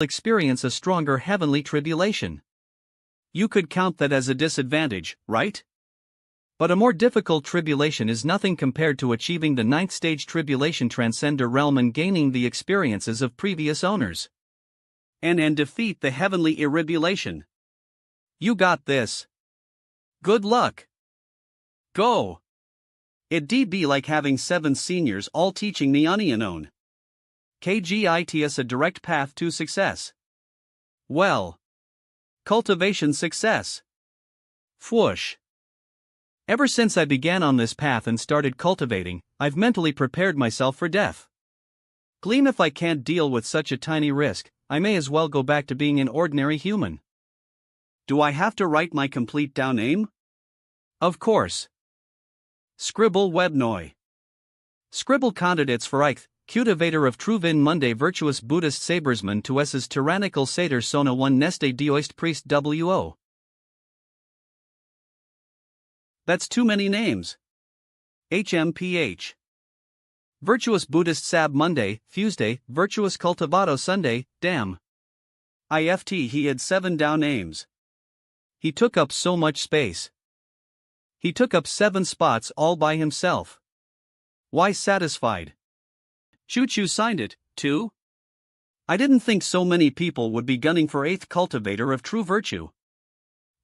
experience a stronger heavenly tribulation. You could count that as a disadvantage, right? But a more difficult tribulation is nothing compared to achieving the ninth stage tribulation transcender realm and gaining the experiences of previous owners. And defeat the heavenly irribulation. You got this. Good luck. Go. It'd be like having 7 seniors all teaching the unknown. KGITS a direct path to success. Well. Cultivation success. Whoosh. Ever since I began on this path and started cultivating, I've mentally prepared myself for death. Gleam, if I can't deal with such a tiny risk, I may as well go back to being an ordinary human. Do I have to write my complete down name? Of course. Scribble Webnoi. Scribble candidates for Eichth, cultivator of Truvin Monday virtuous Buddhist sabersman to S's tyrannical satyr Sona 1 Neste Dioist priest W.O. That's too many names. HMPH. Virtuous Buddhist Sab Monday, Tuesday, Virtuous Cultivado Sunday, damn. IFT he had 7 down names. He took up so much space. He took up 7 spots all by himself. Why satisfied? Choo-choo signed it, too? I didn't think so many people would be gunning for 8th cultivator of true virtue.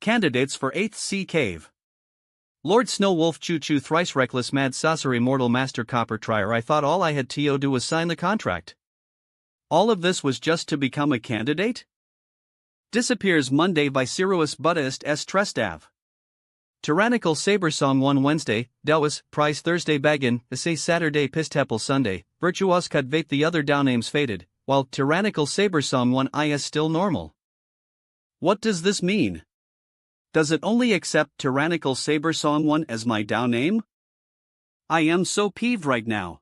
Candidates for 8th sea cave. Lord Snowwolf Choo-choo thrice reckless mad saucer immortal master copper trier. I thought all I had to do was sign the contract. All of this was just to become a candidate? Disappears Monday Viceroous Buddhist S. Trestav. Tyrannical Saber Song 1 Wednesday, Dawes, Prize Thursday Bagin, Essay Saturday Pistepel Sunday, Virtuos Kadvate the other down names faded, while Tyrannical Saber Song 1 is still normal. What does this mean? Does it only accept Tyrannical Saber Song 1 as my down name? I am so peeved right now.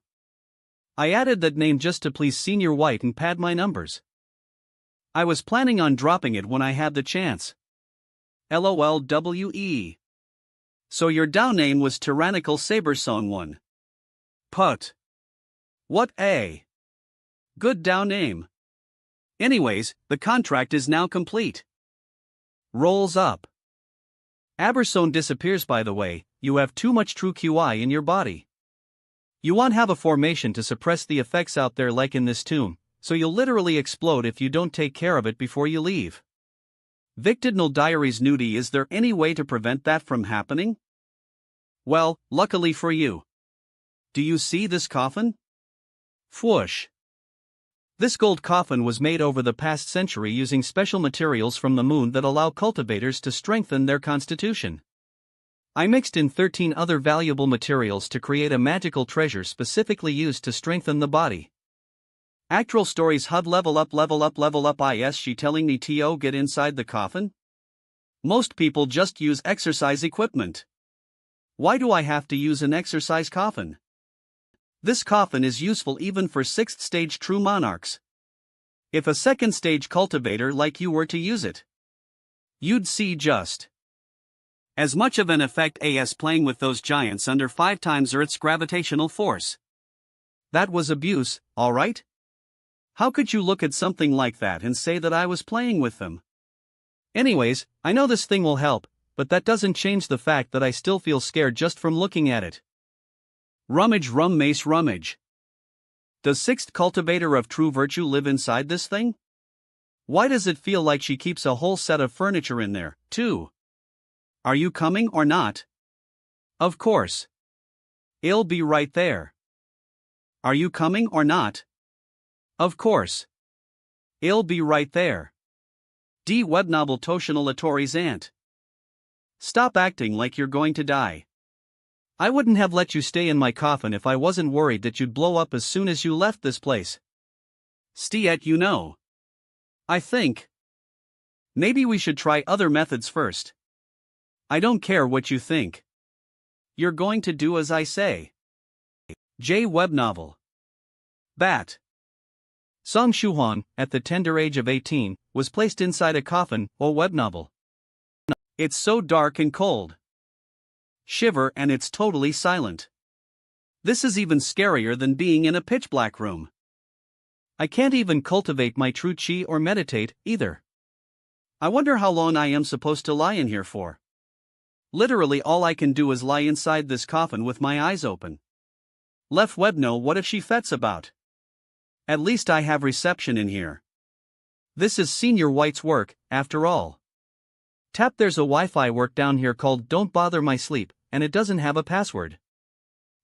I added that name just to please Senior White and pad my numbers. I was planning on dropping it when I had the chance. LOLWE. So your down name was Tyrannical Saber Song 1. Put. What a good down name. Anyways, the contract is now complete. Rolls up. Aberson disappears. By the way, you have too much true QI in your body. You won't have a formation to suppress the effects out there like in this tomb, so you'll literally explode if you don't take care of it before you leave. Victidinal Diaries nudie. Is there any way to prevent that from happening? Well, luckily for you. Do you see this coffin? Whoosh. This gold coffin was made over the past century using special materials from the moon that allow cultivators to strengthen their constitution. I mixed in 13 other valuable materials to create a magical treasure specifically used to strengthen the body. Actual stories HUD level up. Is she telling me to get inside the coffin? Most people just use exercise equipment. Why do I have to use an exercise coffin? This coffin is useful even for 6th stage true monarchs. If a 2nd stage cultivator like you were to use it, you'd see just as much of an effect as playing with those giants under 5 times Earth's gravitational force. That was abuse, alright? How could you look at something like that and say that I was playing with them? Anyways, I know this thing will help, but that doesn't change the fact that I still feel scared just from looking at it. Rummage rum mace rummage. Does 6th cultivator of true virtue live inside this thing? Why does it feel like she keeps a whole set of furniture in there, too? Are you coming or not? Of course. It'll be right there. Are you coming or not? Of course. It'll be right there. D. Webnovel Toshinal Latori's aunt. Stop acting like you're going to die. I wouldn't have let you stay in my coffin if I wasn't worried that you'd blow up as soon as you left this place. Stiet, you know. I think maybe we should try other methods first. I don't care what you think. You're going to do as I say. J. Webnovel. Bat. Song Shuhuan, at the tender age of 18, was placed inside a coffin, or webnovel. It's so dark and cold. Shiver, and it's totally silent. This is even scarier than being in a pitch black room. I can't even cultivate my true chi or meditate, either. I wonder how long I am supposed to lie in here for. Literally all I can do is lie inside this coffin with my eyes open. Left Webno, what if she fets about? At least I have reception in here. This is Senior White's work, after all. Tap, there's a Wi-Fi work down here called Don't Bother My Sleep, and it doesn't have a password.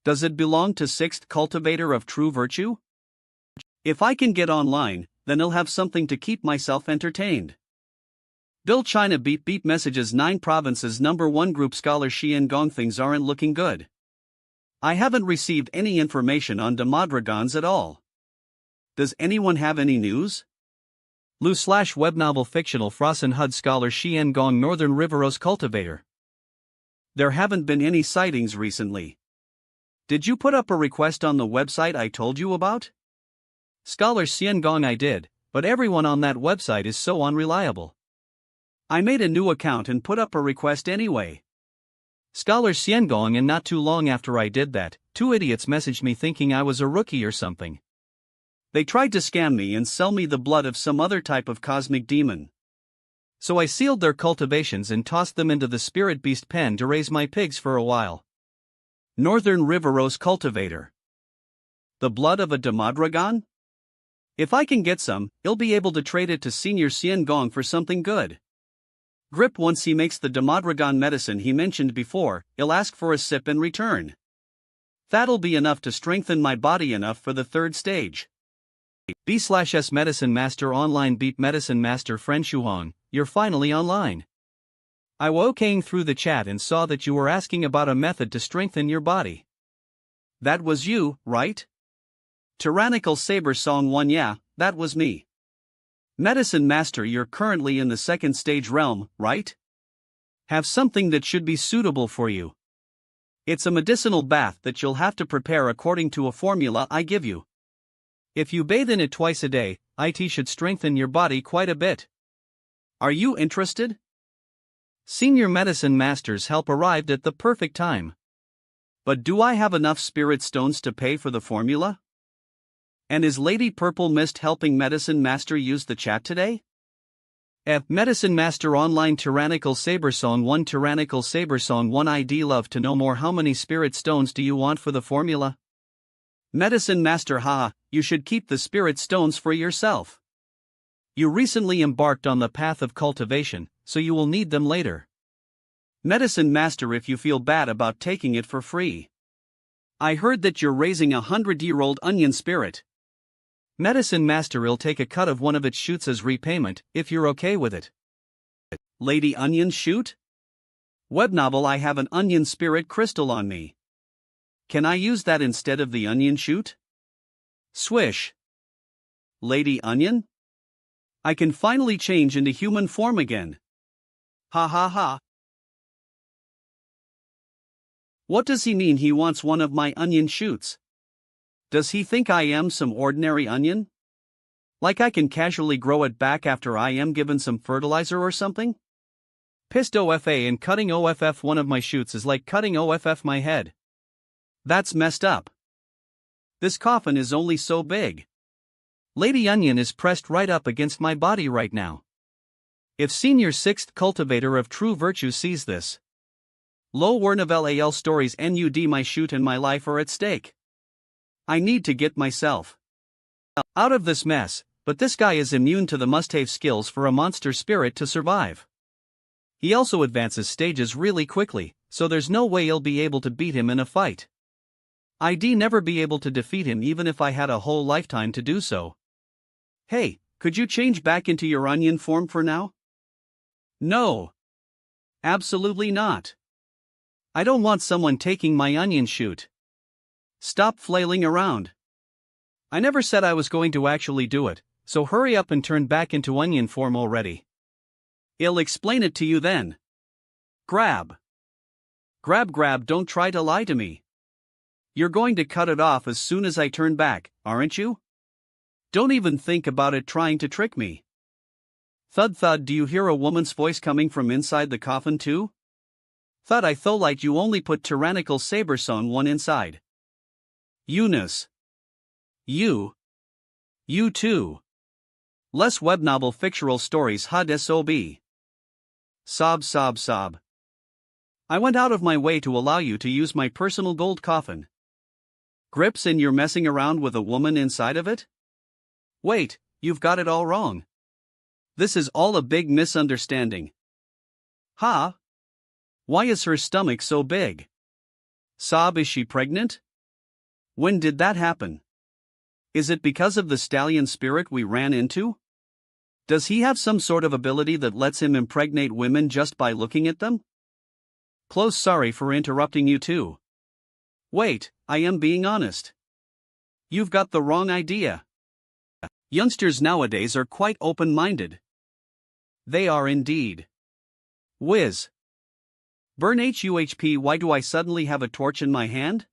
Does it belong to 6th Cultivator of True Virtue? If I can get online, then I'll have something to keep myself entertained. Bill China beep messages 9 provinces number 1 group scholar Xian Gong, things aren't looking good. I haven't received any information on Demodragons at all. Does anyone have any news? Lu/web novel fictional Frossen Hud scholar Xian Gong Northern Riveros cultivator. There haven't been any sightings recently. Did you put up a request on the website I told you about? Scholar Xian Gong, I did, but everyone on that website is so unreliable. I made a new account and put up a request anyway. Scholar Xian Gong, and not too long after I did that, 2 idiots messaged me thinking I was a rookie or something. They tried to scam me and sell me the blood of some other type of cosmic demon. So I sealed their cultivations and tossed them into the spirit beast pen to raise my pigs for a while. Northern Riveros cultivator. The blood of a Demodragon? If I can get some, he'll be able to trade it to Senior Xian Gong for something good. Grip, once he makes the Demodragon medicine he mentioned before, he'll ask for a sip in return. That'll be enough to strengthen my body enough for the 3rd stage. B/S Medicine Master Online. Beep Medicine Master friend Shuhong, you're finally online. I was okaying through the chat and saw that you were asking about a method to strengthen your body. That was you, right? Tyrannical Saber Song 1, yeah, that was me. Medicine Master, you're currently in the 2nd stage realm, right? Have something that should be suitable for you. It's a medicinal bath that you'll have to prepare according to a formula I give you. If you bathe in it twice a day, it should strengthen your body quite a bit. Are you interested? Senior Medicine Master's help arrived at the perfect time. But do I have enough spirit stones to pay for the formula? And is Lady Purple Mist helping Medicine Master use the chat today? Medicine Master Online. Tyrannical Sabersong 1. Tyrannical Sabersong 1. I'd love to know more. How many spirit stones do you want for the formula? Medicine Master, haha, you should keep the spirit stones for yourself. You recently embarked on the path of cultivation, so you will need them later. Medicine Master, if you feel bad about taking it for free. I heard that you're raising a 100-year-old onion spirit. Medicine Master, will take a cut of one of its shoots as repayment, if you're okay with it. Lady Onion shoot? Web novel, I have an onion spirit crystal on me. Can I use that instead of the onion shoot? Swish. Lady Onion? I can finally change into human form again. Ha ha ha. What does he mean he wants one of my onion shoots? Does he think I am some ordinary onion? Like I can casually grow it back after I am given some fertilizer or something? Pissed OFA, and cutting OFF one of my shoots is like cutting OFF my head. That's messed up. This coffin is only so big. Lady Onion is pressed right up against my body right now. If Senior 6th Cultivator of True Virtue sees this. Lo Wernavel AL stories NUD, my shoot and my life are at stake. I need to get myself out of this mess, but this guy is immune to the must-have skills for a monster spirit to survive. He also advances stages really quickly, so there's no way I'll be able to beat him in a fight. I'd never be able to defeat him even if I had a whole lifetime to do so. Hey, could you change back into your onion form for now? No. Absolutely not. I don't want someone taking my onion shoot. Stop flailing around. I never said I was going to actually do it, so hurry up and turn back into onion form already. I'll explain it to you then. Grab. Grab, don't try to lie to me. You're going to cut it off as soon as I turn back, aren't you? Don't even think about it trying to trick me. Thud, do you hear a woman's voice coming from inside the coffin too? Thud, I thought like you only put Tyrannical Sabersong 1 inside. Eunice. You. You too. Less web novel fictional stories had sob. Sob sob sob. I went out of my way to allow you to use my personal gold coffin. Grips and you're messing around with a woman inside of it? Wait, you've got it all wrong. This is all a big misunderstanding. Ha? Why is her stomach so big? Sob, is she pregnant? When did that happen? Is it because of the stallion spirit we ran into? Does he have some sort of ability that lets him impregnate women just by looking at them? Close, sorry for interrupting you too. Wait, I am being honest. You've got the wrong idea. Youngsters nowadays are quite open-minded. They are indeed. Whiz. Burn HUHP, why do I suddenly have a torch in my hand?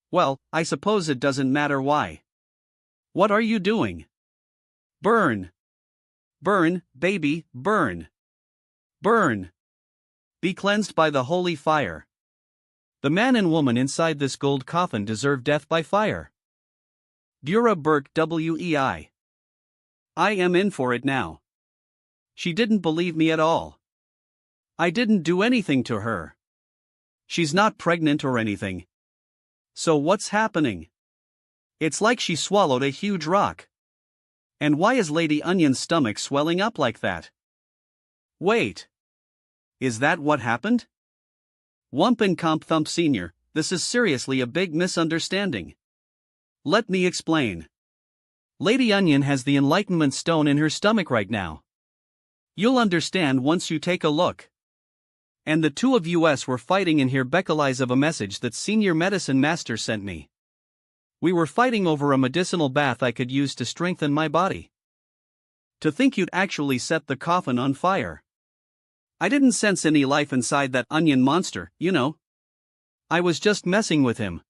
Well, I suppose it doesn't matter why. What are you doing? Burn. Burn, baby, burn. Burn. Be cleansed by the holy fire. The man and woman inside this gold coffin deserve death by fire. Dura Burke WEI. I am in for it now. She didn't believe me at all. I didn't do anything to her. She's not pregnant or anything. So what's happening? It's like she swallowed a huge rock. And why is Lady Onion's stomach swelling up like that? Wait. Is that what happened? Wump and Comp Thump Sr., this is seriously a big misunderstanding. Let me explain. Lady Onion has the Enlightenment Stone in her stomach right now. You'll understand once you take a look. And the two of us were fighting in here because of a message that Senior Medicine Master sent me. We were fighting over a medicinal bath I could use to strengthen my body. To think you'd actually set the coffin on fire. I didn't sense any life inside that onion monster, you know. I was just messing with him.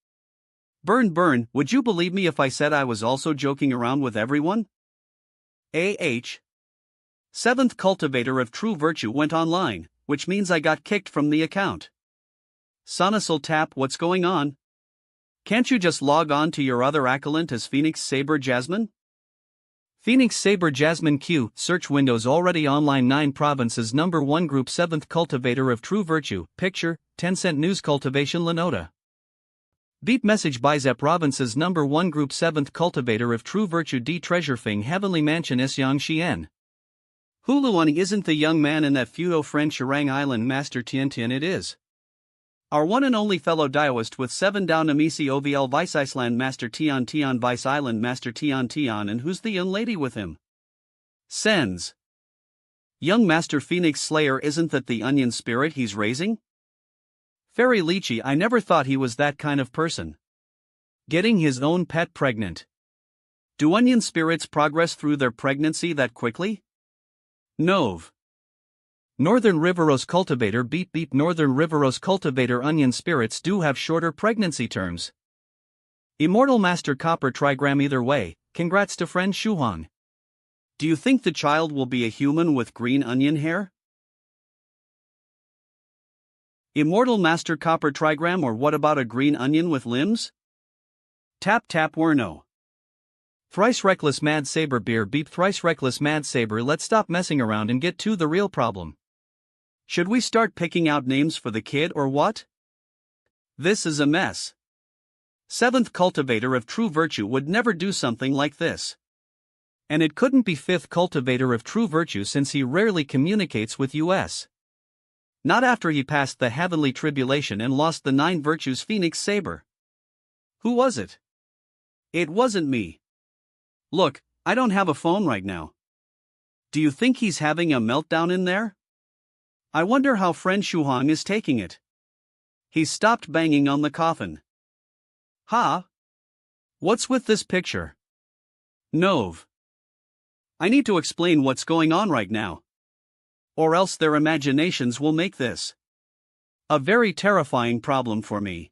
Burn, burn, would you believe me if I said I was also joking around with everyone? AH. Seventh Cultivator of True Virtue went online, which means I got kicked from the account. Sonasil Tap, what's going on? Can't you just log on to your other account as Phoenix Saber Jasmine? Phoenix Saber Jasmine Q, search windows already online 9 provinces number 1 group 7th Cultivator of True Virtue, picture, 10-cent news Cultivation Lenota. Beep message Bizep provinces number 1 group 7th Cultivator of True Virtue D Treasure Fing Heavenly Mansion Isyang Xian. Huluan isn't the young man in that feudo friend Shirang Island Master Tiantian, it is. Our one and only fellow Daoist with 7 down Amisi OVL Vice Iceland Master Tian Tian Vice Island Master Tian Tian, and who's the young lady with him? Sens. Young Master Phoenix Slayer, isn't that the onion spirit he's raising? Fairy Lychee, I never thought he was that kind of person. Getting his own pet pregnant. Do onion spirits progress through their pregnancy that quickly? Nov. Northern Riveros Cultivator beep beep Northern Riveros Cultivator onion spirits do have shorter pregnancy terms. Immortal Master Copper Trigram, either way, congrats to friend Shuhong. Do you think the child will be a human with green onion hair? Immortal Master Copper Trigram, or what about a green onion with limbs? Tap tap Werno. Thrice Reckless Mad Saber beer beep Thrice Reckless Mad Saber, let's stop messing around and get to the real problem. Should we start picking out names for the kid or what? This is a mess. 7th Cultivator of True Virtue would never do something like this. And it couldn't be 5th Cultivator of True Virtue since he rarely communicates with us. Not after he passed the heavenly tribulation and lost the 9 virtues Phoenix Saber. Who was it? It wasn't me. Look, I don't have a phone right now. Do you think he's having a meltdown in there? I wonder how friend Shuhong is taking it. He's stopped banging on the coffin. Ha? What's with this picture? Nov. I need to explain what's going on right now. Or else their imaginations will make this a very terrifying problem for me.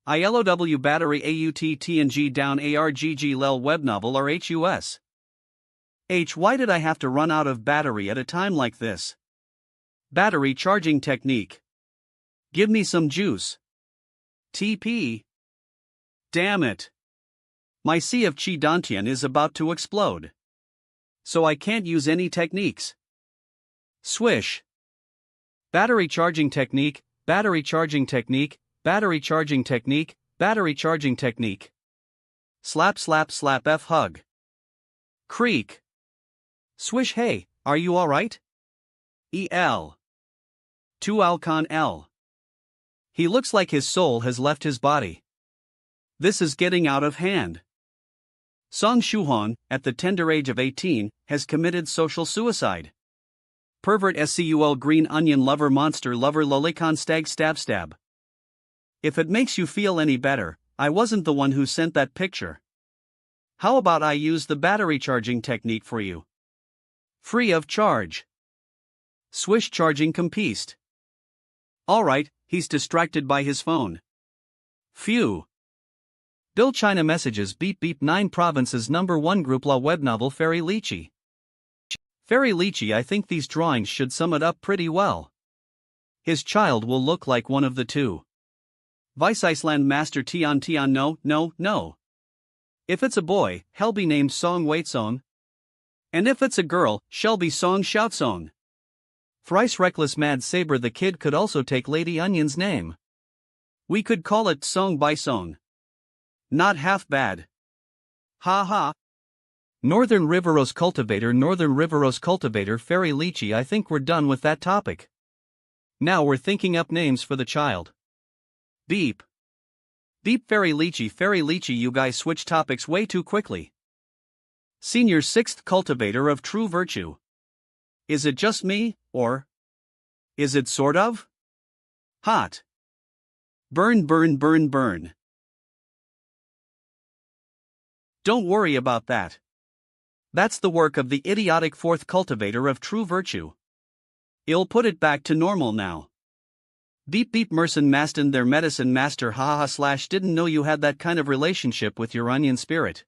ILOW battery AUTTNG down ARGG lel web novel or HUS. Why did I have to run out of battery at a time like this? Battery charging technique. Give me some juice. TP. Damn it. My sea of Qi Dantian is about to explode. So I can't use any techniques. Swish. Battery charging technique, battery charging technique, battery charging technique, battery charging technique. Slap slap slap F hug. Creak. Swish hey, are you alright? EL. 2 Alcon L. He looks like his soul has left his body. This is getting out of hand. Song Shuhong, at the tender age of 18, has committed social suicide. Pervert SCUL green onion lover monster lover lolicon stag stab stab. If it makes you feel any better, I wasn't the one who sent that picture. How about I use the battery charging technique for you? Free of charge. Swish charging compiste. Alright, he's distracted by his phone. Phew. Bill China messages beep beep 9 provinces #1 group la web novel Fairy Lychee. Fairy Lychee, I think these drawings should sum it up pretty well. His child will look like one of the two. Vice Iceland Master Tion Tion no. If it's a boy, he'll be named Song Waitsong. And if it's a girl, she'll be Song Shoutsong. Thrice reckless Mad Saber the kid could also take Lady Onion's name. We could call it Song by Song. Not half bad. Ha ha. Northern Riveros Cultivator Fairy Lychee, I think we're done with that topic. Now we're thinking up names for the child. Beep. Beep Fairy Lychee, you guys switch topics way too quickly. Senior 6th Cultivator of True Virtue. Is it just me, or is it sort of? Hot. Burn. Don't worry about that. That's the work of the idiotic 4th Cultivator of True Virtue. I'll put it back to normal now. Beep beep Merson Maston their medicine master haha / didn't know you had that kind of relationship with your onion spirit.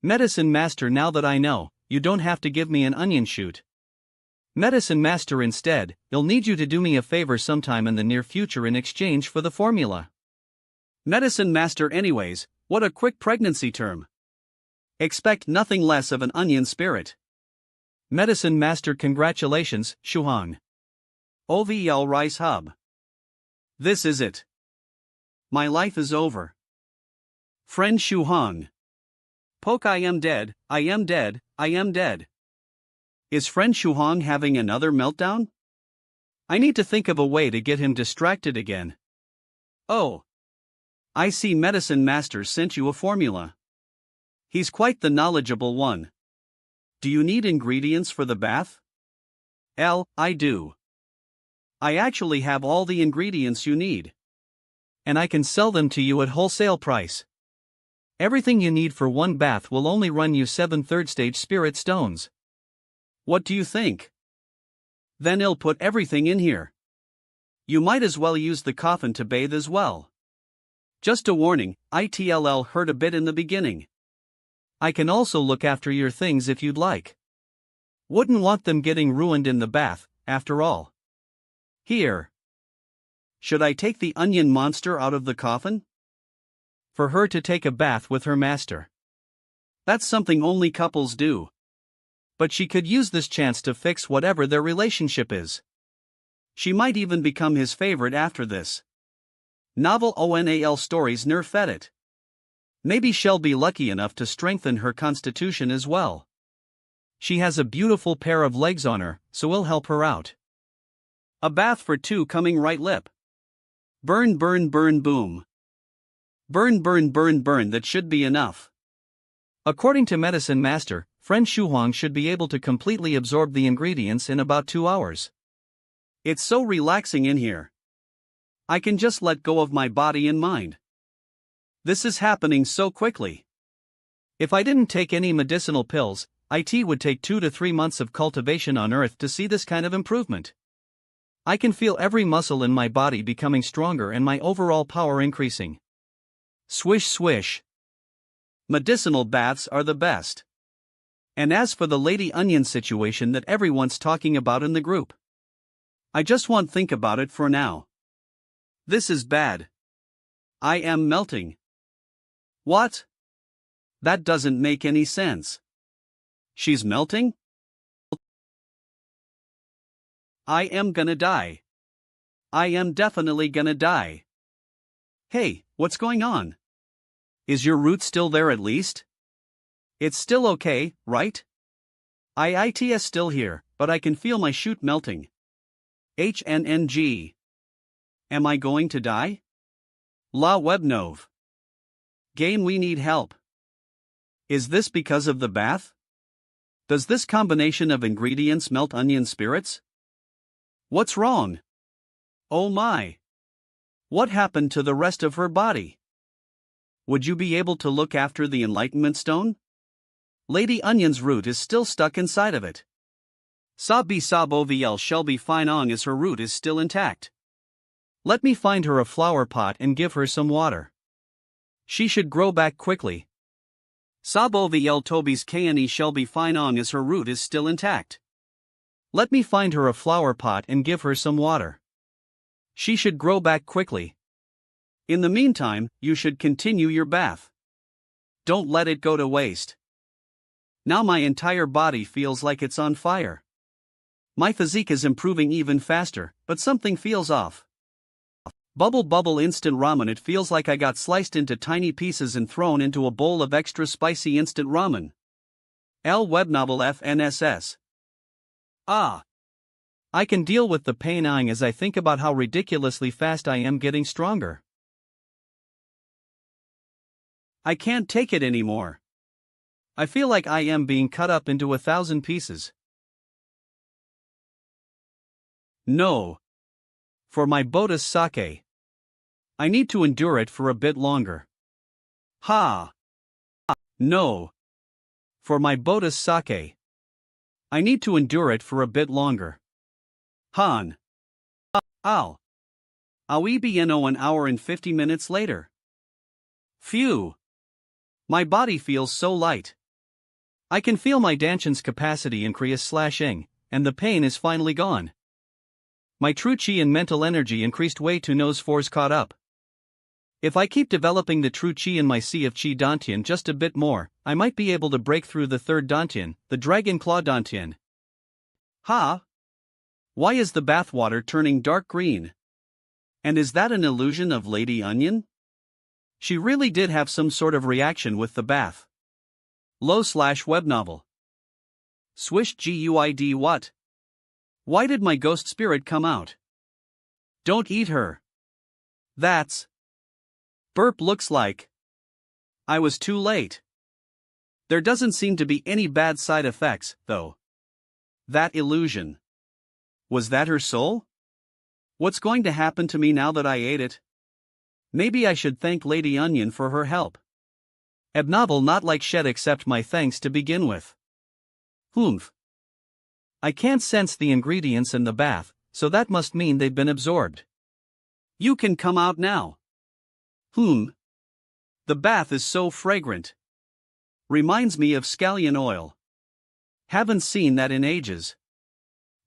Medicine master, now that I know, you don't have to give me an onion shoot. Medicine master, instead, I'll need you to do me a favor sometime in the near future in exchange for the formula. Medicine master, anyways, what a quick pregnancy term. Expect nothing less of an onion spirit. Medicine master, congratulations, Shuhong. OVL Rice Hub. This is it. My life is over. Friend Shuhong. Poke, I am dead. Is friend Shuhong having another meltdown? I need to think of a way to get him distracted again. Oh. I see Medicine Master sent you a formula. He's quite the knowledgeable one. Do you need ingredients for the bath? I do. I actually have all the ingredients you need. And I can sell them to you at wholesale price. Everything you need for one bath will only run you 7 third-stage spirit stones. What do you think? Then I'll put everything in here. You might as well use the coffin to bathe as well. Just a warning, ITLL hurt a bit in the beginning. I can also look after your things if you'd like. Wouldn't want them getting ruined in the bath, after all. Here. Should I take the onion monster out of the coffin? For her to take a bath with her master. That's something only couples do. But she could use this chance to fix whatever their relationship is. She might even become his favorite after this. Novel ONAL stories nerf it. Maybe she'll be lucky enough to strengthen her constitution as well. She has a beautiful pair of legs on her, so we'll help her out. A bath for 2 coming right lip. Burn boom. Burn, that should be enough. According to Medicine Master, friend Shuhong should be able to completely absorb the ingredients in about 2 hours. It's so relaxing in here. I can just let go of my body and mind. This is happening so quickly. If I didn't take any medicinal pills, it would take 2 to 3 months of cultivation on Earth to see this kind of improvement. I can feel every muscle in my body becoming stronger and my overall power increasing. Swish swish. Medicinal baths are the best. And as for the Lady Onion situation that everyone's talking about in the group, I just won't think about it for now. This is bad. I am melting. What? That doesn't make any sense. She's melting? I am gonna die. I am definitely gonna die. Hey, what's going on? Is your root still there at least? It's still okay, right? It's still here, but I can feel my shoot melting. HNNG. Am I going to die? La Webnov. Game, we need help. Is this because of the bath? Does this combination of ingredients melt onion spirits? What's wrong? Oh my. What happened to the rest of her body? Would you be able to look after the Enlightenment Stone? Lady Onion's root is still stuck inside of it. Sabi Sabovl Shelby Fineong as her root is still intact. Let me find her a flower pot and give her some water. She should grow back quickly. Sabovl Toby's Kne Shelby Fineong as her root is still intact. Let me find her a flower pot and give her some water. She should grow back quickly. In the meantime, you should continue your bath. Don't let it go to waste. Now my entire body feels like it's on fire. My physique is improving even faster, but something feels off. Bubble instant ramen. It feels like I got sliced into tiny pieces and thrown into a bowl of extra spicy instant ramen. L web novel FNSS. Ah. I can deal with the pain as I think about how ridiculously fast I am getting stronger. I can't take it anymore. I feel like I am being cut up into 1,000 pieces. No. For my Botus sake. I need to endure it for a bit longer. Ha. No. For my Botus sake. I need to endure it for a bit longer. Han. Ow. Aui BNO an hour and 50 minutes later. Phew. My body feels so light. I can feel my Danshan's capacity increase/ing, and the pain is finally gone. My true chi and mental energy increased way to nose force caught up. If I keep developing the true chi in my Sea of Chi Dantian just a bit more, I might be able to break through the third Dantian, the Dragon Claw Dantian. Ha! Why is the bathwater turning dark green? And is that an illusion of Lady Onion? She really did have some sort of reaction with the bath. Low/web novel. Swish GUID what? Why did my ghost spirit come out? Don't eat her. That's. Burp looks like. I was too late. There doesn't seem to be any bad side effects, though. That illusion. Was that her soul? What's going to happen to me now that I ate it? Maybe I should thank Lady Onion for her help. Abnovel not like shed accept my thanks to begin with. Humph. I can't sense the ingredients in the bath, so that must mean they've been absorbed. You can come out now. The bath is so fragrant. Reminds me of scallion oil. Haven't seen that in ages.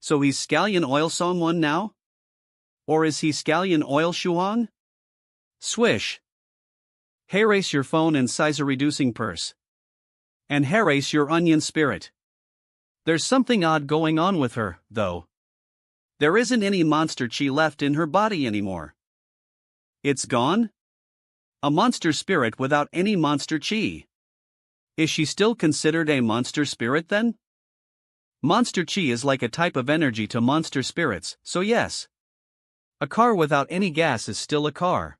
So he's scallion oil Songwon now? Or is he scallion oil Shuang? Swish. Harace your phone and size reducing purse. And harace your onion spirit. There's something odd going on with her, though. There isn't any monster chi left in her body anymore. It's gone? A monster spirit without any monster chi. Is she still considered a monster spirit then? Monster chi is like a type of energy to monster spirits, so yes. A car without any gas is still a car.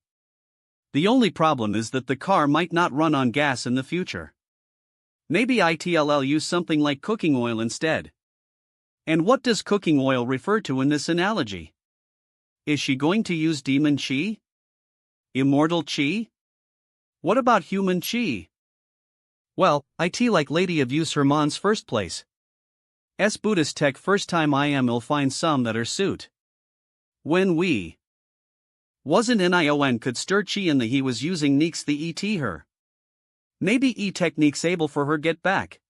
The only problem is that the car might not run on gas in the future. Maybe ITLL use something like cooking oil instead. And what does cooking oil refer to in this analogy? Is she going to use demon chi? Immortal chi? What about human chi? Well, IT like Lady of Use Herman's first place. S Buddhist tech first time will find some that are suit. When we wasn't NION could stir chi in the he was using neeks the ET her. Maybe techniques able for her get back.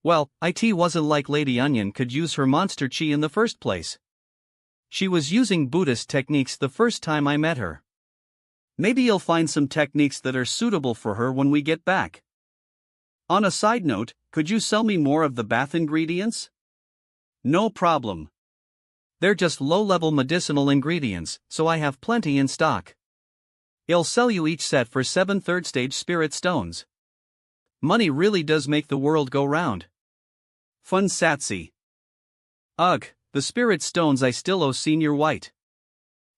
Well, IT wasn't like Lady Onion could use her monster chi in the first place. She was using Buddhist techniques the first time I met her. Maybe you'll find some techniques that are suitable for her when we get back. On a side note, could you sell me more of the bath ingredients? No problem. They're just low-level medicinal ingredients, so I have plenty in stock. I'll sell you each set for 7 third-stage spirit stones. Money really does make the world go round. Fun Satsy. Ugh, the spirit stones I still owe Senior White.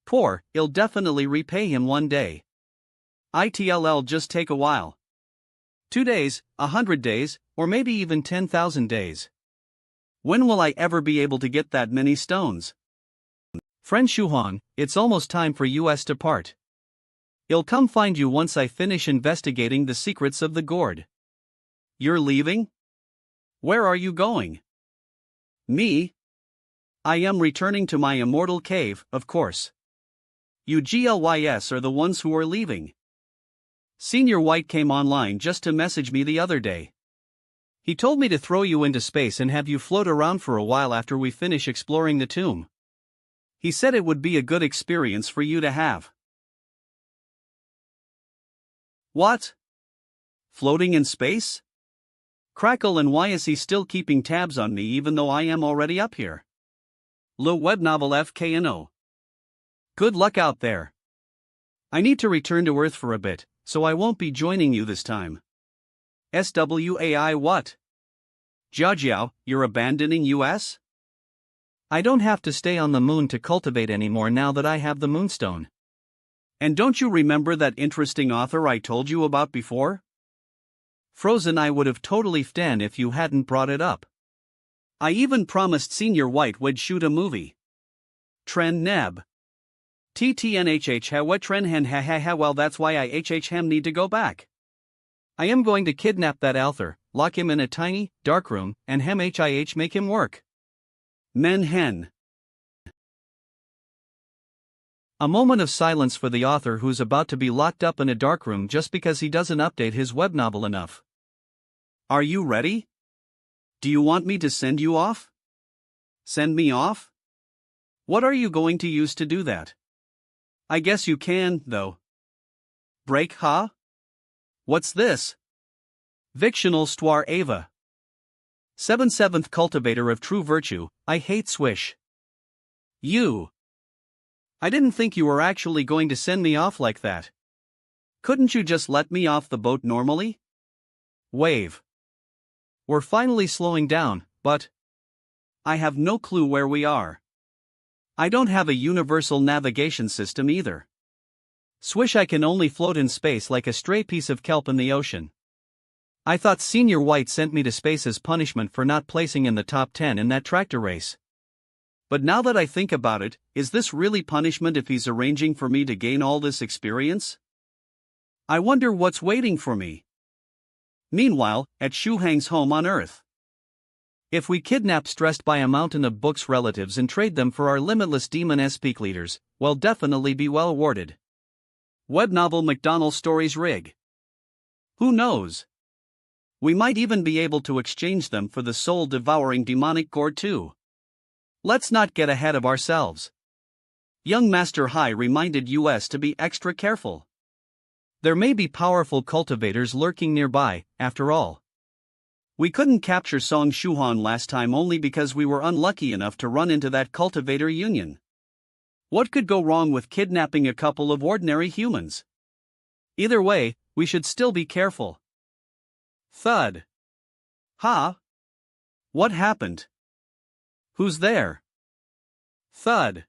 Poor, I'll definitely repay him one day. It'll just take a while. 2 days, 100 days, or maybe even 10,000 days. When will I ever be able to get that many stones? Friend Shuhan, it's almost time for us to part. I'll come find you once I finish investigating the secrets of the gourd. You're leaving? Where are you going? Me? I am returning to my immortal cave, of course. You GLYS are the ones who are leaving. Senior White came online just to message me the other day. He told me to throw you into space and have you float around for a while after we finish exploring the tomb. He said it would be a good experience for you to have. What? Floating in space? Crackle, and why is he still keeping tabs on me even though I am already up here? Le web novel FKNO. Good luck out there. I need to return to Earth for a bit, so I won't be joining you this time. SWAI what? Jiajiao, you're abandoning US? I don't have to stay on the moon to cultivate anymore now that I have the moonstone. And don't you remember that interesting author I told you about before? Frozen, I would have totally ftan if you hadn't brought it up. I even promised Senior White would shoot a movie. Tren Neb. TTNHH ha what tren hen ha ha ha, well that's why I hem need to go back. I am going to kidnap that author, lock him in a tiny, dark room, and make him work. Men hen. A moment of silence for the author who's about to be locked up in a dark room just because he doesn't update his web novel enough. Are you ready? Do you want me to send you off? Send me off? What are you going to use to do that? I guess you can, though. Break, huh? What's this? Victional Stoir Ava. 7th Cultivator of True Virtue, I hate Swish. You. I didn't think you were actually going to send me off like that. Couldn't you just let me off the boat normally? Wave. We're finally slowing down, but I have no clue where we are. I don't have a universal navigation system either. Swish, I can only float in space like a stray piece of kelp in the ocean. I thought Senior White sent me to space as punishment for not placing in the top 10 in that tractor race. But now that I think about it, is this really punishment if he's arranging for me to gain all this experience? I wonder what's waiting for me. Meanwhile, at Shu Hang's home on Earth. If we kidnap stressed by a mountain of books relatives and trade them for our limitless demon speak leaders, we'll definitely be well awarded. Web novel McDonald Stories rig. Who knows? We might even be able to exchange them for the soul-devouring demonic gourd too. Let's not get ahead of ourselves. Young Master Hai reminded us to be extra careful. There may be powerful cultivators lurking nearby, after all. We couldn't capture Song Shuhan last time only because we were unlucky enough to run into that cultivator union. What could go wrong with kidnapping a couple of ordinary humans? Either way, we should still be careful. Thud. Ha? What happened? Who's there? Thud.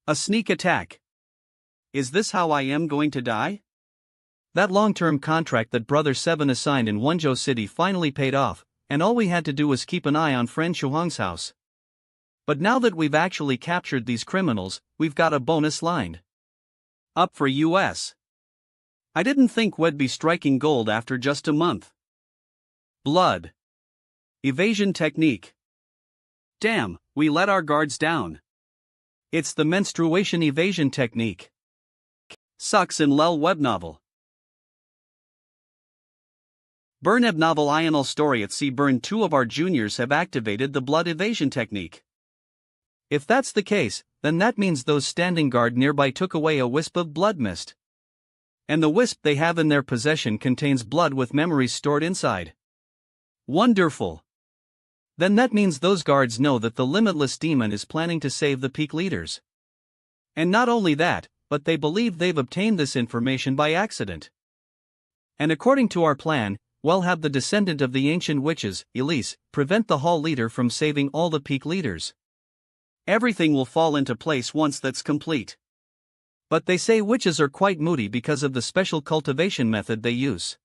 A sneak attack. Is this how I am going to die? That long-term contract that Brother 7 assigned in Wenzhou City finally paid off, and all we had to do was keep an eye on friend Shuhang's house. But now that we've actually captured these criminals, we've got a bonus lined up for us. I didn't think we'd be striking gold after just a month. Blood. Evasion technique. Damn, we let our guards down. It's the menstruation evasion technique. Sucks in Lel web novel. Burn eb novel Ional story at sea burn 2 of our juniors have activated the blood evasion technique. If that's the case, then that means those standing guard nearby took away a wisp of blood mist. And the wisp they have in their possession contains blood with memories stored inside. Wonderful! Then that means those guards know that the limitless demon is planning to save the peak leaders. And not only that, but they believe they've obtained this information by accident. And according to our plan, we'll have the descendant of the ancient witches, Elise, prevent the hall leader from saving all the peak leaders. Everything will fall into place once that's complete. But they say witches are quite moody because of the special cultivation method they use.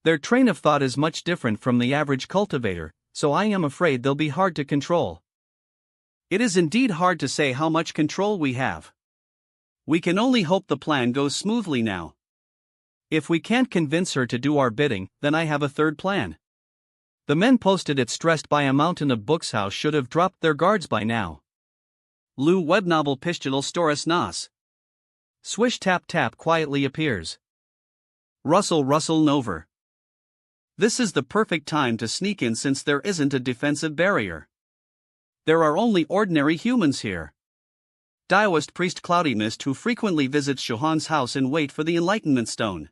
Their train of thought is much different from the average cultivator, so I am afraid they'll be hard to control. It is indeed hard to say how much control we have. We can only hope the plan goes smoothly now. If we can't convince her to do our bidding, then I have a third plan. The men posted at Stressed by a Mountain of Books house should have dropped their guards by now. Lou webnovel Pistol Storis Nas. Swish tap tap quietly appears. Rustle Nover. This is the perfect time to sneak in since there isn't a defensive barrier. There are only ordinary humans here. Daoist priest Cloudy Mist who frequently visits Shuhong's house and wait for the Enlightenment Stone.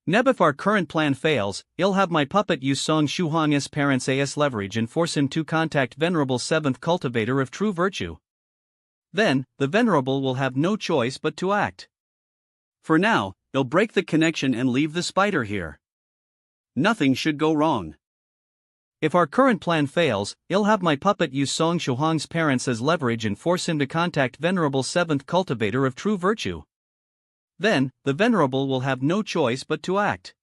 Neb, if our current plan fails, I'll have my puppet use Song Shuhong's parents as leverage and force him to contact Venerable 7th Cultivator of True Virtue. Then, the Venerable will have no choice but to act. For now, they'll break the connection and leave the spider here. Nothing should go wrong. If our current plan fails, I'll have my puppet use Song Shuhong's parents as leverage and force him to contact Venerable 7th Cultivator of True Virtue. Then, the Venerable will have no choice but to act.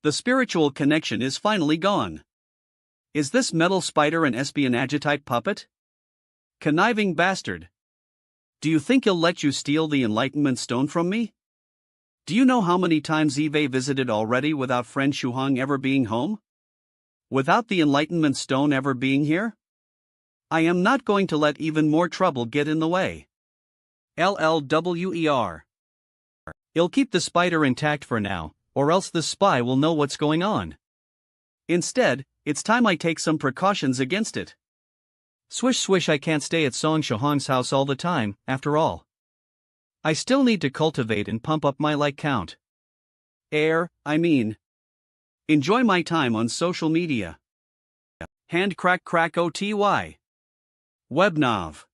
The spiritual connection is finally gone. Is this metal spider an espionage-type puppet? Conniving bastard. Do you think he'll let you steal the Enlightenment Stone from me? Do you know how many times Eve visited already without friend Shuhong ever being home? Without the Enlightenment Stone ever being here? I am not going to let even more trouble get in the way. LLWER. I'll keep the spider intact for now, or else the spy will know what's going on. Instead, it's time I take some precautions against it. Swish swish, I can't stay at Song Shuhong's house all the time, after all. I still need to cultivate and pump up my like count. Enjoy my time on social media. Hand crack OTY. Webnov.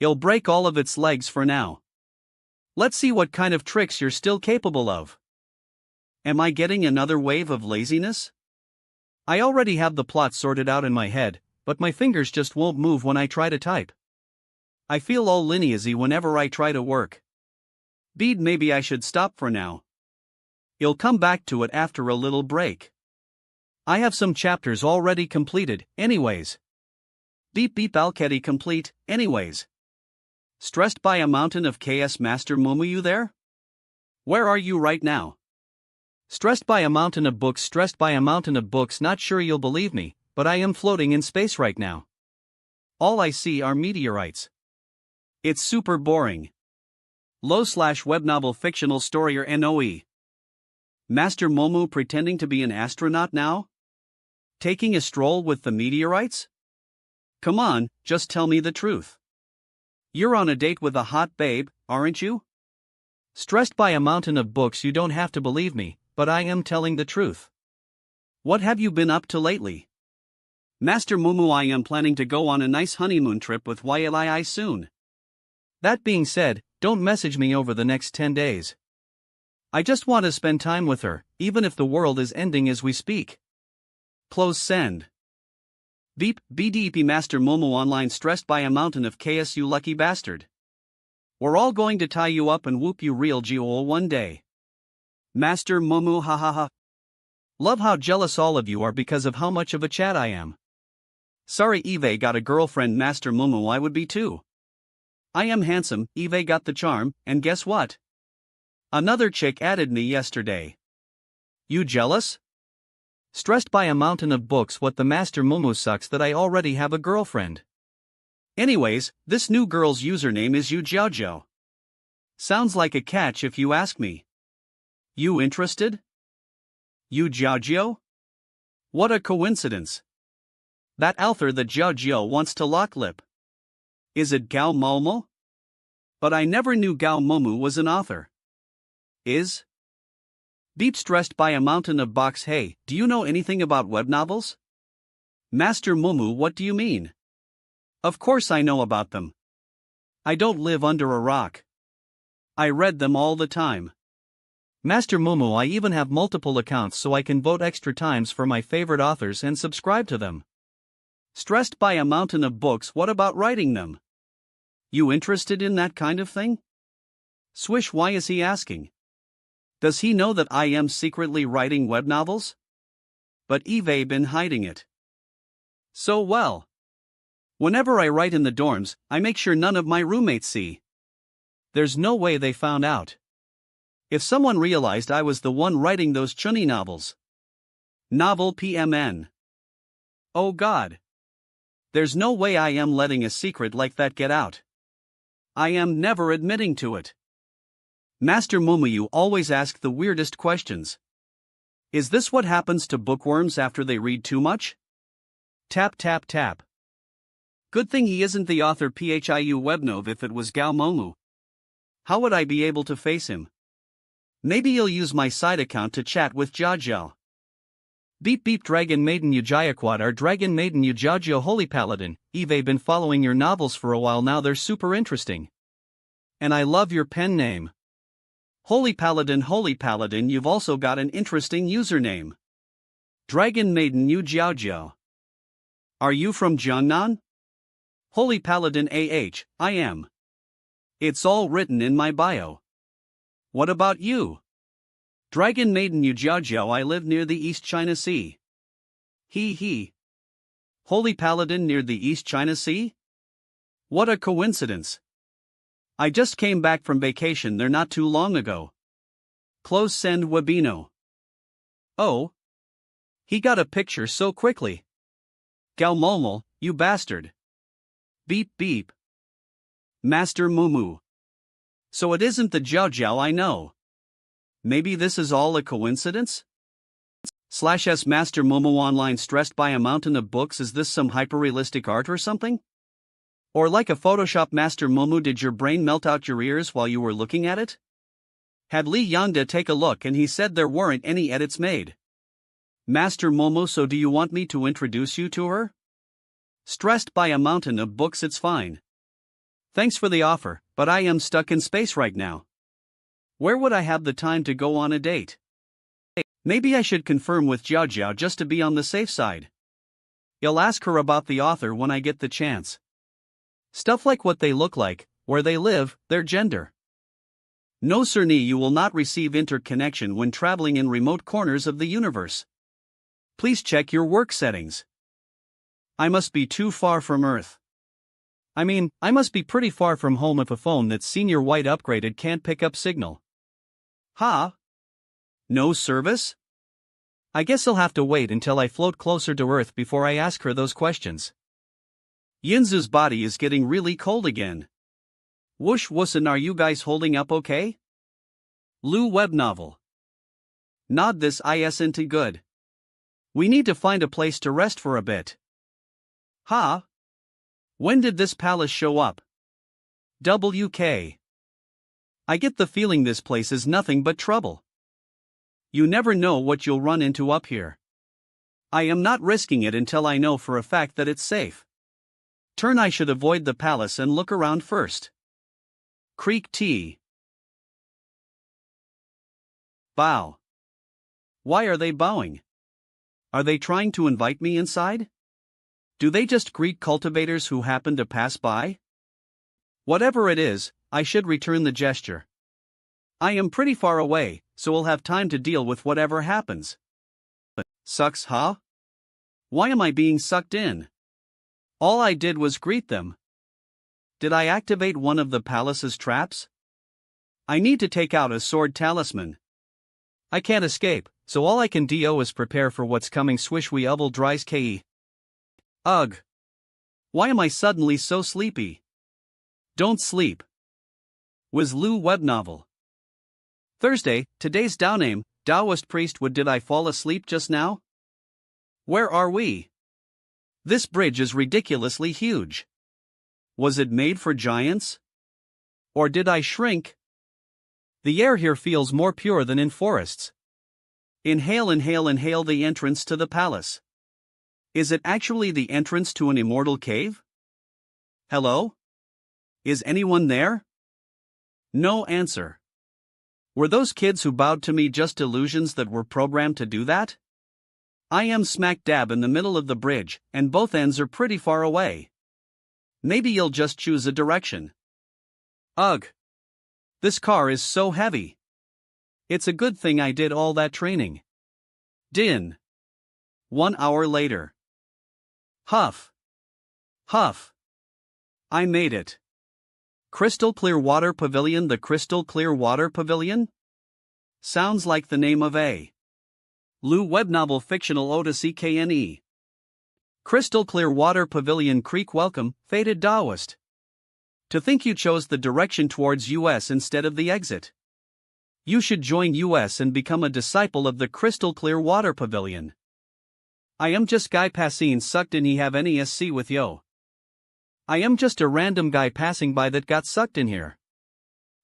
I'll break all of its legs for now. Let's see what kind of tricks you're still capable of. Am I getting another wave of laziness? I already have the plot sorted out in my head, but my fingers just won't move when I try to type. I feel all lineazy whenever I try to work. Bede, maybe I should stop for now. I'll come back to it after a little break. I have some chapters already completed, anyways. Beep beep Alketi complete, anyways. Stressed by a Mountain of KS Master Momu, you there? Where are you right now? Stressed by a Mountain of Books, stressed by a Mountain of Books, not sure you'll believe me, but I am floating in space right now. All I see are meteorites. It's super boring. Low/webnovel fictional story or NOE. Master Momu pretending to be an astronaut now? Taking a stroll with the meteorites? Come on, just tell me the truth. You're on a date with a hot babe, aren't you? Stressed by a Mountain of Books, you don't have to believe me, but I am telling the truth. What have you been up to lately? Master Momu, I am planning to go on a nice honeymoon trip with YLII soon. That being said, don't message me over the next 10 days. I just want to spend time with her, even if the world is ending as we speak. Close send. Beep, BDP Master Momu online, stressed by a Mountain of chaos, you lucky bastard. We're all going to tie you up and whoop you real GOL one day. Master Momu, hahaha. Love how jealous all of you are because of how much of a chat I am. Sorry Eve got a girlfriend, Master Momu, I would be too. I am handsome, Eve got the charm, and guess what? Another chick added me yesterday. You jealous? Stressed by a Mountain of Books, what the Master Momu sucks that I already have a girlfriend. Anyways, this new girl's username is Yujiaojiao. Sounds like a catch if you ask me. You interested? Yujiaojiao? What a coincidence. That author that Jiaojiao wants to lock lip. Is it Gao Momo? But I never knew Gao Momu was an author. Is? Beep stressed by a mountain of box. Hey, do you know anything about web novels? Master Mumu, what do you mean? Of course I know about them. I don't live under a rock. I read them all the time. Master Mumu, I even have multiple accounts so I can vote extra times for my favorite authors and subscribe to them. Stressed by a mountain of books, what about writing them? You interested in that kind of thing? Swish, why is he asking? Does he know that I am secretly writing web novels? But Eve been hiding it. So well. Whenever I write in the dorms, I make sure none of my roommates see. There's no way they found out. If someone realized I was the one writing those chunny novels. Novel PMN. Oh God. There's no way I am letting a secret like that get out. I am never admitting to it. Master Mumu, you always ask the weirdest questions. Is this what happens to bookworms after they read too much? Tap tap tap. Good thing he isn't the author Phiu Webnov. If it was Gao Momu, how would I be able to face him? Maybe he'll use my side account to chat with Jiajiao. Beep beep Dragon Maiden Yujayaquad, our Dragon Maiden Yujiao Holy Paladin. Eve been following your novels for a while now, they're super interesting. And I love your pen name. Holy Paladin, you've also got an interesting username. Dragon Maiden Yujiao. Are you from Jiangnan? Holy Paladin I am. It's all written in my bio. What about you? Dragon Maiden Yujiao, I live near the East China Sea. He. Holy Paladin near the East China Sea? What a coincidence. I just came back from vacation there not too long ago. Close send Webino. Oh. He got a picture so quickly. Gao Momol, you bastard. Beep beep. Master Mumu. So it isn't the Jiao I know. Maybe this is all a coincidence? /S Master Mumu online, stressed by a mountain of books. Is this some hyper-realistic art or something? Or like a Photoshop? Master Mumu, did your brain melt out your ears while you were looking at it? Had Li Yangda take a look and he said there weren't any edits made. Master Mumu, so do you want me to introduce you to her? Stressed by a mountain of books, it's fine. Thanks for the offer, but I am stuck in space right now. Where would I have the time to go on a date? Maybe I should confirm with Jiajiao just to be on the safe side. I'll ask her about the author when I get the chance. Stuff like what they look like, where they live, their gender. No Cerny, you will not receive interconnection when traveling in remote corners of the universe. Please check your work settings. I must be too far from Earth. I mean, I must be pretty far from home if a phone that's senior white upgraded can't pick up signal. Ha? No service? I guess I'll have to wait until I float closer to Earth before I ask her those questions. Yinzu's body is getting really cold again. Whoosh wussin, are you guys holding up okay? Lu web novel. Nod this isn't good. We need to find a place to rest for a bit. Ha? When did this palace show up? WK. I get the feeling this place is nothing but trouble. You never know what you'll run into up here. I am not risking it until I know for a fact that it's safe. Turn, I should avoid the palace and look around first. Creek T. Bow. Why are they bowing? Are they trying to invite me inside? Do they just greet cultivators who happen to pass by? Whatever it is, I should return the gesture. I am pretty far away, so I'll have time to deal with whatever happens. But sucks, huh? Why am I being sucked in? All I did was greet them. Did I activate one of the palace's traps? I need to take out a sword talisman. I can't escape, so all I can do is prepare for what's coming. Swish we ubble dries ke. Ugh. Why am I suddenly so sleepy? Don't sleep. Was Lu web novel. Thursday, today's Dao name, Taoist priest. Did I fall asleep just now? Where are we? This bridge is ridiculously huge. Was it made for giants? Or did I shrink? The air here feels more pure than in forests. Inhale, inhale, inhale the entrance to the palace. Is it actually the entrance to an immortal cave? Hello? Is anyone there? No answer. Were those kids who bowed to me just illusions that were programmed to do that? I am smack dab in the middle of the bridge, and both ends are pretty far away. Maybe you'll just choose a direction. Ugh. This car is so heavy. It's a good thing I did all that training. Din. 1 hour later. Huff. Huff. I made it. Crystal Clear Water Pavilion. The Crystal Clear Water Pavilion? Sounds like the name of a Lu web novel fictional odyssey KNE. Crystal Clear Water Pavilion Creek. Welcome, fated Taoist. To think you chose the direction towards US instead of the exit. You should join US and become a disciple of the Crystal Clear Water Pavilion. I am just guy passing sucked in. He have any SC with yo. I am just a random guy passing by that got sucked in here.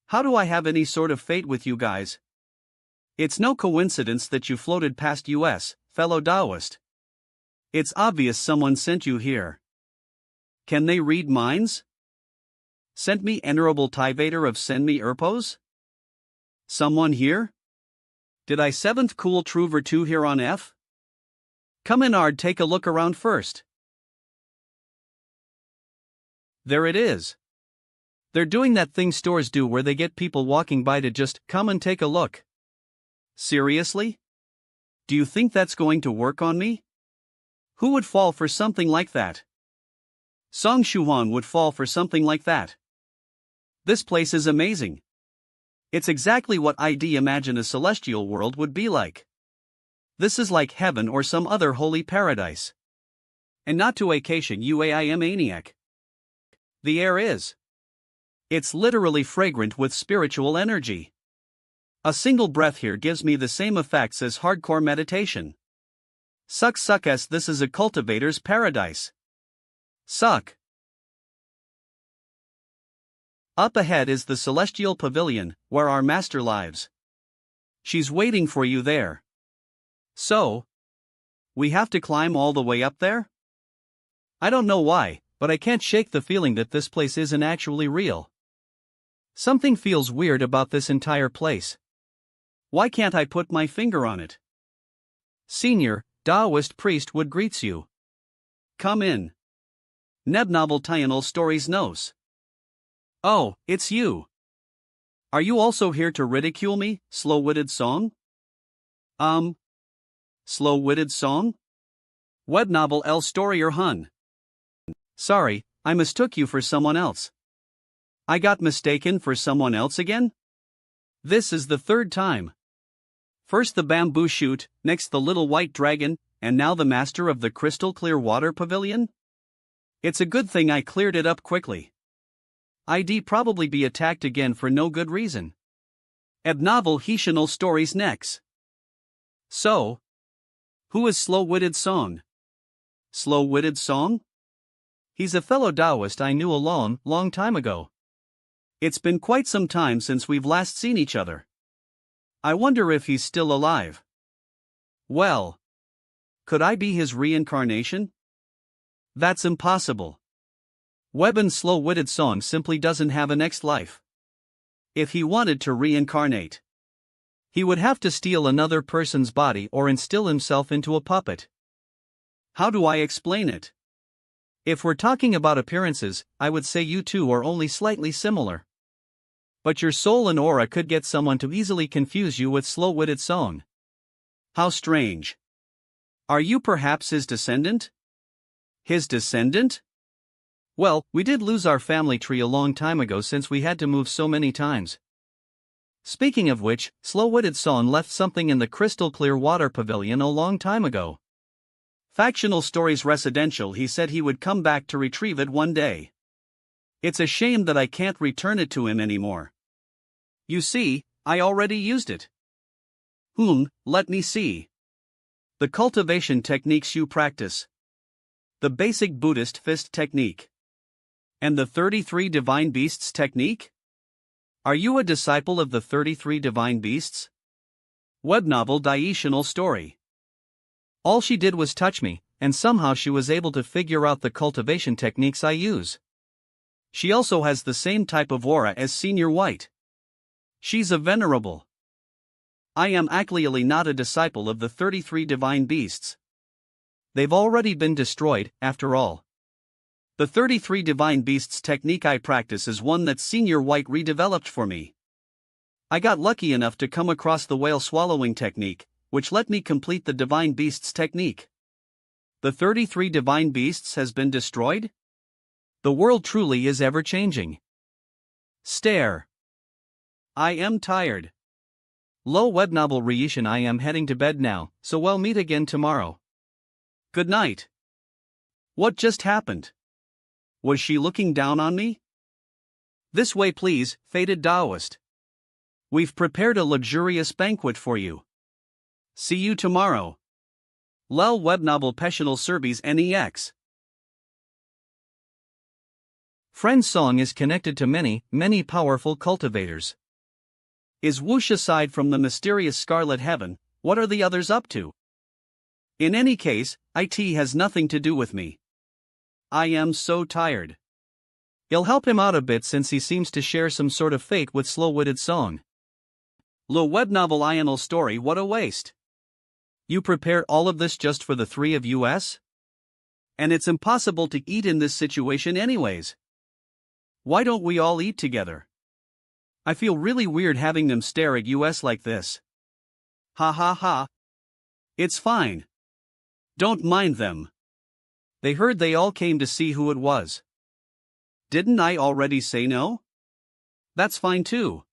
How do I have any sort of fate with you guys? It's no coincidence that you floated past US, fellow Taoist. It's obvious someone sent you here. Can they read minds? Sent me Venerable Tivator of Send Me Erpos? Someone here? Did I 7th Cool Truver 2 here on F? Come in Ard, take a look around first. There it is. They're doing that thing stores do where they get people walking by to just come and take a look. Seriously? Do you think that's going to work on me? Who would fall for something like that? Song Shuhan would fall for something like that. This place is amazing. It's exactly what I'd imagine a celestial world would be like. This is like heaven or some other holy paradise. And not to vacation UAIM maniac. The air is. It's literally fragrant with spiritual energy. A single breath here gives me the same effects as hardcore meditation. Suck as this is a cultivator's paradise. Suck. Up ahead is the Celestial Pavilion, where our master lives. She's waiting for you there. So, we have to climb all the way up there? I don't know why, but I can't shake the feeling that this place isn't actually real. Something feels weird about this entire place. Why can't I put my finger on it? Senior, Taoist priest would greets you. Come in. Nebnovel Tyanal Stories Nos. Oh, it's you. Are you also here to ridicule me, slow-witted song? Slow-witted song? Web novel El Storier Hun. Sorry, I mistook you for someone else. I got mistaken for someone else again? This is the third time. First the bamboo shoot, next the little white dragon, and now the master of the Crystal Clear Water Pavilion? It's a good thing I cleared it up quickly. I'd probably be attacked again for no good reason. Ebnovel Hishanal Stories next. So, who is Slow-Witted Song? Slow-Witted Song? He's a fellow Taoist I knew a long time ago. It's been quite some time since we've last seen each other. I wonder if he's still alive. Well, could I be his reincarnation? That's impossible. Weben's slow-witted song simply doesn't have a next life. If he wanted to reincarnate, he would have to steal another person's body or instill himself into a puppet. How do I explain it? If we're talking about appearances, I would say you two are only slightly similar. But your soul and aura could get someone to easily confuse you with slow-witted song. How strange. Are you perhaps his descendant? His descendant? Well, we did lose our family tree a long time ago since we had to move so many times. Speaking of which, Slow-Witted Song left something in the Crystal Clear Water Pavilion a long time ago. Factional Stories Residential. He said he would come back to retrieve it one day. It's a shame that I can't return it to him anymore. You see, I already used it. Let me see. The cultivation techniques you practice. The basic Buddhist fist technique. And the 33 divine beasts technique? Are you a disciple of the 33 divine beasts? Web novel Diational story. All she did was touch me, and somehow she was able to figure out the cultivation techniques I use. She also has the same type of aura as Senior White. She's a venerable. I am actually not a disciple of the 33 divine beasts. They've already been destroyed, after all. The 33 divine beasts technique I practice is one that Senior White redeveloped for me. I got lucky enough to come across the whale swallowing technique, which let me complete the divine beasts technique. The 33 divine beasts has been destroyed? The world truly is ever changing. Stare. I am tired. Low web novel reishin. I am heading to bed now, so we'll meet again tomorrow. Good night. What just happened? Was she looking down on me? This way please, fated Taoist. We've prepared a luxurious banquet for you. See you tomorrow. Lel web novel Pessional Serbis NEX. Friend's song is connected to many powerful cultivators. Is whoosh aside from the mysterious Scarlet Heaven, what are the others up to? In any case, IT has nothing to do with me. I am so tired. You'll help him out a bit since he seems to share some sort of fate with slow-witted song. Lo web novel Ional story. What a waste. You prepared all of this just for the three of us? And it's impossible to eat in this situation anyways. Why don't we all eat together? I feel really weird having them stare at us like this. Ha ha ha. It's fine. Don't mind them. They heard they all came to see who it was. Didn't I already say no? That's fine too.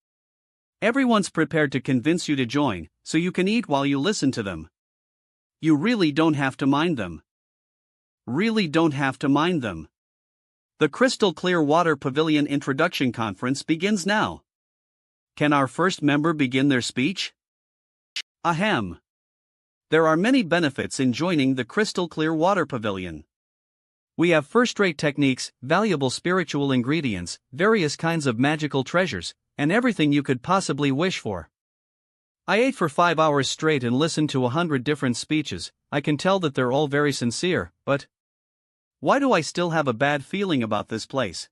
Everyone's prepared to convince you to join, so you can eat while you listen to them. You really don't have to mind them. Really don't have to mind them. The Crystal Clear Water Pavilion Introduction Conference begins now. Can our first member begin their speech? Ahem. There are many benefits in joining the Crystal Clear Water Pavilion. We have first-rate techniques, valuable spiritual ingredients, various kinds of magical treasures, and everything you could possibly wish for. I ate for 5 hours straight and listened to 100 different speeches. I can tell that they're all very sincere, but why do I still have a bad feeling about this place?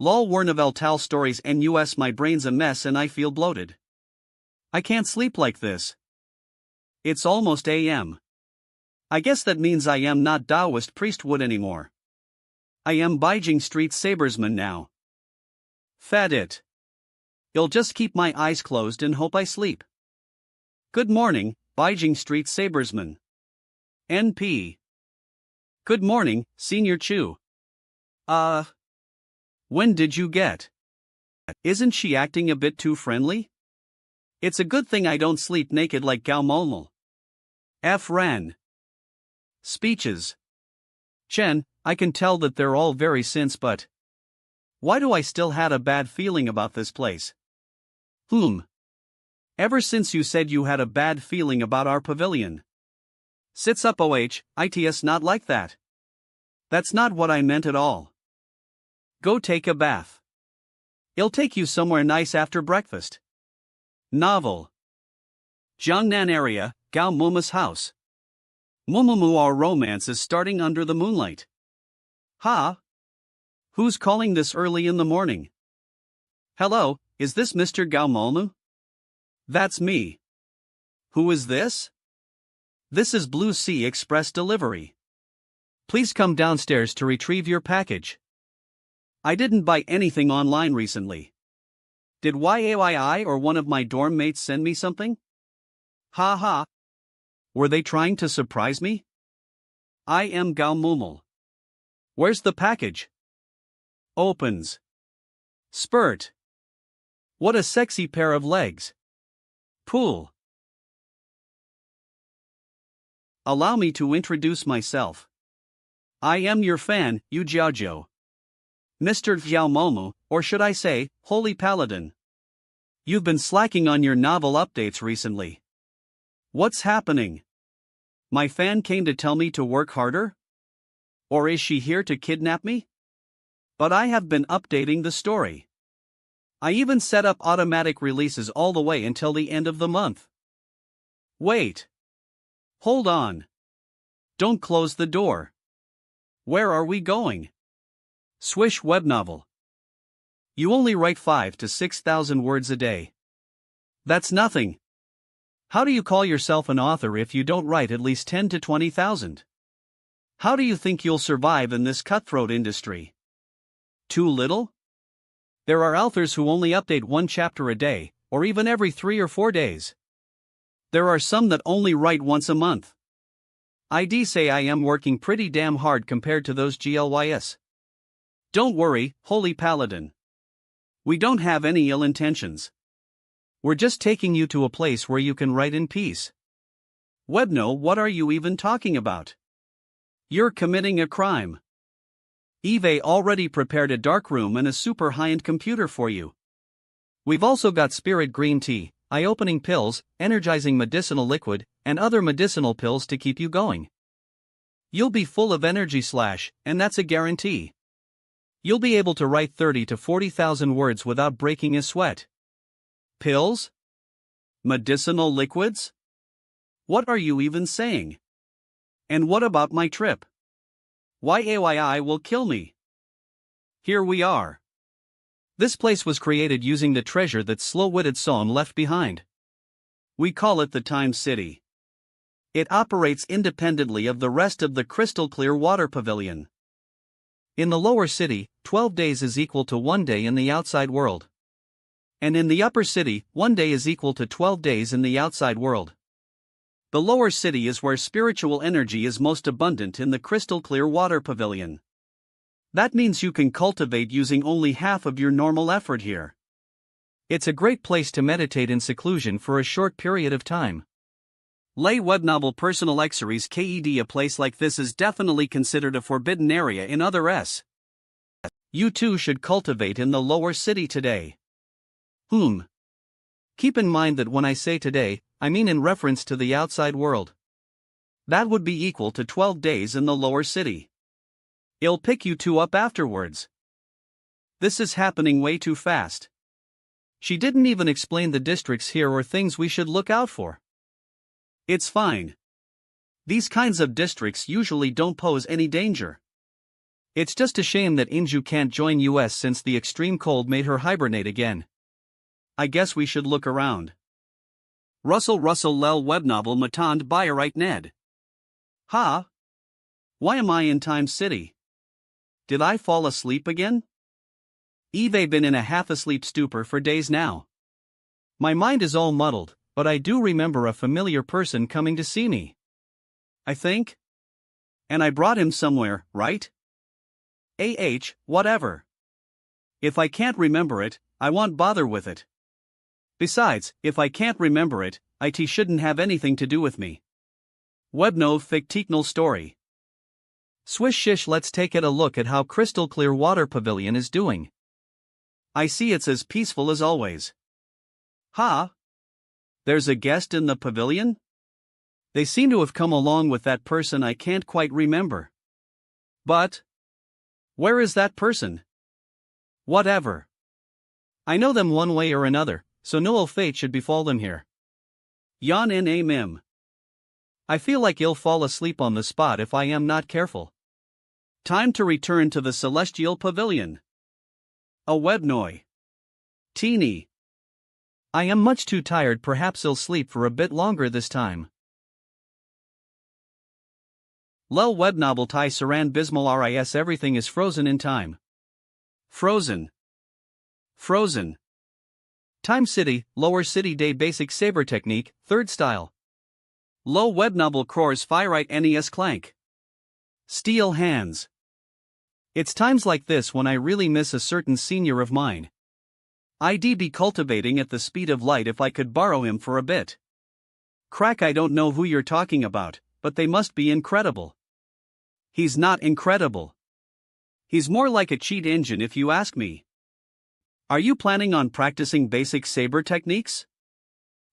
Lol Warnavel Tal stories NUS. My brain's a mess and I feel bloated. I can't sleep like this. It's almost AM. I guess that means I am not Taoist Priestwood anymore. I am Beijing Street Sabersman now. Fat it. You'll just keep my eyes closed and hope I sleep. Good morning, Beijing Street Sabersman. NP. Good morning, Senior Chu. When did you get? Isn't she acting a bit too friendly? It's a good thing I don't sleep naked like Gao Molmol. F. Ran. Speeches. Chen, I can tell that they're all very since, but why do I still had a bad feeling about this place? Ever since you said you had a bad feeling about our pavilion. Sits up it's not like that. That's not what I meant at all. Go take a bath. I'll take you somewhere nice after breakfast. Novel. Jiangnan area, Gao Muma's house. Mumumu, our romance is starting under the moonlight. Ha? Who's calling this early in the morning? Hello, is this Mr. Gao Molmu? That's me. Who is this? This is Blue Sea Express Delivery. Please come downstairs to retrieve your package. I didn't buy anything online recently. Did YAYI or one of my dorm mates send me something? Ha ha. Were they trying to surprise me? I am Gao Mumul. Where's the package? Opens. Spurt. What a sexy pair of legs. Pool. Allow me to introduce myself. I am your fan, Yu Jiaozhou. Mr. Xiao Momu, or should I say, Holy Paladin. You've been slacking on your novel updates recently. What's happening? My fan came to tell me to work harder? Or is she here to kidnap me? But I have been updating the story. I even set up automatic releases all the way until the end of the month. Wait. Hold on. Don't close the door. Where are we going? Swish web novel. You only write 5 to 6,000 words a day. That's nothing. How do you call yourself an author if you don't write at least 10 to 20,000? How do you think you'll survive in this cutthroat industry? Too little? There are authors who only update 1 chapter a day, or even every 3 or 4 days. There are some that only write once a month. I'd say I am working pretty damn hard compared to those GLYS. Don't worry, Holy Paladin. We don't have any ill intentions. We're just taking you to a place where you can write in peace. Webno, what are you even talking about? You're committing a crime. Eve already prepared a dark room and a super high-end computer for you. We've also got spirit green tea, eye-opening pills, energizing medicinal liquid, and other medicinal pills to keep you going. You'll be full of energy and that's a guarantee. You'll be able to write 30 to 40,000 words without breaking a sweat. Pills? Medicinal liquids? What are you even saying? And what about my trip? YAYI will kill me. Here we are. This place was created using the treasure that slow-witted Son left behind. We call it the Time City. It operates independently of the rest of the crystal-clear water pavilion. In the lower city, 12 days is equal to 1 day in the outside world. And in the upper city, 1 day is equal to 12 days in the outside world. The lower city is where spiritual energy is most abundant in the crystal-clear water pavilion. That means you can cultivate using only half of your normal effort here. It's a great place to meditate in seclusion for a short period of time. Lay web novel personal exeries KED. A place like this is definitely considered a forbidden area in other S. You too should cultivate in the lower city today. Keep in mind that when I say today, I mean in reference to the outside world. That would be equal to 12 days in the lower city. I'll pick you two up afterwards. This is happening way too fast. She didn't even explain the districts here or things we should look out for. It's fine. These kinds of districts usually don't pose any danger. It's just a shame that Inju can't join US since the extreme cold made her hibernate again. I guess we should look around. Russell Lel web novel Matand Bayarite Ned. Ha? Why am I in Time City? Did I fall asleep again? Eve been in a half-asleep stupor for days now. My mind is all muddled, but I do remember a familiar person coming to see me. I think? And I brought him somewhere, right? Whatever. If I can't remember it, I won't bother with it. Besides, if I can't remember it, it shouldn't have anything to do with me. Webno fictional story. Swish shish, let's take a look at how crystal clear water pavilion is doing. I see it's as peaceful as always. Ha? There's a guest in the pavilion? They seem to have come along with that person I can't quite remember. But where is that person? Whatever. I know them one way or another, so no ill fate should befall them here. Yon in a mim. I feel like I'll fall asleep on the spot if I am not careful. Time to return to the celestial pavilion. A webnoy. Teeny. I am much too tired, perhaps I'll sleep for a bit longer this time. Lel web novel Tai Saran Bismal RIS. Everything is frozen in time. Frozen. Time City, Lower City Day Basic Saber Technique, 3rd Style. Low web novel Crores Firite NES Clank. Steel Hands. It's times like this when I really miss a certain senior of mine. I'd be cultivating at the speed of light if I could borrow him for a bit. Crack, I don't know who you're talking about, but they must be incredible. He's not incredible. He's more like a cheat engine if you ask me. Are you planning on practicing basic saber techniques?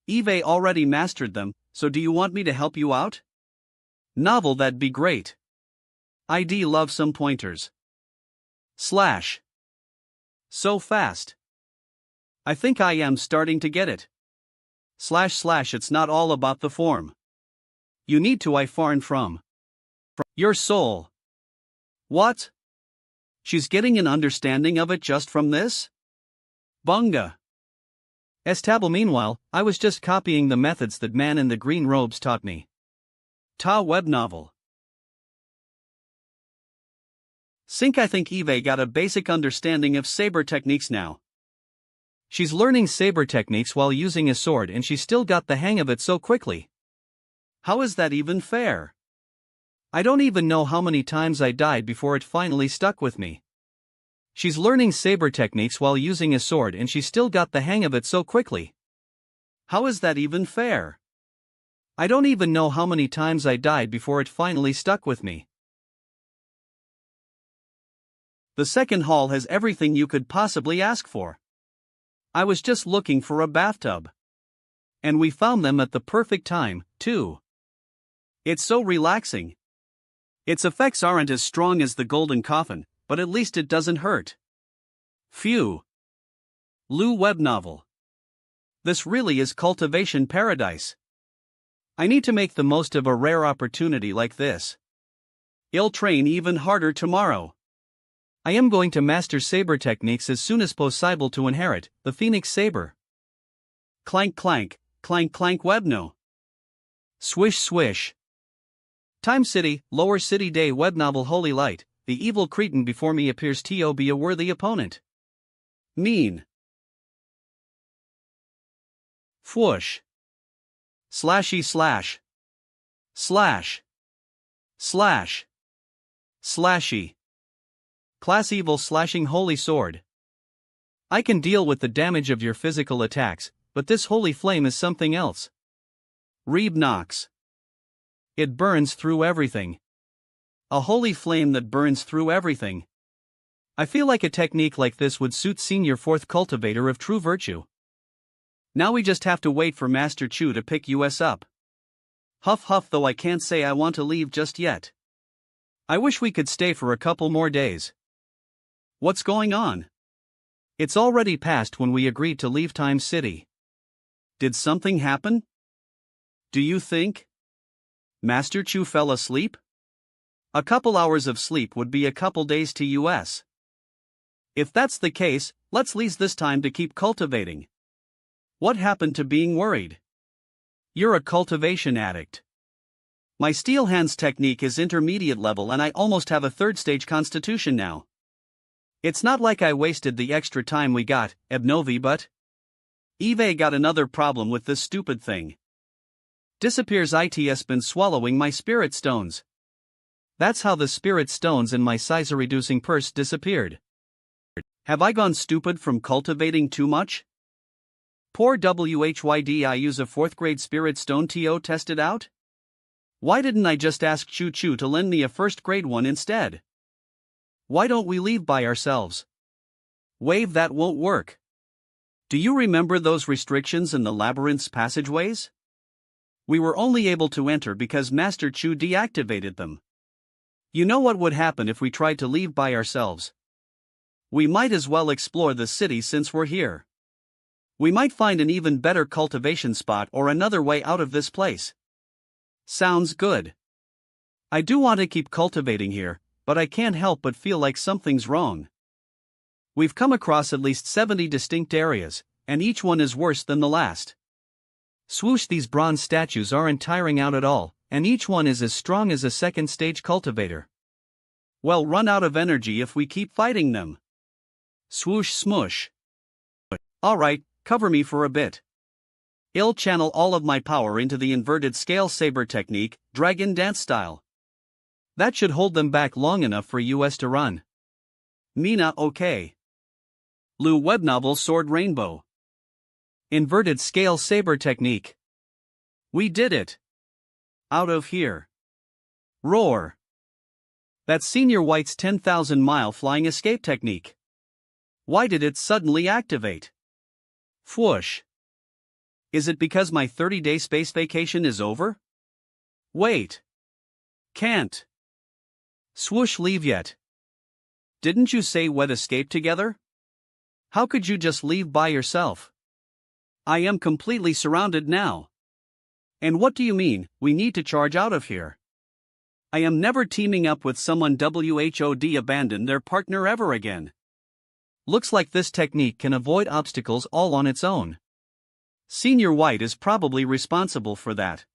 Eve already mastered them, so do you want me to help you out? Novel, that'd be great. I'd love some pointers. / So fast. I think I am starting to get it. / It's not all about the form. You need to I foreign from your soul. What? She's getting an understanding of it just from this? Bunga. Estable. Meanwhile, I was just copying the methods that man in the green robes taught me. Ta web novel. Sync. I think Eve got a basic understanding of saber techniques now. She's learning saber techniques while using a sword and she still got the hang of it so quickly. How is that even fair? I don't even know how many times I died before it finally stuck with me. She's learning saber techniques while using a sword and she still got the hang of it so quickly. How is that even fair? I don't even know how many times I died before it finally stuck with me. The second hall has everything you could possibly ask for. I was just looking for a bathtub. And we found them at the perfect time, too. It's so relaxing. Its effects aren't as strong as the golden coffin, but at least it doesn't hurt. Phew. Lou web novel. This really is cultivation paradise. I need to make the most of a rare opportunity like this. I'll train even harder tomorrow. I am going to master saber techniques as soon as possible to inherit the Phoenix Saber. Clank clank, clank clank webno. Swish swish. Time City, Lower City Day web novel. Holy light, the evil cretin before me appears to be a worthy opponent. Mean. Fwoosh. Slashy slash. Slash. Slash. Slashy. Class evil slashing holy sword. I can deal with the damage of your physical attacks, but this holy flame is something else. Reeb Knox. It burns through everything. A holy flame that burns through everything. I feel like a technique like this would suit Senior 4th Cultivator of True Virtue. Now we just have to wait for Master Chu to pick us up. Huff huff, though I can't say I want to leave just yet. I wish we could stay for a couple more days. What's going on? It's already past when we agreed to leave Time City. Did something happen? Do you think Master Chu fell asleep? A couple hours of sleep would be a couple days to us. If that's the case, let's leave this time to keep cultivating. What happened to being worried? You're a cultivation addict. My steel hands technique is intermediate level and I almost have a 3rd stage constitution now. It's not like I wasted the extra time we got, Ebnovi, but Eve got another problem with this stupid thing. Disappears. It's been swallowing my spirit stones. That's how the spirit stones in my size-reducing purse disappeared. Have I gone stupid from cultivating too much? Poor WHYD, I use a 4th grade spirit stone to test it out? Why didn't I just ask Choo Choo to lend me a 1st grade one instead? Why don't we leave by ourselves? Wave, that won't work. Do you remember those restrictions in the labyrinth's passageways? We were only able to enter because Master Chu deactivated them. You know what would happen if we tried to leave by ourselves? We might as well explore the city since we're here. We might find an even better cultivation spot or another way out of this place. Sounds good. I do want to keep cultivating here, but I can't help but feel like something's wrong. We've come across at least 70 distinct areas, and each one is worse than the last. Swoosh, these bronze statues aren't tiring out at all, and each one is as strong as a 2nd stage cultivator. We'll run out of energy if we keep fighting them. Swoosh smush. Alright, cover me for a bit. I'll channel all of my power into the inverted scale saber technique, dragon dance style. That should hold them back long enough for us to run. Mina, okay. Lou web novel Sword Rainbow. Inverted scale saber technique. We did it. Out of here. Roar. That's Senior White's 10,000-mile flying escape technique. Why did it suddenly activate? Fwoosh. Is it because my 30-day space vacation is over? Wait. Can't. Swoosh, leave yet. Didn't you say we'd escape together? How could you just leave by yourself? I am completely surrounded now. And what do you mean, we need to charge out of here? I am never teaming up with someone whod abandon their partner ever again. Looks like this technique can avoid obstacles all on its own. Senior White is probably responsible for that.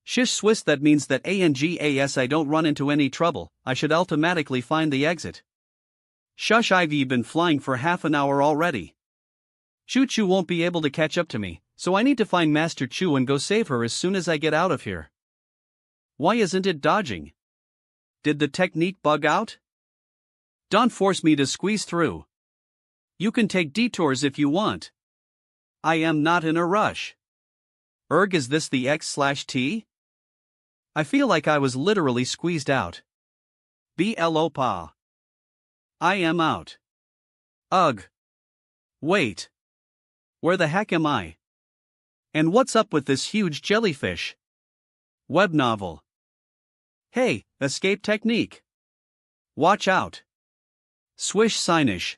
Shish Swiss, that means that ANGAS I don't run into any trouble, I should automatically find the exit. Shush, I've been flying for half an hour already. Choo Choo won't be able to catch up to me, so I need to find Master Chu and go save her as soon as I get out of here. Why isn't it dodging? Did the technique bug out? Don't force me to squeeze through. You can take detours if you want. I am not in a rush. Erg, is this the X/T? I feel like I was literally squeezed out. BLO pa. I am out. Ugh. Wait. Where the heck am I? And what's up with this huge jellyfish? Web novel. Hey, escape technique. Watch out. Swish Signish.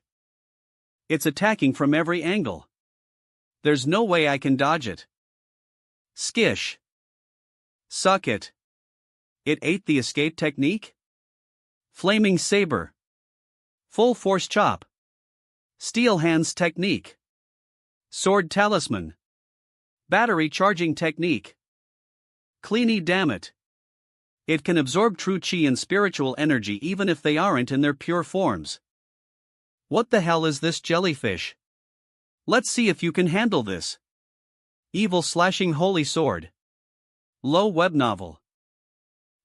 It's attacking from every angle. There's no way I can dodge it. Skish. Suck it. It ate the escape technique? Flaming Saber. Full Force Chop. Steel Hands technique. Sword Talisman. Battery Charging technique. Cleanie, damn it. It can absorb true chi and spiritual energy even if they aren't in their pure forms. What the hell is this jellyfish? Let's see if you can handle this. Evil Slashing Holy Sword. Low web novel.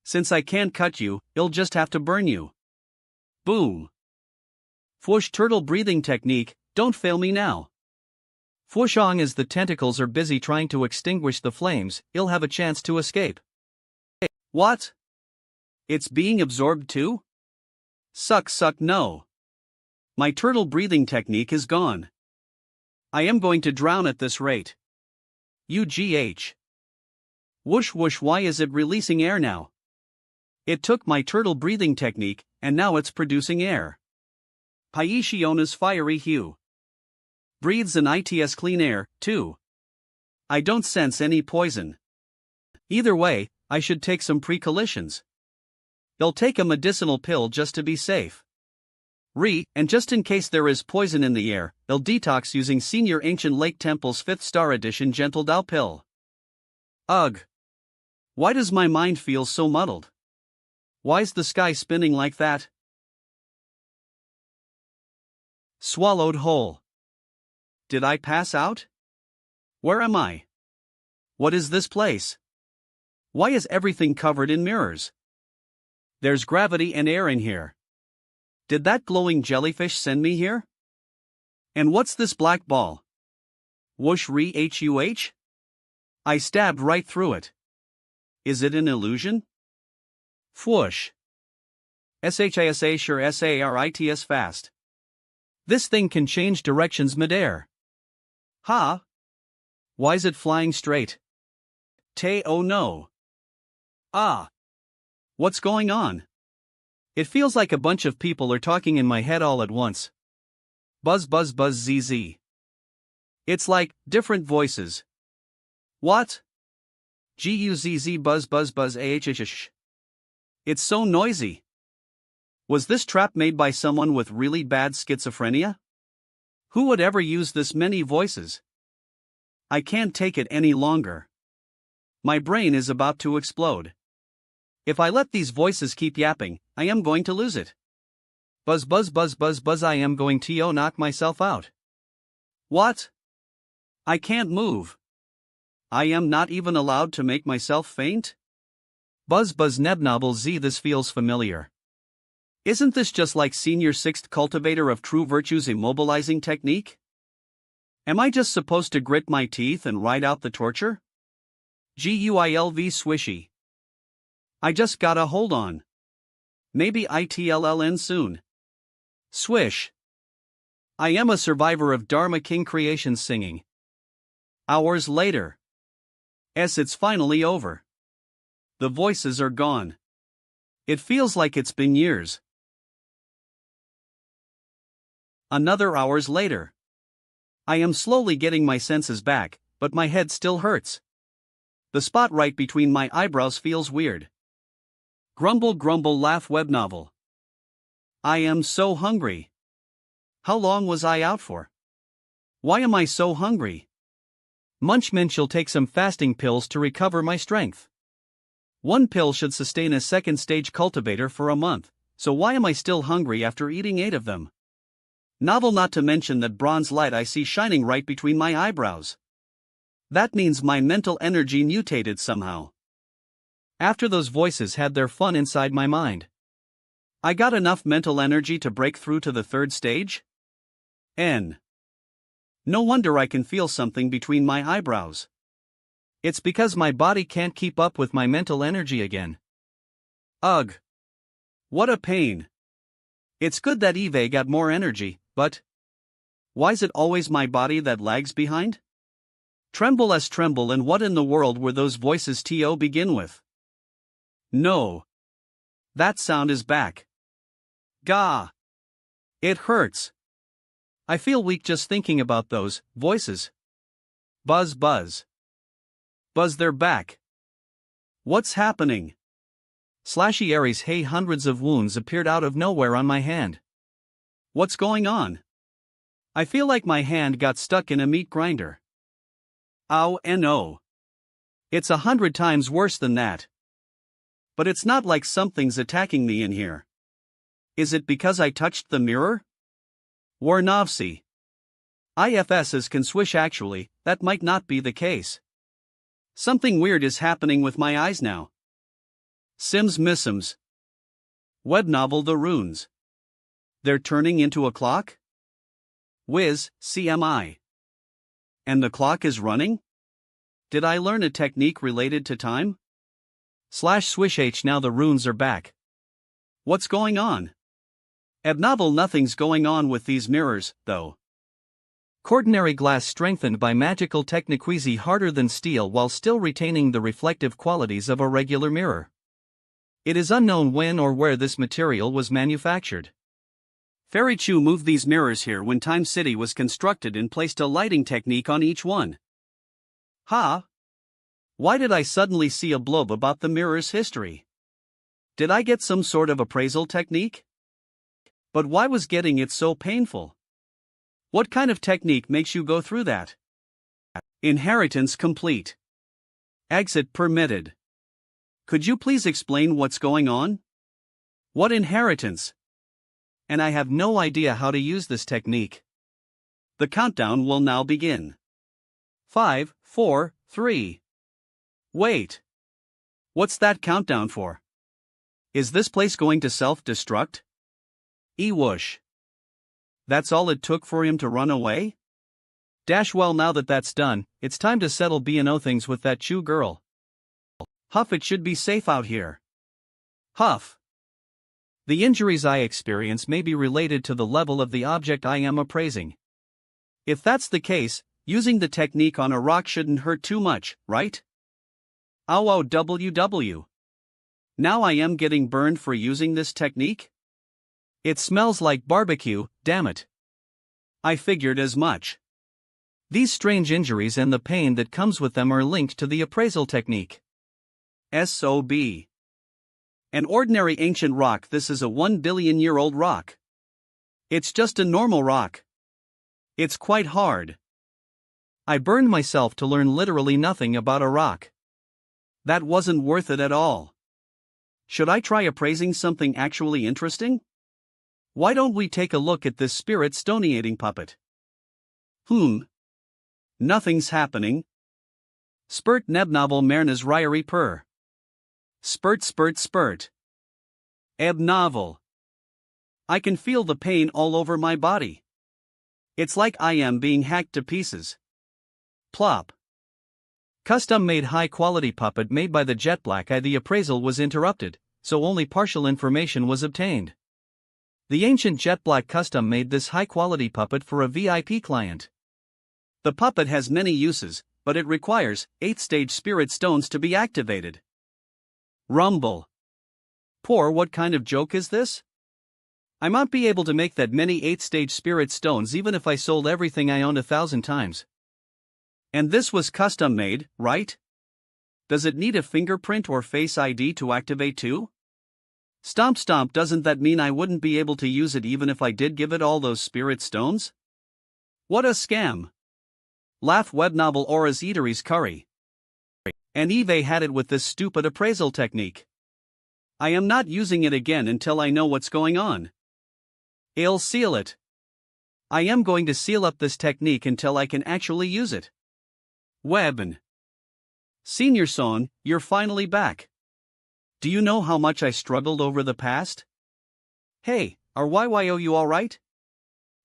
Since I can't cut you, I'll just have to burn you. Boom. Fwoosh Turtle Breathing technique, don't fail me now. Fwooshong, as the tentacles are busy trying to extinguish the flames, I'll have a chance to escape. What? It's being absorbed too? Suck, no. My turtle breathing technique is gone. I am going to drown at this rate. UGH. Whoosh whoosh, why is it releasing air now? It took my turtle breathing technique, and now it's producing air. Paishiona's fiery hue. Breathes an ITS clean air, too. I don't sense any poison. Either way, I should take some precautions. I'll take a medicinal pill just to be safe. And just in case there is poison in the air, I'll detox using Senior Ancient Lake Temple's 5th Star Edition Gentle Dao pill. Ugh. Why does my mind feel so muddled? Why's the sky spinning like that? Swallowed whole. Did I pass out? Where am I? What is this place? Why is everything covered in mirrors? There's gravity and air in here. Did that glowing jellyfish send me here? And what's this black ball? Whoosh re huh? I stabbed right through it. Is it an illusion? Fwoosh. SHISA sure SARITS fast. This thing can change directions midair. Ha? Why's it flying straight? Oh no. Ah. What's going on? It feels like a bunch of people are talking in my head all at once. Buzz buzz buzz ZZ. It's like different voices. What? GUZZ buzz buzz buzz AHHH. It's so noisy. Was this trap made by someone with really bad schizophrenia? Who would ever use this many voices? I can't take it any longer. My brain is about to explode. If I let these voices keep yapping, I am going to lose it. Buzz buzz buzz buzz buzz, I am going to knock myself out. What? I can't move. I am not even allowed to make myself faint? Buzz buzz nebnobble Z, this feels familiar. Isn't this just like Senior 6th Cultivator of True Virtue's immobilizing technique? Am I just supposed to grit my teeth and ride out the torture? GUILV swishy. I just gotta hold on. Maybe ITLLN soon. Swish. I am a survivor of Dharma King Creations singing. Hours later. It's finally over. The voices are gone. It feels like it's been years. Another hours later. I am slowly getting my senses back, but my head still hurts. The spot right between my eyebrows feels weird. Grumble grumble laugh web novel. I am so hungry. How long was I out for? Why am I so hungry? Munchman shall take some fasting pills to recover my strength. One pill should sustain a second stage cultivator for a month, so why am I still hungry after eating 8 of them? Novel, not to mention that bronze light I see shining right between my eyebrows. That means my mental energy mutated somehow. After those voices had their fun inside my mind, I got enough mental energy to break through to the third stage? No wonder I can feel something between my eyebrows. It's because my body can't keep up with my mental energy again. Ugh. What a pain. It's good that Eve got more energy, but why's it always my body that lags behind? Tremble, and what in the world were those voices to begin with? No. That sound is back. Gah. It hurts. I feel weak just thinking about those voices. Buzz buzz. Buzz, they're back. What's happening? Slashy Aries, hey, hundreds of wounds appeared out of nowhere on my hand. What's going on? I feel like my hand got stuck in a meat grinder. Ow, no. It's 100 times worse than that. But it's not like something's attacking me in here. Is it because I touched the mirror? Warnovsy. IFSs can swish, actually, that might not be the case. Something weird is happening with my eyes now. Sims Missims. Web novel The Runes. They're turning into a clock? Whiz, CMI. And the clock is running? Did I learn a technique related to time? /swish H, now the runes are back. What's going on? Abnovel, nothing's going on with these mirrors, though. Quaternary glass strengthened by magical techniquezy, harder than steel while still retaining the reflective qualities of a regular mirror. It is unknown when or where this material was manufactured. Fairy Chu moved these mirrors here when Time City was constructed and placed a lighting technique on each one. Ha! Why did I suddenly see a blob about the mirror's history? Did I get some sort of appraisal technique? But why was getting it so painful? What kind of technique makes you go through that? Inheritance complete. Exit permitted. Could you please explain what's going on? What inheritance? And I have no idea how to use this technique. The countdown will now begin. 5, 4, 3. Wait. What's that countdown for? Is this place going to self-destruct? Whoosh. That's all it took for him to run away? Well, now that that's done, it's time to settle B&O things with that Chu girl. Huff, it should be safe out here. Huff. The injuries I experience may be related to the level of the object I am appraising. If that's the case, using the technique on a rock shouldn't hurt too much, right? OWW. Now I am getting burned for using this technique? It smells like barbecue, damn it. I figured as much. These strange injuries and the pain that comes with them are linked to the appraisal technique. SOB. An ordinary ancient rock. This is a 1 billion year old rock. It's just a normal rock. It's quite hard. I burned myself to learn literally nothing about a rock. That wasn't worth it at all. Should I try appraising something actually interesting? Why don't we take a look at this spirit stoniating puppet? Nothing's happening. Spurt nebnovel mernas ryari purr. Spurt spurt spurt. Ebnovel. I can feel the pain all over my body. It's like I am being hacked to pieces. Plop. Custom-made high-quality puppet made by the Jet Black Eye. The appraisal was interrupted, so only partial information was obtained. The ancient Jet Black custom made this high-quality puppet for a VIP client. The puppet has many uses, but it requires 8th-stage spirit stones to be activated. Rumble. Poor, what kind of joke is this? I might be able to make that many 8-stage spirit stones even if I sold everything I owned 1,000 times. And this was custom made, right? Does it need a fingerprint or face ID to activate too? Stomp stomp, doesn't that mean I wouldn't be able to use it even if I did give it all those spirit stones? What a scam! Laugh web novel Aura's Eateries Curry. And Eve had it with this stupid appraisal technique. I am not using it again until I know what's going on. I'll seal it. I am going to seal up this technique until I can actually use it. Webben. Senior Son, you're finally back. Do you know how much I struggled over the past? Hey, are YYOU alright?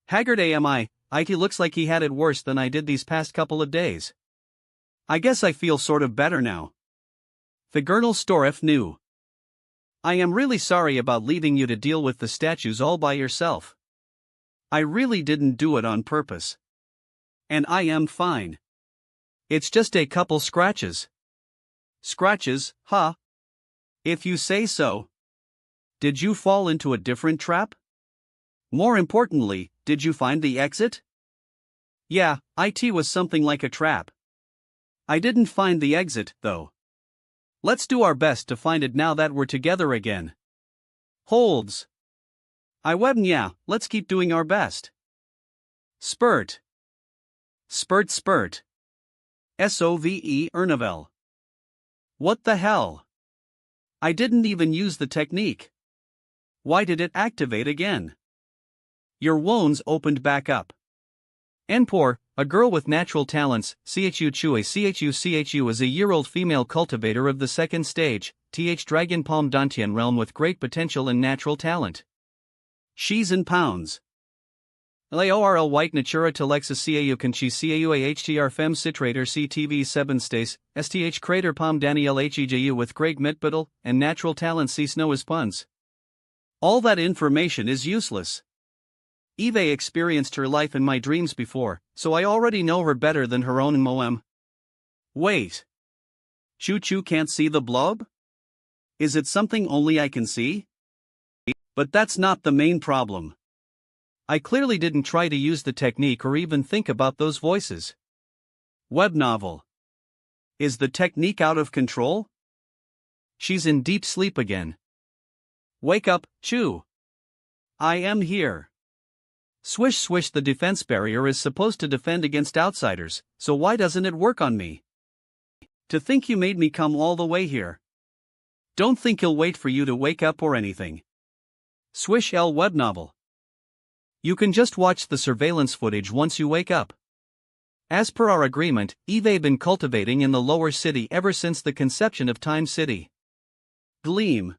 Haggard AMI, IT looks like he had it worse than I did these past couple of days. I guess I feel sort of better now. The Gurnal Storef knew. I am really sorry about leaving you to deal with the statues all by yourself. I really didn't do it on purpose. And I am fine. It's just a couple scratches. Scratches, huh? If you say so. Did you fall into a different trap? More importantly, did you find the exit? Yeah, it was something like a trap. I didn't find the exit, though. Let's do our best to find it now that we're together again. Holds. Yeah, let's keep doing our best. Spurt. Spurt spurt. SOVE Ernavel. What the hell? I didn't even use the technique. Why did it activate again? Your wounds opened back up. Enpor, a girl with natural talents, Chu Chu is a year-old female cultivator of the second stage, Dragon Palm Dantian realm with great potential and natural talent. She's in pounds. LAORL White Natura Telexa CAU Kanchi CAUAHTR Fem Citrator CTV 7 Stace, STH Crater Palm Daniel HEJU with great mitbittle and natural talent C Snow is puns. All that information is useless. Eve experienced her life in my dreams before, so I already know her better than her own Moem. Wait. Chu Chu can't see the blob? Is it something only I can see? But that's not the main problem. I clearly didn't try to use the technique or even think about those voices. Web novel. Is the technique out of control? She's in deep sleep again. Wake up, Chu. I am here. Swish swish, the defense barrier is supposed to defend against outsiders, so why doesn't it work on me? To think you made me come all the way here. Don't think he'll wait for you to wake up or anything. Swish L web novel. You can just watch the surveillance footage once you wake up. As per our agreement, Eve been cultivating in the lower city ever since the conception of Time City. Gleam.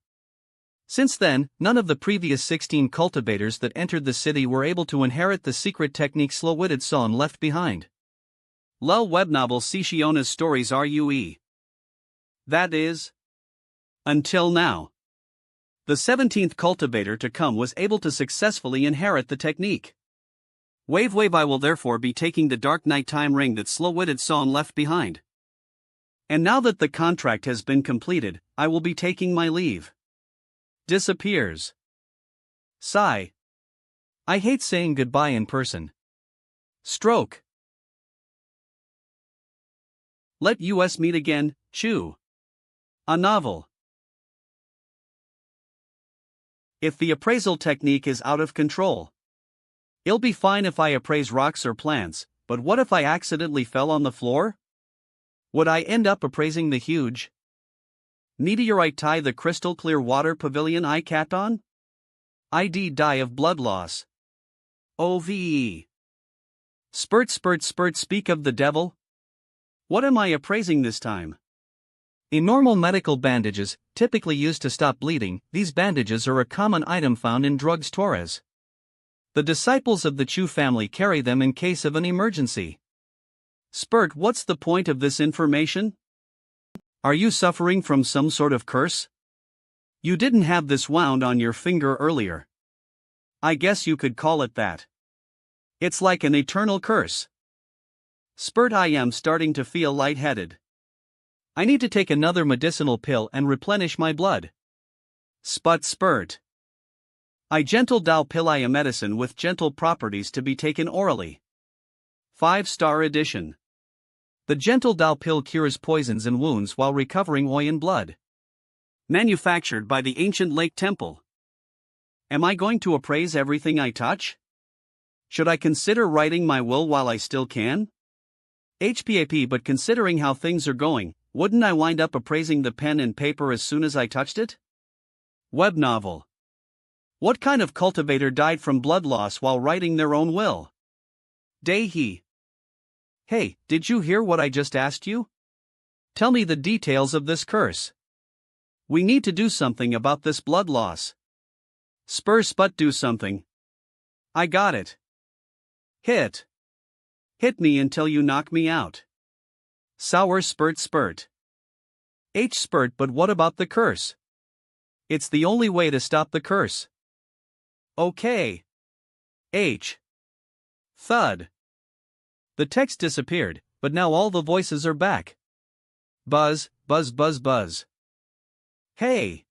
Since then, none of the previous 16 cultivators that entered the city were able to inherit the secret technique slow-witted Son left behind. Lel web novel Shiona's stories RUE. That is, until now. The 17th cultivator to come was able to successfully inherit the technique. Wave I will therefore be taking the dark nighttime ring that slow-witted Son left behind. And now that the contract has been completed, I will be taking my leave. Disappears. Sigh. I hate saying goodbye in person. Stroke. Let us meet again, Chu. A novel. If the appraisal technique is out of control. It'll be fine if I appraise rocks or plants, but what if I accidentally fell on the floor? Would I end up appraising the huge meteorite tie, the crystal clear water pavilion I cat on? ID die of blood loss. OVE. Spurt spurt spurt, speak of the devil. What am I appraising this time? In normal medical bandages, typically used to stop bleeding, these bandages are a common item found in drugstores. The disciples of the Chu family carry them in case of an emergency. Spurt, what's the point of this information? Are you suffering from some sort of curse? You didn't have this wound on your finger earlier. I guess you could call it that. It's like an eternal curse. Spurt, I am starting to feel lightheaded. I need to take another medicinal pill and replenish my blood. Spurt. I gentle Dao Pillai, a medicine with gentle properties to be taken orally. 5-star edition. The gentle Dao pill cures poisons and wounds while recovering oil in blood. Manufactured by the ancient Lake Temple. Am I going to appraise everything I touch? Should I consider writing my will while I still can? HPAP, but considering how things are going, wouldn't I wind up appraising the pen and paper as soon as I touched it? Web novel. What kind of cultivator died from blood loss while writing their own will? Dae-hee. Hey, did you hear what I just asked you? Tell me the details of this curse. We need to do something about this blood loss. Spurt do something. I got it. Hit. Hit me until you knock me out. Sour spurt. Spurt, but what about the curse? It's the only way to stop the curse. Okay. H. Thud. The text disappeared, but now all the voices are back. Buzz. Hey.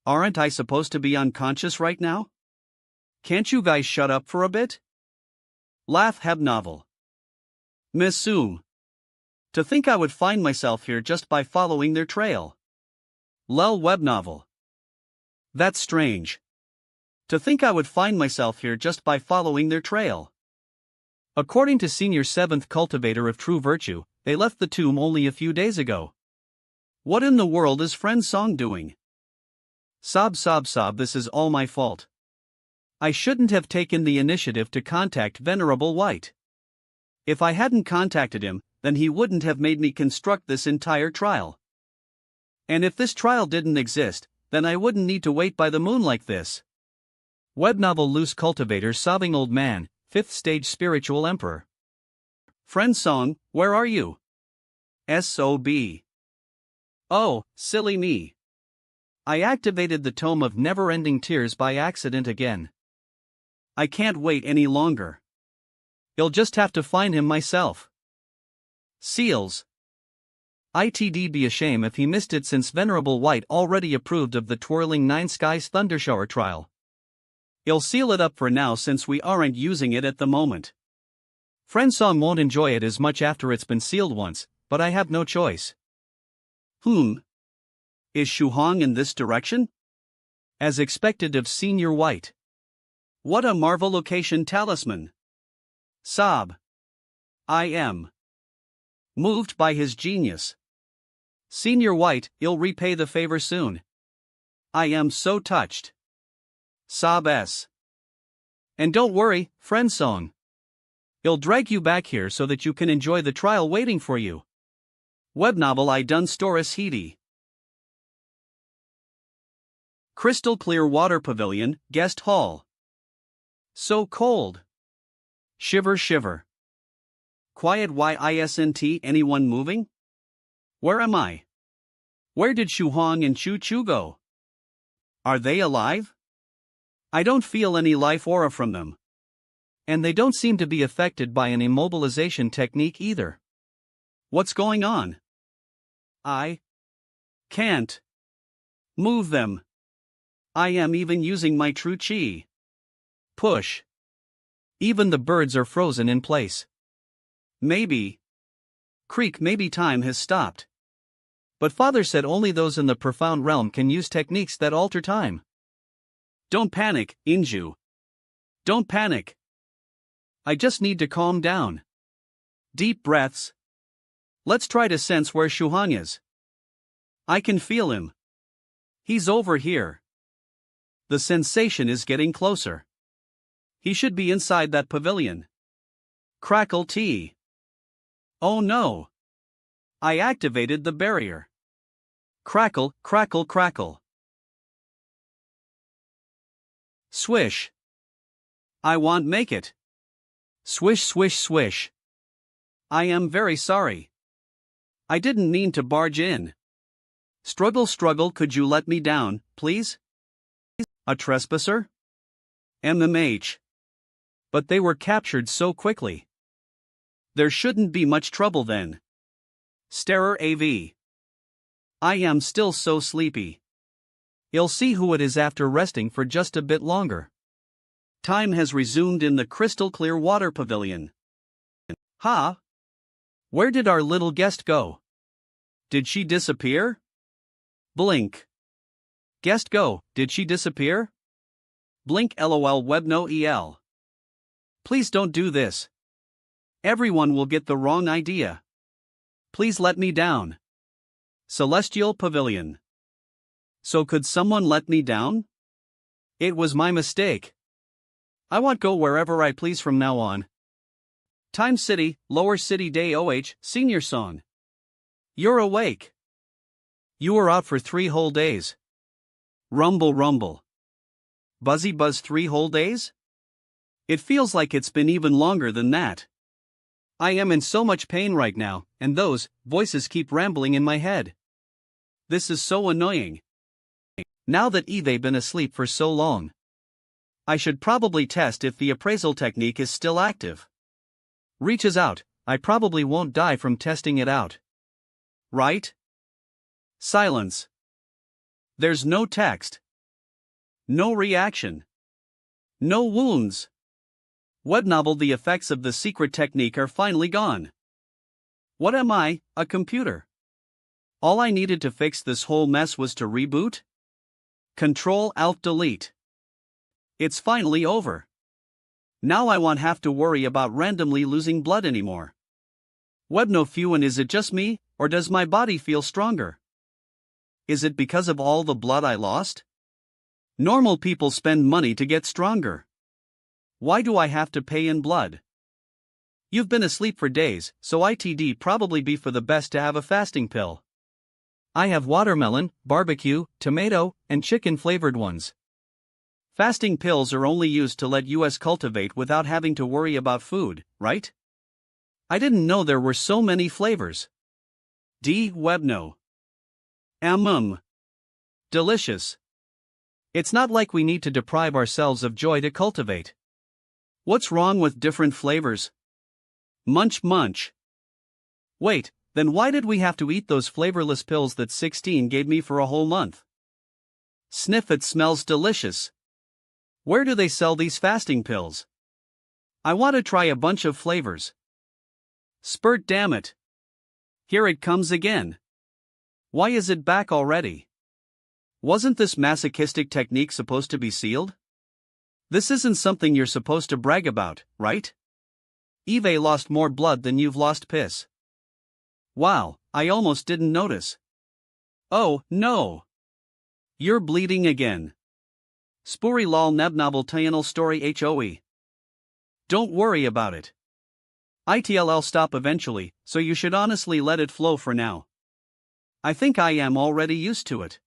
Aren't I supposed to be unconscious right now? Can't you guys shut up for a bit? Laugh heb novel. Miss Soom. To think I would find myself here just by following their trail. Lel web novel. That's strange. To think I would find myself here just by following their trail. According to Senior 7th Cultivator of True Virtue, they left the tomb only a few days ago. What in the world is Friend Song doing? Sob, this is all my fault. I shouldn't have taken the initiative to contact Venerable White. If I hadn't contacted him, then he wouldn't have made me construct this entire trial. And if this trial didn't exist, then I wouldn't need to wait by the moon like this. Web novel Loose Cultivator Sobbing Old Man, 5th Stage Spiritual Emperor. Friend Song, where are you? S.O.B. Oh, silly me. I activated the Tome of Never-Ending Tears by accident again. I can't wait any longer. I'll just have to find him myself. Seals. It'd be a shame if he missed it, since Venerable White already approved of the Twirling Nine Skies Thundershower trial. I'll seal it up for now since we aren't using it at the moment. Friend Song won't enjoy it as much after it's been sealed once, but I have no choice. Is Shu Hong in this direction? As expected of Senior White. What a Marvel location talisman. Sob. I am moved by his genius. Senior White, you'll repay the favor soon. I am so touched. Sob S. And don't worry, Friend Song. I'll drag you back here so that you can enjoy the trial waiting for you. Web novel I done Storis Heedy. Crystal Clear Water Pavilion, Guest Hall. So cold. Shiver. Quiet YISNT, anyone moving? Where am I? Where did Shu Hong and Chu Chu go? Are they alive? I don't feel any life aura from them. And they don't seem to be affected by an immobilization technique either. What's going on? I can't move them. I am even using my true chi. Push. Even the birds are frozen in place. Maybe time has stopped. But Father said only those in the profound realm can use techniques that alter time. Don't panic, Inju. Don't panic. I just need to calm down. Deep breaths. Let's try to sense where Shu Hong is. I can feel him. He's over here. The sensation is getting closer. He should be inside that pavilion. Crackle tea. Oh no. I activated the barrier. Crackle. Swish. I won't make it. Swish. I am very sorry. I didn't mean to barge in. Struggle, could you let me down, please? A trespasser? MMH. But they were captured so quickly. There shouldn't be much trouble then. Starer AV. I am still so sleepy. He'll see who it is after resting for just a bit longer. Time has resumed in the crystal clear water pavilion. Ha! Where did our little guest go? Did she disappear? Blink. Guest go, did she disappear? Blink lol webno el. Please don't do this. Everyone will get the wrong idea. Please let me down. Celestial Pavilion. So could someone let me down? It was my mistake. I want go wherever I please from now on. Time City, Lower City Day Senior Song. You're awake. You were out for 3 whole days. Rumble rumble. Buzzy buzz 3 whole days? It feels like it's been even longer than that. I am in so much pain right now, and those voices keep rambling in my head. This is so annoying. Now that Eve's been asleep for so long, I should probably test if the appraisal technique is still active. Reaches out, I probably won't die from testing it out. Right? Silence. There's no text. No reaction. No wounds. Web novel. The effects of the secret technique are finally gone. What am I, a computer? All I needed to fix this whole mess was to reboot? Control-Alt-Delete. It's finally over. Now I won't have to worry about randomly losing blood anymore. Webno Fuan, is it just me, or does my body feel stronger? Is it because of all the blood I lost? Normal people spend money to get stronger. Why do I have to pay in blood? You've been asleep for days, so it'd probably be for the best to have a fasting pill. I have watermelon, barbecue, tomato, and chicken flavored ones. Fasting pills are only used to let us cultivate without having to worry about food, right? I didn't know there were so many flavors. Webno. Delicious. It's not like we need to deprive ourselves of joy to cultivate. What's wrong with different flavors? Munch munch. Wait, then why did we have to eat those flavorless pills that 16 gave me for a whole month? Sniff, it smells delicious. Where do they sell these fasting pills? I want to try a bunch of flavors. Spurt, damn it. Here it comes again. Why is it back already? Wasn't this masochistic technique supposed to be sealed? This isn't something you're supposed to brag about, right? Eve lost more blood than you've lost piss. Wow, I almost didn't notice. Oh, no. You're bleeding again. Spuri lol nebnovel tayanal story hoe. Don't worry about it. It'll stop eventually, so you should honestly let it flow for now. I think I am already used to it.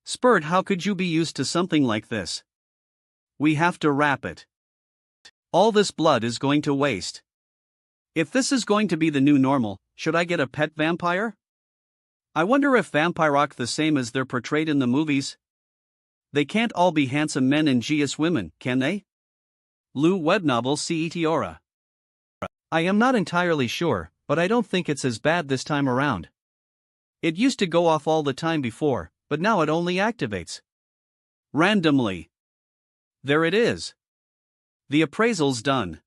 Spurt, how could you be used to something like this? We have to wrap it. All this blood is going to waste. If this is going to be the new normal, should I get a pet vampire? I wonder if vampires the same as they're portrayed in the movies. They can't all be handsome men and geous women, can they? Lu webnovel Cetiora. I am not entirely sure, but I don't think it's as bad this time around. It used to go off all the time before, but now it only activates randomly. There it is. The appraisal's done.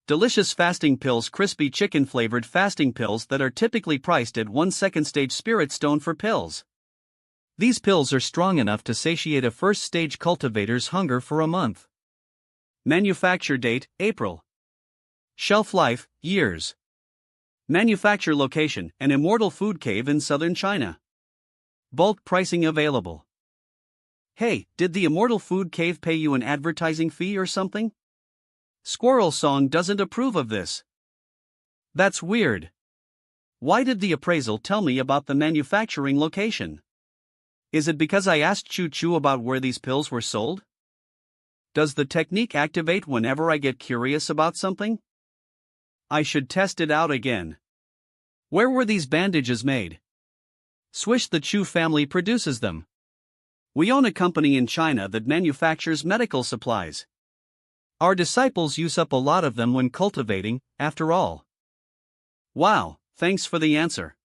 Delicious fasting pills, crispy chicken flavored fasting pills that are typically priced at 1 second stage spirit stone for pills. These pills are strong enough to satiate a first stage cultivator's hunger for a month. Manufacture date, April. Shelf life, years. Manufacture location, an immortal food cave in southern China. Bulk pricing available. Hey, did the immortal food cave pay you an advertising fee or something? Squirrel Song doesn't approve of this. That's weird. Why did the appraisal tell me about the manufacturing location? Is it because I asked Choo Choo about where these pills were sold? Does the technique activate whenever I get curious about something? I should test it out again. Where were these bandages made? Swish, the Chu family produces them. We own a company in China that manufactures medical supplies. Our disciples use up a lot of them when cultivating, after all. Wow, thanks for the answer.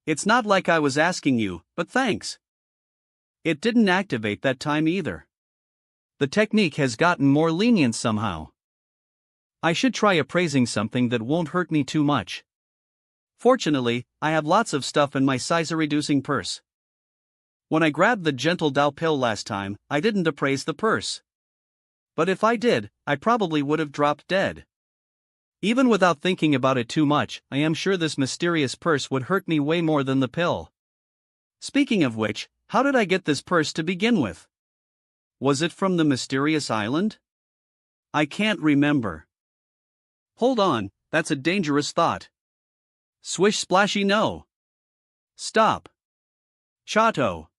It's not like I was asking you, but thanks. It didn't activate that time either. The technique has gotten more lenient somehow. I should try appraising something that won't hurt me too much. Fortunately, I have lots of stuff in my size-reducing purse. When I grabbed the gentle Dao pill last time, I didn't appraise the purse. But if I did, I probably would have dropped dead. Even without thinking about it too much, I am sure this mysterious purse would hurt me way more than the pill. Speaking of which, how did I get this purse to begin with? Was it from the mysterious island? I can't remember. Hold on, that's a dangerous thought. Swish splashy no. Stop. Chato.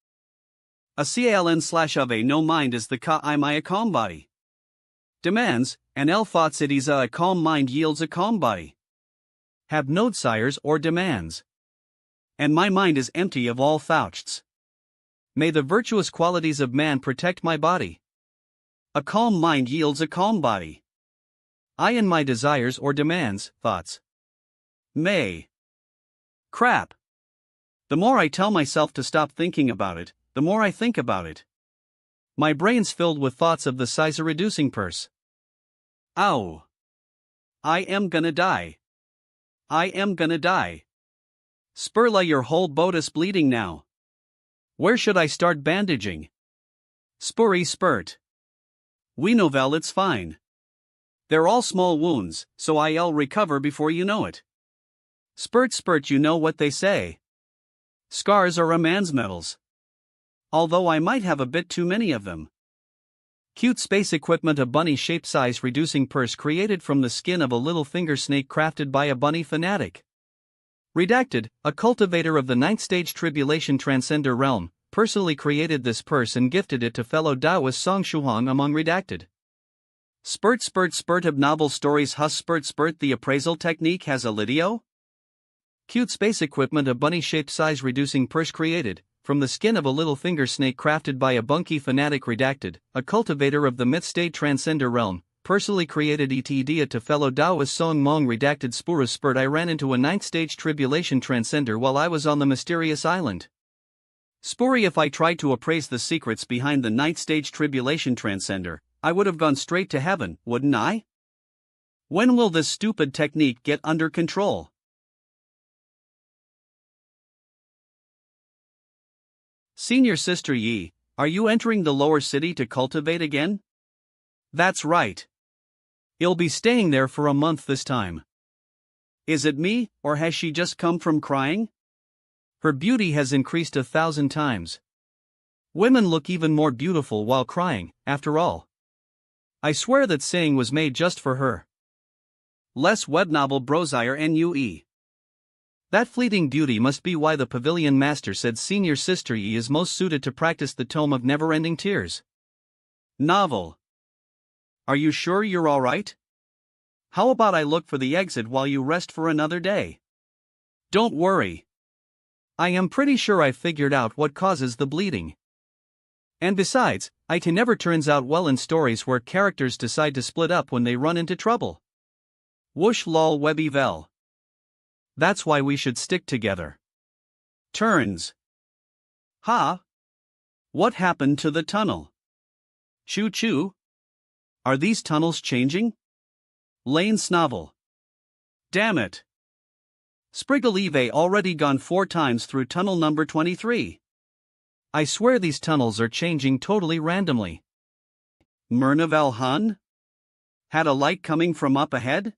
A caln/of no mind is the ka-I a calm body. Demands, and L thoughts it is a calm mind yields a calm body. Have no desires or demands. And my mind is empty of all thoughts. May the virtuous qualities of man protect my body. A calm mind yields a calm body. I and my desires or demands, thoughts. May. Crap. The more I tell myself to stop thinking about it, the more I think about it. My brain's filled with thoughts of the size-reducing purse. Ow. I am gonna die. I am gonna die. Spurla, your whole boat is bleeding now. Where should I start bandaging? Spurry spurt. We know Val, it's fine. They're all small wounds, so I'll recover before you know it. Spurt spurt, you know what they say. Scars are a man's medals. Although I might have a bit too many of them. Cute space equipment, a bunny-shaped size-reducing purse created from the skin of a little finger snake crafted by a bunny fanatic. Redacted, a cultivator of the ninth stage tribulation transcender realm, personally created this purse and gifted it to fellow Taoist Song Shuhong among redacted. Spurt spurt spurt of novel stories. Hus spurt spurt, the appraisal technique has a lidio? Cute space equipment, a bunny-shaped size-reducing purse created from the skin of a little finger snake crafted by a bunky fanatic redacted, a cultivator of the myth-state transcender realm, personally created etd to fellow Taoist Song Mong redacted. Spura spurt, I ran into a ninth stage tribulation transcender while I was on the mysterious island. Spuri, if I tried to appraise the secrets behind the ninth stage tribulation transcender, I would have gone straight to heaven, wouldn't I? When will this stupid technique get under control? Senior Sister Yi, are you entering the lower city to cultivate again? That's right. You'll be staying there for a month this time. Is it me, or has she just come from crying? Her beauty has increased 1,000 times. Women look even more beautiful while crying, after all. I swear that saying was made just for her. Less web novel brosier NUE. That fleeting beauty must be why the pavilion master said Senior Sister Yi is most suited to practice the tome of never-ending tears. Novel. Are you sure you're alright? How about I look for the exit while you rest for another day? Don't worry. I am pretty sure I figured out what causes the bleeding. And besides, it never turns out well in stories where characters decide to split up when they run into trouble. Whoosh lol webby vel. That's why we should stick together. Turns. Ha? What happened to the tunnel? Choo choo? Are these tunnels changing? Lane snovel. Damn it. Spriggleive already gone 4 times through tunnel number 23. I swear these tunnels are changing totally randomly. Myrnavel Hun? Had a light coming from up ahead?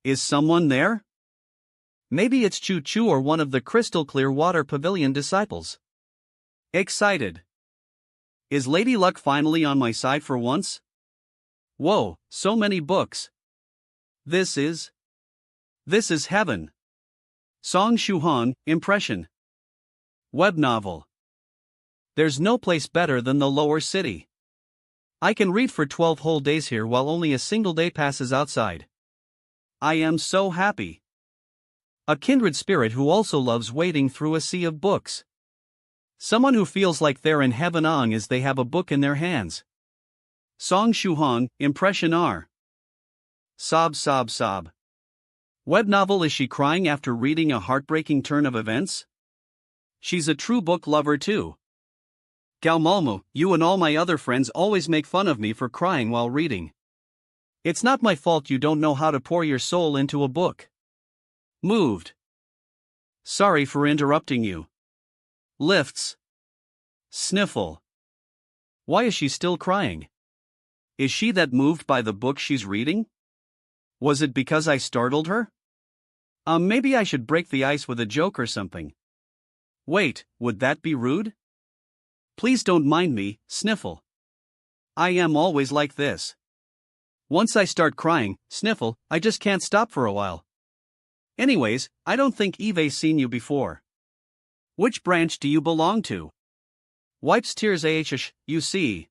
Is someone there? Maybe it's Choo Choo or one of the crystal clear water pavilion disciples. Excited. Is Lady Luck finally on my side for once? Whoa, so many books. This is heaven. Song Shuhan, impression. Web novel. There's no place better than the lower city. I can read for 12 whole days here while only a single day passes outside. I am so happy. A kindred spirit who also loves wading through a sea of books. Someone who feels like they're in heaven as they have a book in their hands. Song Shuhan, impression R. Sob sob sob. Web novel. Is she crying after reading a heartbreaking turn of events? She's a true book lover too. Galmalmo, you and all my other friends always make fun of me for crying while reading. It's not my fault you don't know how to pour your soul into a book. Moved. Sorry for interrupting you. Lifts. Sniffle. Why is she still crying? Is she that moved by the book she's reading? Was it because I startled her? Maybe I should break the ice with a joke or something. Wait, would that be rude? Please don't mind me, sniffle. I am always like this. Once I start crying, sniffle, I just can't stop for a while. Anyways, I don't think Eve's seen you before. Which branch do you belong to? Wipes tears you see.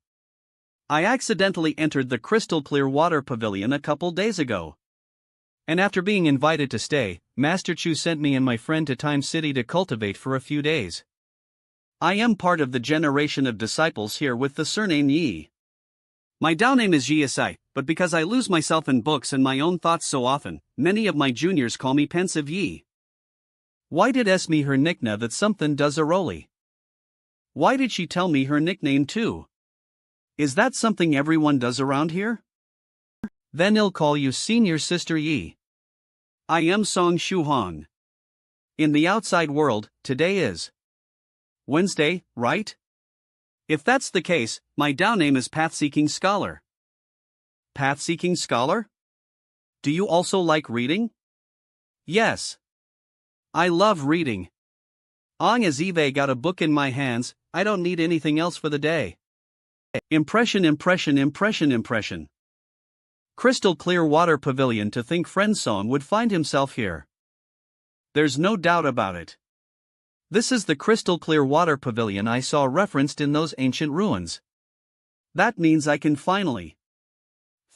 I accidentally entered the crystal clear water pavilion a couple days ago. And after being invited to stay, Master Chu sent me and my friend to Time City to cultivate for a few days. I am part of the generation of disciples here with the surname Yi. My name is Yi, but because I lose myself in books and my own thoughts so often, many of my juniors call me Pensive Yi. Why did me her nickname that something does a roly? Why did she tell me her nickname too? Is that something everyone does around here? Then I'll call you Senior Sister Yi. I am Song Shuhan. In the outside world, today is Wednesday, right? If that's the case, my name is Path-Seeking Scholar. Path-Seeking Scholar? Do you also like reading? Yes. I love reading. Long as Eve got a book in my hands, I don't need anything else for the day. Impression. Crystal clear water pavilion. To think friend Song would find himself here. There's no doubt about it. This is the crystal clear water pavilion I saw referenced in those ancient ruins. That means I can finally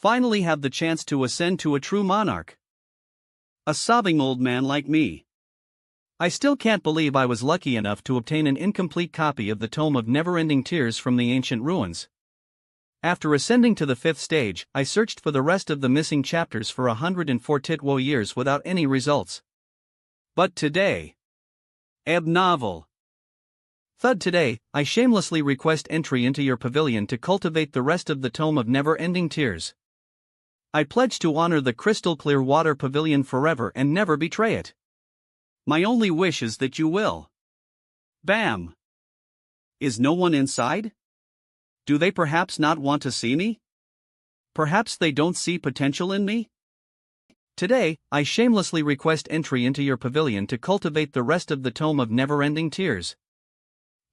have the chance to ascend to a true monarch. A sobbing old man like me. I still can't believe I was lucky enough to obtain an incomplete copy of the Tome of Never-Ending Tears from the ancient ruins. After ascending to the 5th stage, I searched for the rest of the missing chapters for 104 Titwo years without any results. But today, novel. Today, I shamelessly request entry into your pavilion to cultivate the rest of the Tome of Never-Ending Tears. I pledge to honor the crystal clear water pavilion forever and never betray it. My only wish is that you will. Bam! Is no one inside? Do they perhaps not want to see me? Perhaps they don't see potential in me? Today, I shamelessly request entry into your pavilion to cultivate the rest of the Tome of Never-Ending Tears.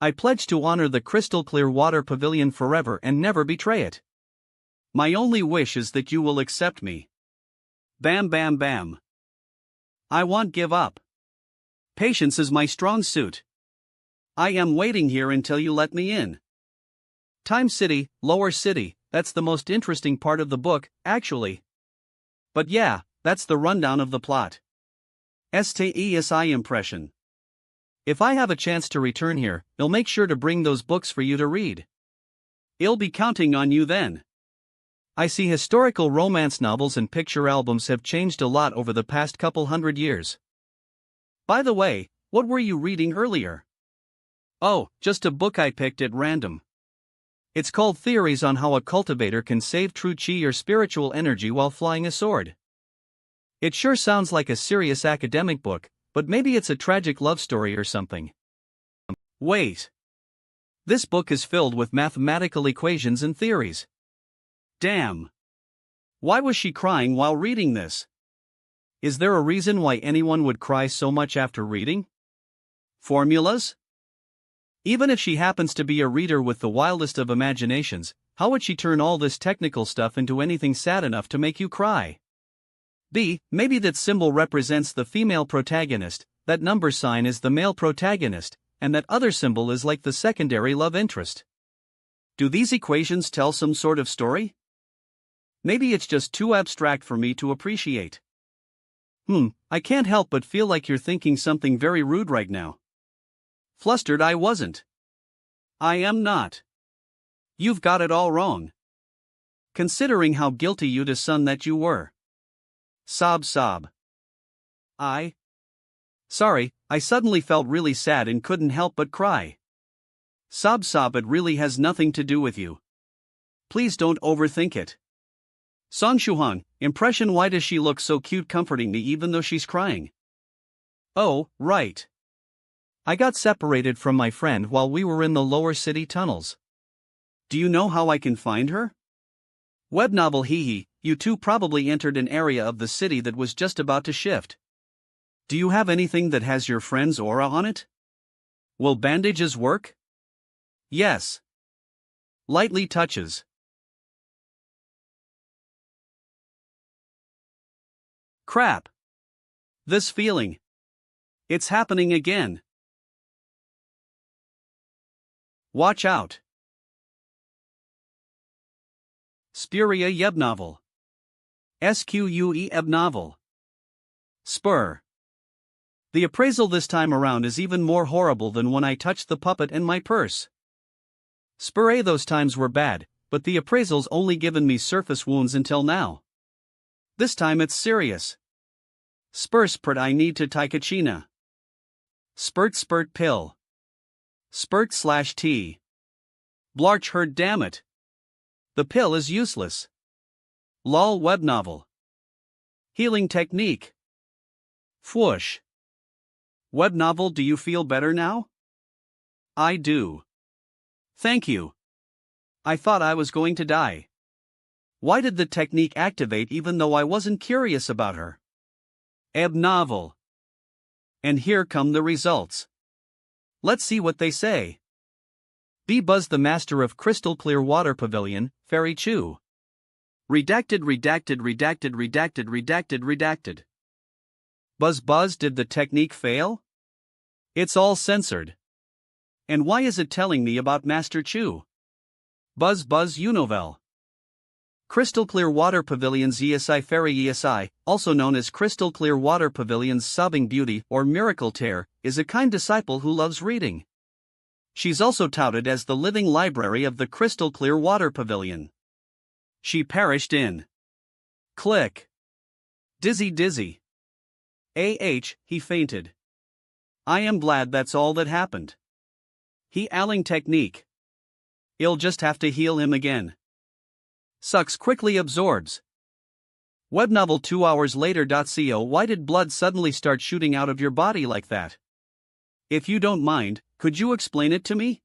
I pledge to honor the crystal clear water pavilion forever and never betray it. My only wish is that you will accept me. Bam. I won't give up. Patience is my strong suit. I am waiting here until you let me in. Time City, Lower City, that's the most interesting part of the book, actually. But yeah, that's the rundown of the plot. STESI impression. If I have a chance to return here, I'll make sure to bring those books for you to read. I'll be counting on you then. I see historical romance novels and picture albums have changed a lot over the past couple hundred years. By the way, what were you reading earlier? Oh, just a book I picked at random. It's called Theories on How a Cultivator Can Save True Chi or Spiritual Energy While Flying a Sword. It sure sounds like a serious academic book, but maybe it's a tragic love story or something. Wait. This book is filled with mathematical equations and theories. Damn. Why was she crying while reading this? Is there a reason why anyone would cry so much after reading? Formulas? Even if she happens to be a reader with the wildest of imaginations, how would she turn all this technical stuff into anything sad enough to make you cry? B. Maybe that symbol represents the female protagonist, that number sign is the male protagonist, and that other symbol is like the secondary love interest. Do these equations tell some sort of story? Maybe it's just too abstract for me to appreciate. I can't help but feel like you're thinking something very rude right now. Flustered I wasn't. I am not. You've got it all wrong. Considering how guilty you'd a son that you were. Sob. Sorry, I suddenly felt really sad and couldn't help but cry. Sob sob, it really has nothing to do with you. Please don't overthink it. Song Shuhan, impression, why does she look so cute comforting me even though she's crying? Oh, right. I got separated from my friend while we were in the lower city tunnels. Do you know how I can find her? Web novel, hee, you two probably entered an area of the city that was just about to shift. Do you have anything that has your friend's aura on it? Will bandages work? Yes. Lightly touches. Crap. This feeling. It's happening again. Watch out. Spuria Yeb novel. SQUE Eb novel. Spur. The appraisal this time around is even more horrible than when I touched the puppet and my purse. Spur, those times were bad, but the appraisal's only given me surface wounds until now. This time it's serious. Spurt, I need to Taikachina. Spurt pill. Spurt/T. Blarch heard, damn it. The pill is useless. Lol, web novel. Healing technique. Fwoosh. Web novel, do you feel better now? I do. Thank you. I thought I was going to die. Why did the technique activate even though I wasn't curious about her? Eb novel. And here come the results. Let's see what they say. B. Buzz, the master of Crystal Clear Water Pavilion, Fairy Chew. Redacted. Buzz, did the technique fail? It's all censored. And why is it telling me about Master Chew? Buzz, Unovel. Crystal Clear Water Pavilion's ESI Fairy ESI, also known as Crystal Clear Water Pavilion's Sobbing Beauty or Miracle Tear, is a kind disciple who loves reading. She's also touted as the living library of the Crystal Clear Water Pavilion. She perished in. Click. Dizzy. He fainted. I am glad that's all that happened. He ailing technique. I'll just have to heal him again. Sucks, quickly absorbs. Web novel 2 hours later. Co, why did blood suddenly start shooting out of your body like that? If you don't mind, could you explain it to me?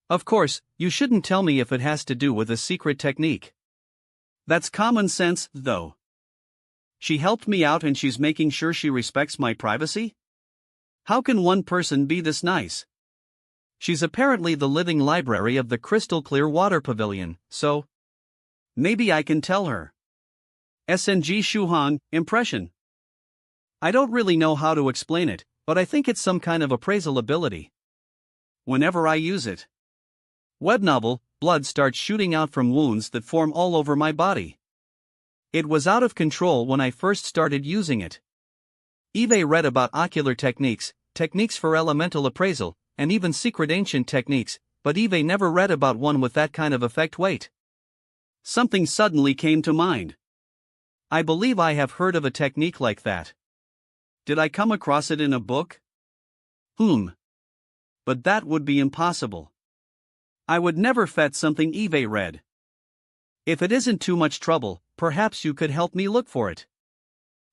Of course, you shouldn't tell me if it has to do with a secret technique. That's common sense, though. She helped me out and she's making sure she respects my privacy? How can one person be this nice? She's apparently the living library of the Crystal Clear Water Pavilion, so maybe I can tell her. SNG Shuhan, impression. I don't really know how to explain it, but I think it's some kind of appraisal ability. Whenever I use it. Web novel, blood starts shooting out from wounds that form all over my body. It was out of control when I first started using it. Eve read about ocular techniques for elemental appraisal, and even secret ancient techniques, but Eve never read about one with that kind of effect. Wait. Something suddenly came to mind. I believe I have heard of a technique like that. Did I come across it in a book? But that would be impossible. I would never fet something Eve read. If it isn't too much trouble, perhaps you could help me look for it.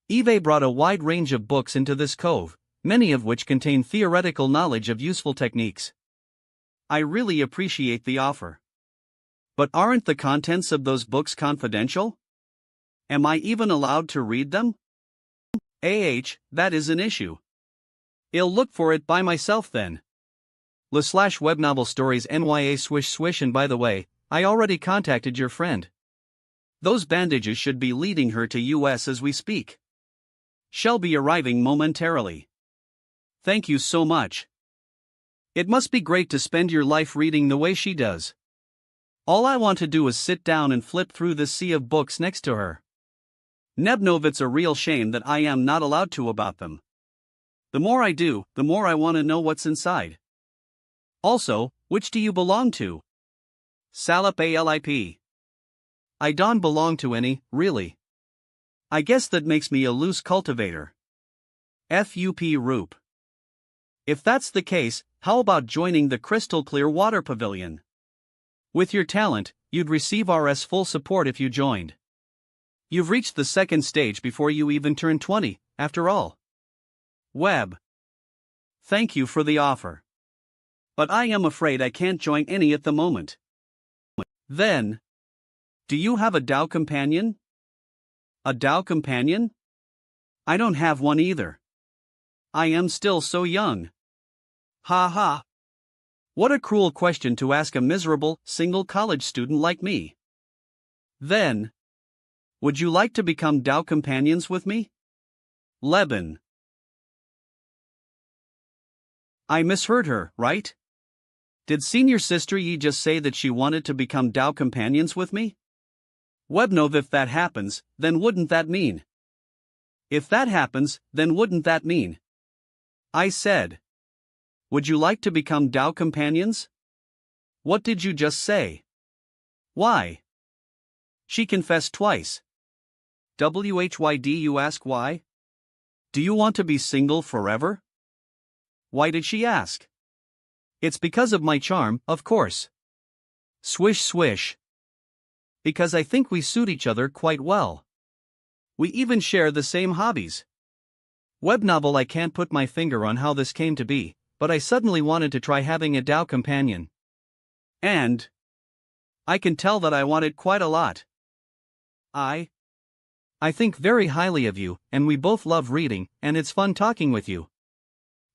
Eve brought a wide range of books into this cove, many of which contain theoretical knowledge of useful techniques. I really appreciate the offer. But aren't the contents of those books confidential? Am I even allowed to read them? That is an issue. I'll look for it by myself then. /web novel stories NYA swish, and by the way, I already contacted your friend. Those bandages should be leading her to US as we speak. Shall be arriving momentarily. Thank you so much. It must be great to spend your life reading the way she does. All I want to do is sit down and flip through this sea of books next to her. Nebnov, it's a real shame that I am not allowed to about them. The more I do, the more I want to know what's inside. Also, which do you belong to? Salip ALIP. I don't belong to any, really. I guess that makes me a loose cultivator. FUP Roop. If that's the case, How about joining the Crystal Clear Water Pavilion? With your talent, you'd receive RS full support if you joined. You've reached the second stage before you even turn 20, after all. Webb. Thank you for the offer. But I am afraid I can't join any at the moment. Then, do you have a Tao companion? A Tao companion? I don't have one either. I am still so young. Ha ha. What a cruel question to ask a miserable, single college student like me. Then, would you like to become Tao companions with me? Leben. I misheard her, right? Did senior sister Yi just say that she wanted to become Tao companions with me? Webnov, if that happens, then wouldn't that mean? If that happens, then wouldn't that mean? I said. Would you like to become Tao companions? What did you just say? Why? She confessed twice. WHYD, you ask why? Do you want to be single forever? Why did she ask? It's because of my charm, of course. Swish swish. Because I think we suit each other quite well. We even share the same hobbies. Web novel. I can't put my finger on how this came to be, but I suddenly wanted to try having a Tao companion. And I can tell that I want it quite a lot. I think very highly of you, and we both love reading, and it's fun talking with you.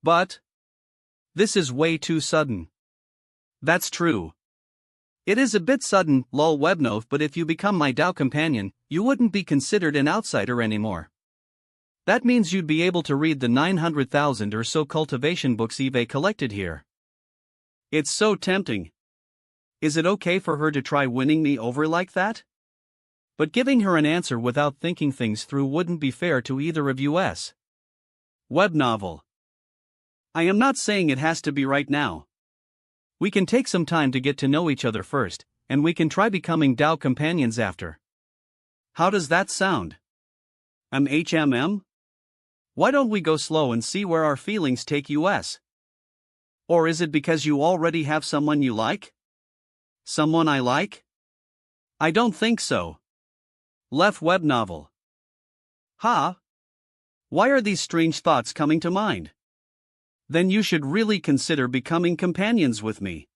But this is way too sudden. That's true. It is a bit sudden, lol Webnov, but if you become my Tao companion, you wouldn't be considered an outsider anymore. That means you'd be able to read the 900,000 or so cultivation books Eve collected here. It's so tempting. Is it okay for her to try winning me over like that? But giving her an answer without thinking things through wouldn't be fair to either of us. Web novel. I am not saying it has to be right now. We can take some time to get to know each other first, and we can try becoming Tao companions after. How does that sound? HMM? Why don't we go slow and see where our feelings take us? Or is it because you already have someone you like? Someone I like? I don't think so. Left web novel. Ha? Why are these strange thoughts coming to mind? Then you should really consider becoming companions with me.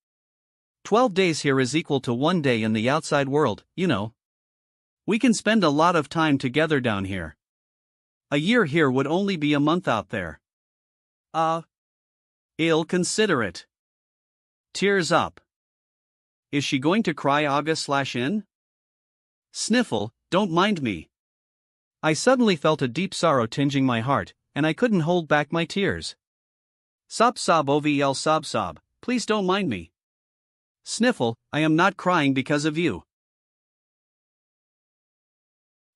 12 days here is equal to 1 day in the outside world, you know. We can spend a lot of time together down here. A year here would only be a month out there. I'll consider it. Tears up. Is she going to cry August/in? Sniffle, don't mind me. I suddenly felt a deep sorrow tinging my heart, and I couldn't hold back my tears. Sob sob ovl sob sob, please don't mind me. Sniffle, I am not crying because of you.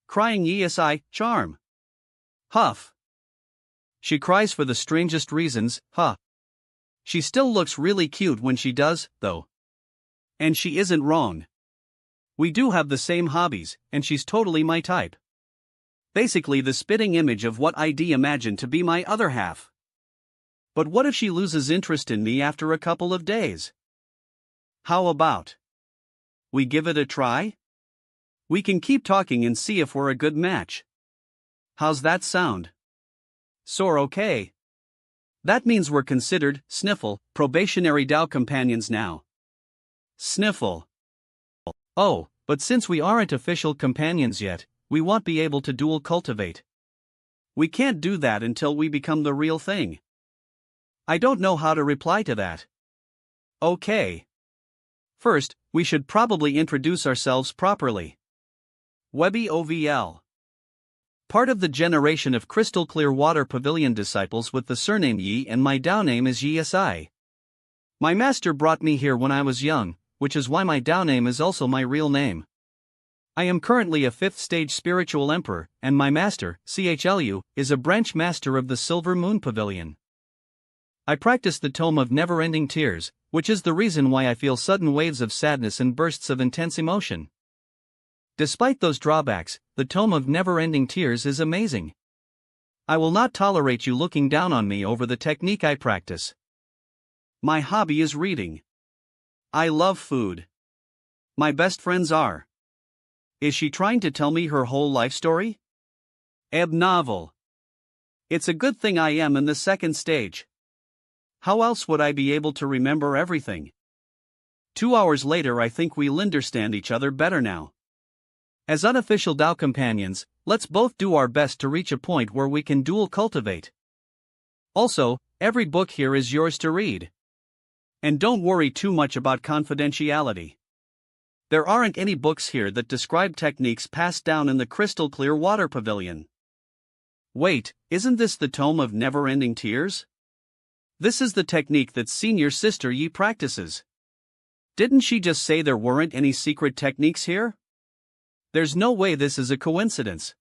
Crying ESI, charm. Huff. She cries for the strangest reasons, huh? She still looks really cute when she does, though. And she isn't wrong. We do have the same hobbies, and she's totally my type. Basically the spitting image of what I'd imagine to be my other half. But what if she loses interest in me after a couple of days? How about we give it a try? We can keep talking and see if we're a good match. How's that sound? Soar okay. That means we're considered, Sniffle, probationary Tao companions now. Sniffle. Oh, but since we aren't official companions yet, we won't be able to dual cultivate. We can't do that until we become the real thing. I don't know how to reply to that. Okay. First, we should probably introduce ourselves properly. Webby OVL. Part of the generation of Crystal Clear Water Pavilion disciples with the surname Yi, and my Tao name is YSI. My master brought me here when I was young, which is why my Tao name is also my real name. I am currently a 5th stage spiritual emperor, and my master, CHLU, is a branch master of the Silver Moon Pavilion. I practice the tome of never-ending tears, which is the reason why I feel sudden waves of sadness and bursts of intense emotion. Despite those drawbacks, the tome of never-ending tears is amazing. I will not tolerate you looking down on me over the technique I practice. My hobby is reading. I love food. My best friends are. Is she trying to tell me her whole life story? Novel. It's a good thing I am in the second stage. How else would I be able to remember everything? 2 hours later, I think we'll understand each other better now. As unofficial Tao companions, let's both do our best to reach a point where we can dual cultivate. Also, every book here is yours to read. And don't worry too much about confidentiality. There aren't any books here that describe techniques passed down in the crystal clear water pavilion. Wait, isn't this the Tome of Never-Ending Tears? This is the technique that senior sister Yi practices. Didn't she just say there weren't any secret techniques here? There's no way this is a coincidence.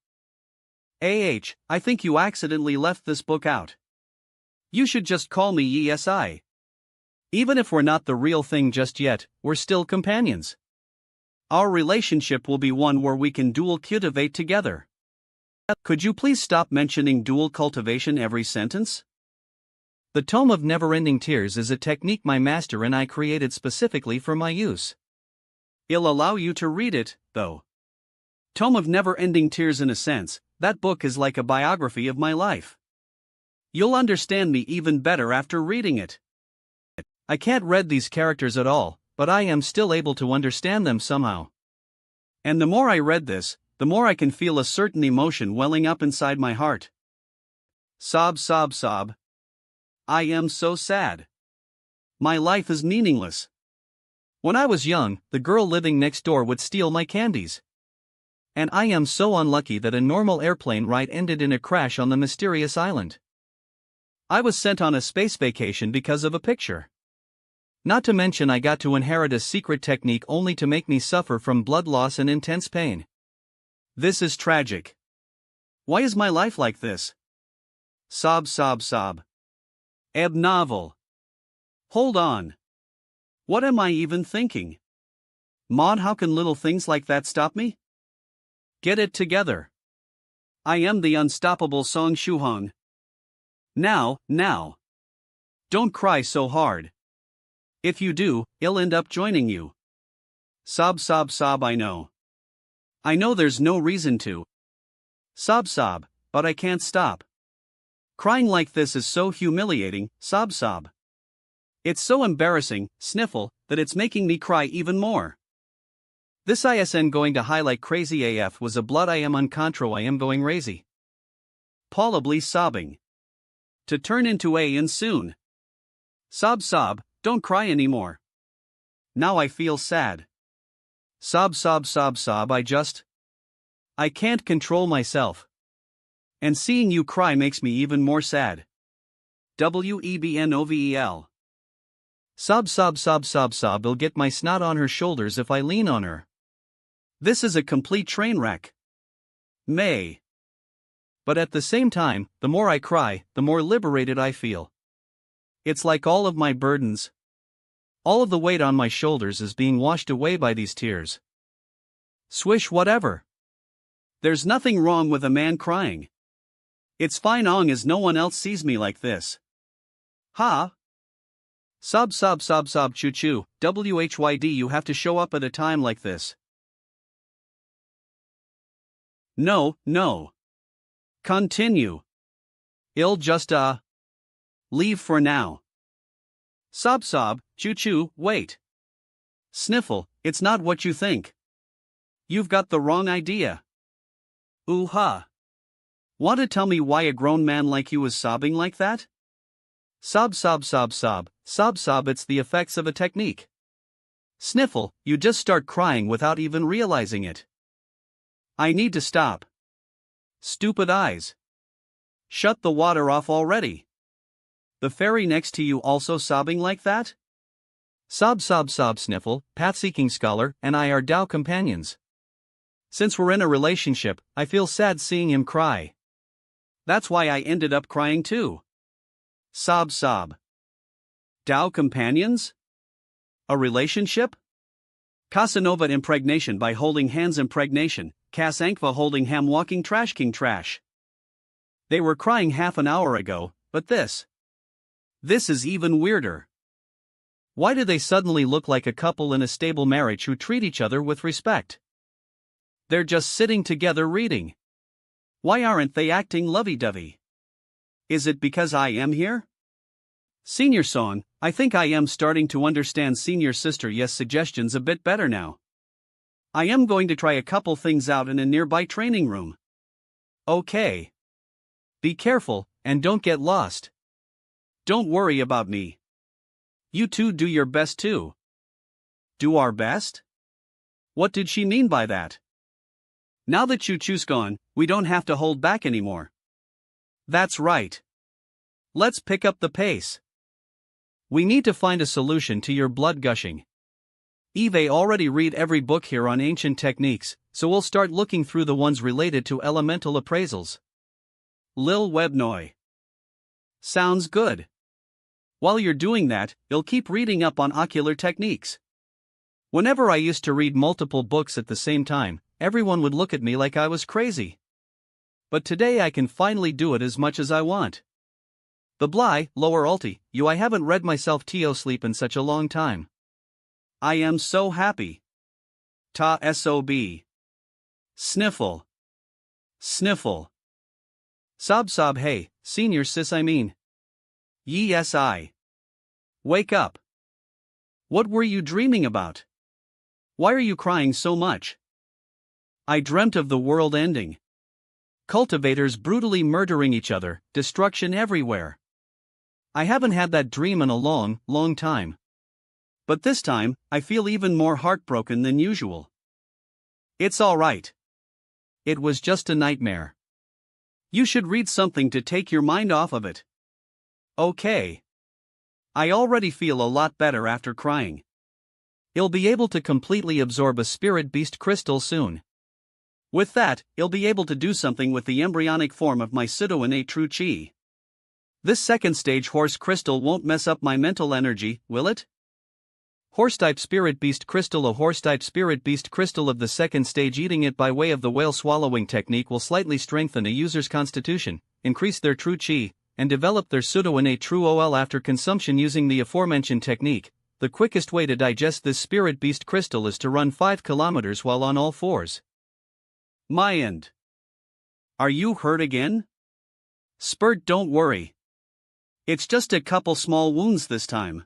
I think you accidentally left this book out. You should just call me ESI. Even if we're not the real thing just yet, we're still companions. Our relationship will be one where we can dual cultivate together. Could you please stop mentioning dual cultivation every sentence? The Tome of Never-Ending Tears is a technique my master and I created specifically for my use. It'll allow you to read it, though. Tome of Never-Ending Tears, in a sense, that book is like a biography of my life. You'll understand me even better after reading it. I can't read these characters at all, but I am still able to understand them somehow. And the more I read this, the more I can feel a certain emotion welling up inside my heart. Sob, sob, sob. I am so sad. My life is meaningless. When I was young, the girl living next door would steal my candies. And I am so unlucky that a normal airplane ride ended in a crash on the mysterious island. I was sent on a space vacation because of a picture. Not to mention I got to inherit a secret technique only to make me suffer from blood loss and intense pain. This is tragic. Why is my life like this? Sob, sob, sob. Novel. Hold on. What am I even thinking? Maud, how can little things like that stop me? Get it together. I am the unstoppable Song Shuhong. Now. Don't cry so hard. If you do, I'll end up joining you. Sob, sob, sob. I know there's no reason to. Sob, sob, but I can't stop. Crying like this is so humiliating, sob, sob. It's so embarrassing, sniffle, that it's making me cry even more. This ISN going to highlight crazy AF was a blood I am uncontro I am going crazy. Paulably sobbing. To turn into a in soon. Sob, sob, don't cry anymore. Now I feel sad. Sob, sob, sob, sob. I can't control myself. And seeing you cry makes me even more sad. WEBNOVEL. Sob, sob, sob, sob, sob. I'll get my snot on her shoulders if I lean on her. This is a complete train wreck. May. But at the same time, the more I cry, the more liberated I feel. It's like all of my burdens, all of the weight on my shoulders is being washed away by these tears. Swish, whatever. There's nothing wrong with a man crying. It's fine long as no one else sees me like this. Ha! Sob, sob, sob, sob, choo choo. WHYD, you have to show up at a time like this. No. Continue. I'll just, leave for now. Sob, sob, choo choo, wait. Sniffle, it's not what you think. You've got the wrong idea. Ooh-ha. Want to tell me why a grown man like you is sobbing like that? Sob, sob, sob, sob, sob, sob. It's the effects of a technique. Sniffle, you just start crying without even realizing it. I need to stop. Stupid eyes. Shut the water off already. The fairy next to you also sobbing like that? Sob, sob, sob. Sniffle, path-seeking scholar, and I are Tao companions. Since we're in a relationship, I feel sad seeing him cry. That's why I ended up crying too. Sob, sob. Tao companions? A relationship? Casanova impregnation by holding hands impregnation, Cass Ankva holding ham walking trash king trash. They were crying half an hour ago, but this is even weirder. Why do they suddenly look like a couple in a stable marriage who treat each other with respect? They're just sitting together reading. Why aren't they acting lovey-dovey? Is it because I am here? Senior Song, I think I am starting to understand Senior Sister Yes suggestions a bit better now. I am going to try a couple things out in a nearby training room. Okay. Be careful, and don't get lost. Don't worry about me. You two do your best too. Do our best? What did she mean by that? Now that Choo-Choo's gone, we don't have to hold back anymore. That's right. Let's pick up the pace. We need to find a solution to your blood gushing. Eve already read every book here on ancient techniques, so we'll start looking through the ones related to elemental appraisals. Lil Webnoy. Sounds good. While you're doing that, you'll keep reading up on ocular techniques. Whenever I used to read multiple books at the same time, everyone would look at me like I was crazy. But today I can finally do it as much as I want. The Bly, lower ulti, you I haven't read myself to sleep in such a long time. I am so happy. Ta sob. Sniffle. Sniffle. Sob sob hey, senior sis I mean. Yes I. Wake up. What were you dreaming about? Why are you crying so much? I dreamt of the world ending. Cultivators brutally murdering each other, destruction everywhere. I haven't had that dream in a long, long time. But this time, I feel even more heartbroken than usual. It's alright. It was just a nightmare. You should read something to take your mind off of it. Okay. I already feel a lot better after crying. You'll be able to completely absorb a spirit beast crystal soon. With that, you'll be able to do something with the embryonic form of my pseudo-innate true chi. This second stage horse crystal won't mess up my mental energy, will it? Horse-type spirit beast crystal. A horse-type spirit beast crystal of the second stage. Eating it by way of the whale swallowing technique will slightly strengthen a user's constitution, increase their true chi, and develop their pseudo-innate true OL after consumption using the aforementioned technique. The quickest way to digest this spirit beast crystal is to run 5 kilometers while on all fours. My end. Are you hurt again? Spurt, don't worry. It's just a couple small wounds this time.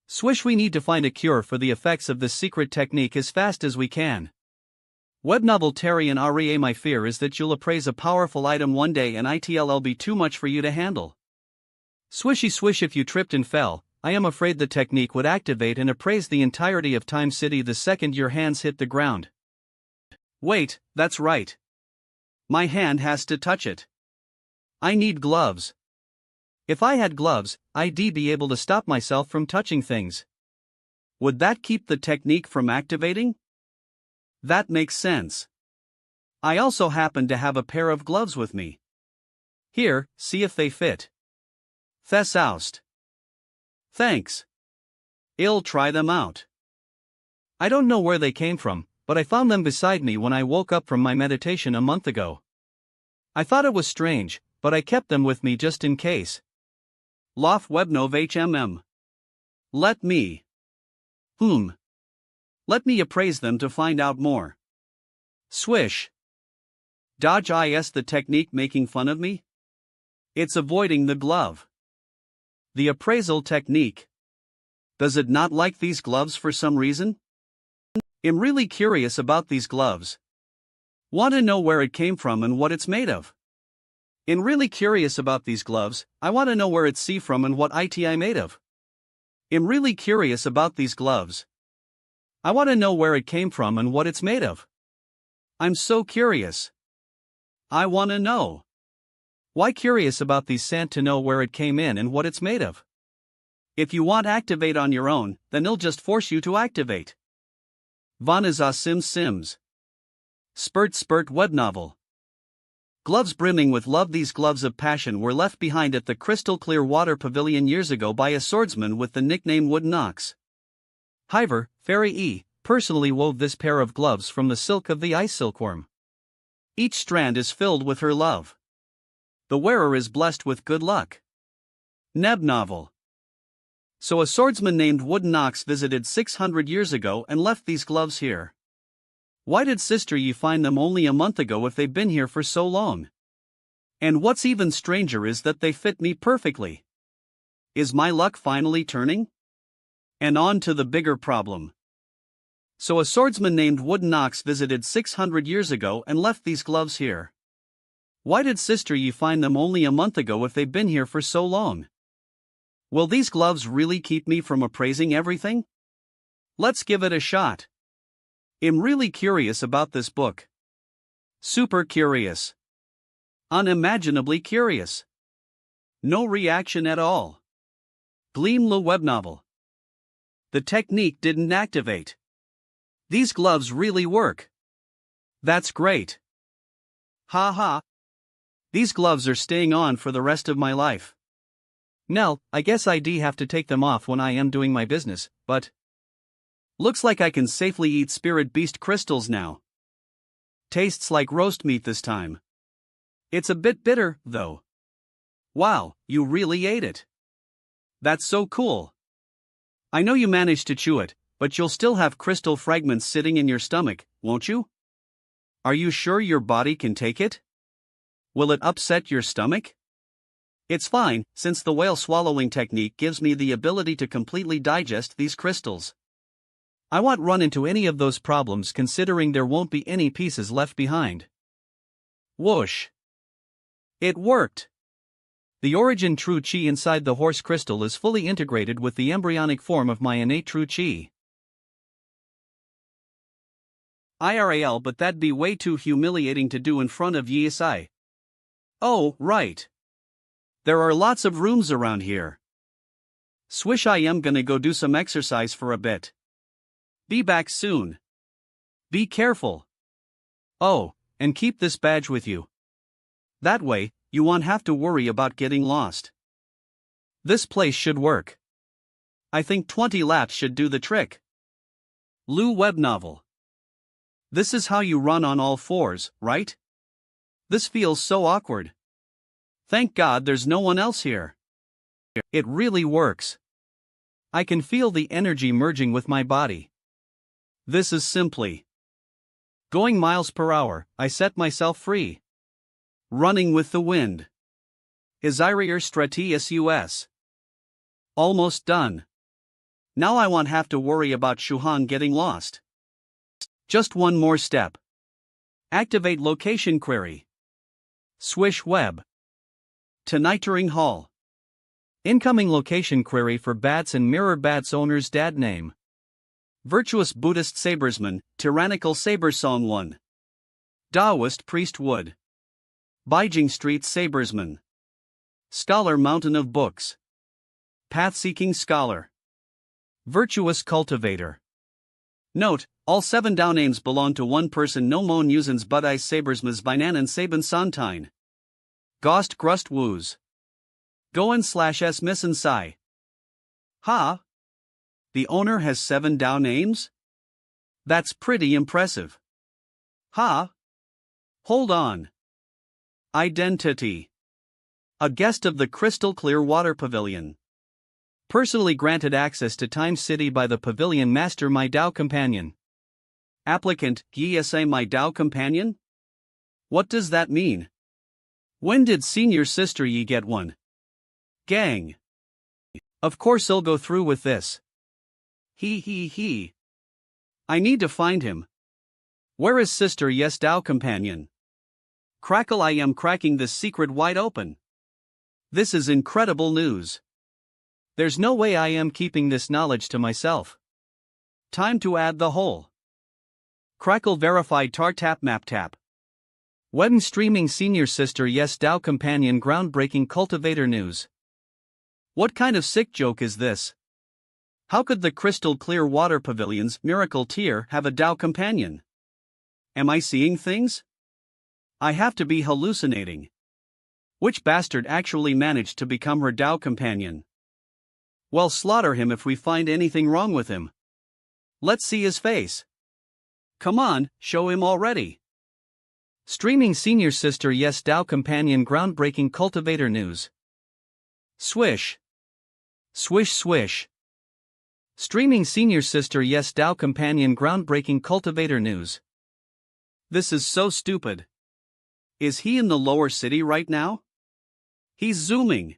Swish, we need to find a cure for the effects of this secret technique as fast as we can. Web novel Terry and REA. My fear is that you'll appraise a powerful item one day and it'll be too much for you to handle. Swishy swish, if you tripped and fell, I am afraid the technique would activate and appraise the entirety of Time City the second your hands hit the ground. Wait, that's right. My hand has to touch it. I need gloves. If I had gloves, I'd be able to stop myself from touching things. Would that keep the technique from activating? That makes sense. I also happen to have a pair of gloves with me. Here, see if they fit. Thesaust. Thanks. I'll try them out. I don't know where they came from, but I found them beside me when I woke up from my meditation a month ago. I thought it was strange, but I kept them with me just in case. Lof Webnov HMM. Let me. Let me appraise them to find out more. Swish. Dodge is the technique making fun of me? It's avoiding the glove. The appraisal technique. Does it not like these gloves for some reason? I'm really curious about these gloves. Want to know where it came from and what it's made of. I'm really curious about these gloves. I want to know where it's from and what I made of. I'm really curious about these gloves. I want to know where it came from and what it's made of. I'm so curious. I want to know. Why curious about these sant to know where it came in and what it's made of? If you want activate on your own, then it'll just force you to activate. Vanaza Sims. Spurt web novel. Gloves brimming with love. These gloves of passion were left behind at the crystal clear water pavilion years ago by a swordsman with the nickname Wooden Ox. Hiver, Fairy E, personally wove this pair of gloves from the silk of the ice silkworm. Each strand is filled with her love. The wearer is blessed with good luck. Neb novel. So a swordsman named Wooden Ox visited 600 years ago and left these gloves here. Why did Sister Yi find them only a month ago if they've been here for so long? And what's even stranger is that they fit me perfectly. Is my luck finally turning? And on to the bigger problem. So a swordsman named Wooden Ox visited 600 years ago and left these gloves here. Why did Sister Yi find them only a month ago if they've been here for so long? Will these gloves really keep me from appraising everything? Let's give it a shot. I'm really curious about this book. Super curious. Unimaginably curious. No reaction at all. Gleam le web novel. The technique didn't activate. These gloves really work. That's great. Ha ha. These gloves are staying on for the rest of my life. Nell, I guess I'd have to take them off when I am doing my business, but looks like I can safely eat spirit beast crystals now. Tastes like roast meat this time. It's a bit bitter, though. Wow, you really ate it. That's so cool. I know you managed to chew it, but you'll still have crystal fragments sitting in your stomach, won't you? Are you sure your body can take it? Will it upset your stomach? It's fine, since the whale swallowing technique gives me the ability to completely digest these crystals. I won't run into any of those problems considering there won't be any pieces left behind. Whoosh! It worked! The origin true chi inside the horse crystal is fully integrated with the embryonic form of my innate true chi. IRAL, but that'd be way too humiliating to do in front of Yi. Oh, right. There are lots of rooms around here. Swish, I am gonna go do some exercise for a bit. Be back soon. Be careful. Oh, and keep this badge with you. That way, you won't have to worry about getting lost. This place should work. I think 20 laps should do the trick. Lou web novel. This is how you run on all fours, right? This feels so awkward. Thank God there's no one else here. It really works. I can feel the energy merging with my body. This is simply going miles per hour. I set myself free. Running with the wind. Isirier Stratius US. Almost done. Now I won't have to worry about Shuhan getting lost. Just one more step. Activate location query. Swish web. Tonitering Hall. Incoming location query for Bats and Mirror Bats owner's dad name. Virtuous Buddhist Sabersman, Tyrannical Saber Song 1. Taoist Priest Wood. Beijing Street Sabersman. Scholar Mountain of Books. Path-seeking Scholar. Virtuous Cultivator. Note, all 7 Dao names belong to one person. No mon usens budai sabersmas binanan saben santine. Gost grust woos. Goen/s missen sai. Ha? The owner has 7 Dao names? That's pretty impressive. Ha? Hold on. Identity. A guest of the Crystal Clear Water Pavilion. Personally granted access to Time City by the Pavilion Master, my Dao Companion. Applicant, Yi my Dao Companion? What does that mean? When did Senior Sister Yi get one? Gang. Of course he'll go through with this. He. I need to find him. Where is Sister Yes Dao Companion? Crackle, I am cracking this secret wide open. This is incredible news. There's no way I am keeping this knowledge to myself. Time to add the whole. Crackle verified tar tap map tap. Web streaming Senior Sister Yes Dao Companion groundbreaking cultivator news. What kind of sick joke is this? How could the Crystal Clear Water Pavilion's Miracle Tier have a Dao Companion? Am I seeing things? I have to be hallucinating. Which bastard actually managed to become her Dao Companion? Well, slaughter him if we find anything wrong with him. Let's see his face. Come on, show him already. Streaming Senior Sister Yes Dao Companion groundbreaking cultivator news. Swish. Swish swish. Streaming senior sister yes Dow companion groundbreaking cultivator news. This is so stupid. Is he in the lower city right now? He's zooming.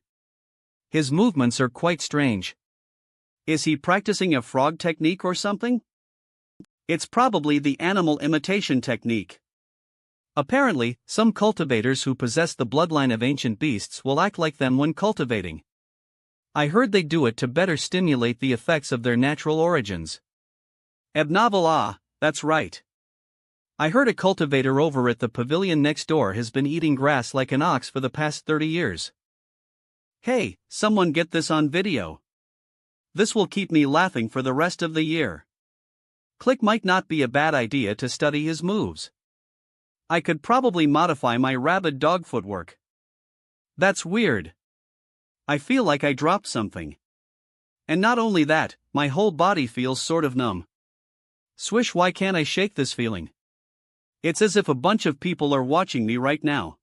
His movements are quite strange. Is he practicing a frog technique or something? It's probably the animal imitation technique. Apparently, some cultivators who possess the bloodline of ancient beasts will act like them when cultivating. I heard they do it to better stimulate the effects of their natural origins. Abnaval, that's right. I heard a cultivator over at the pavilion next door has been eating grass like an ox for the past 30 years. Hey, someone get this on video. This will keep me laughing for the rest of the year. Click might not be a bad idea to study his moves. I could probably modify my rabid dog footwork. That's weird. I feel like I dropped something. And not only that, my whole body feels sort of numb. Swish, why can't I shake this feeling? It's as if a bunch of people are watching me right now.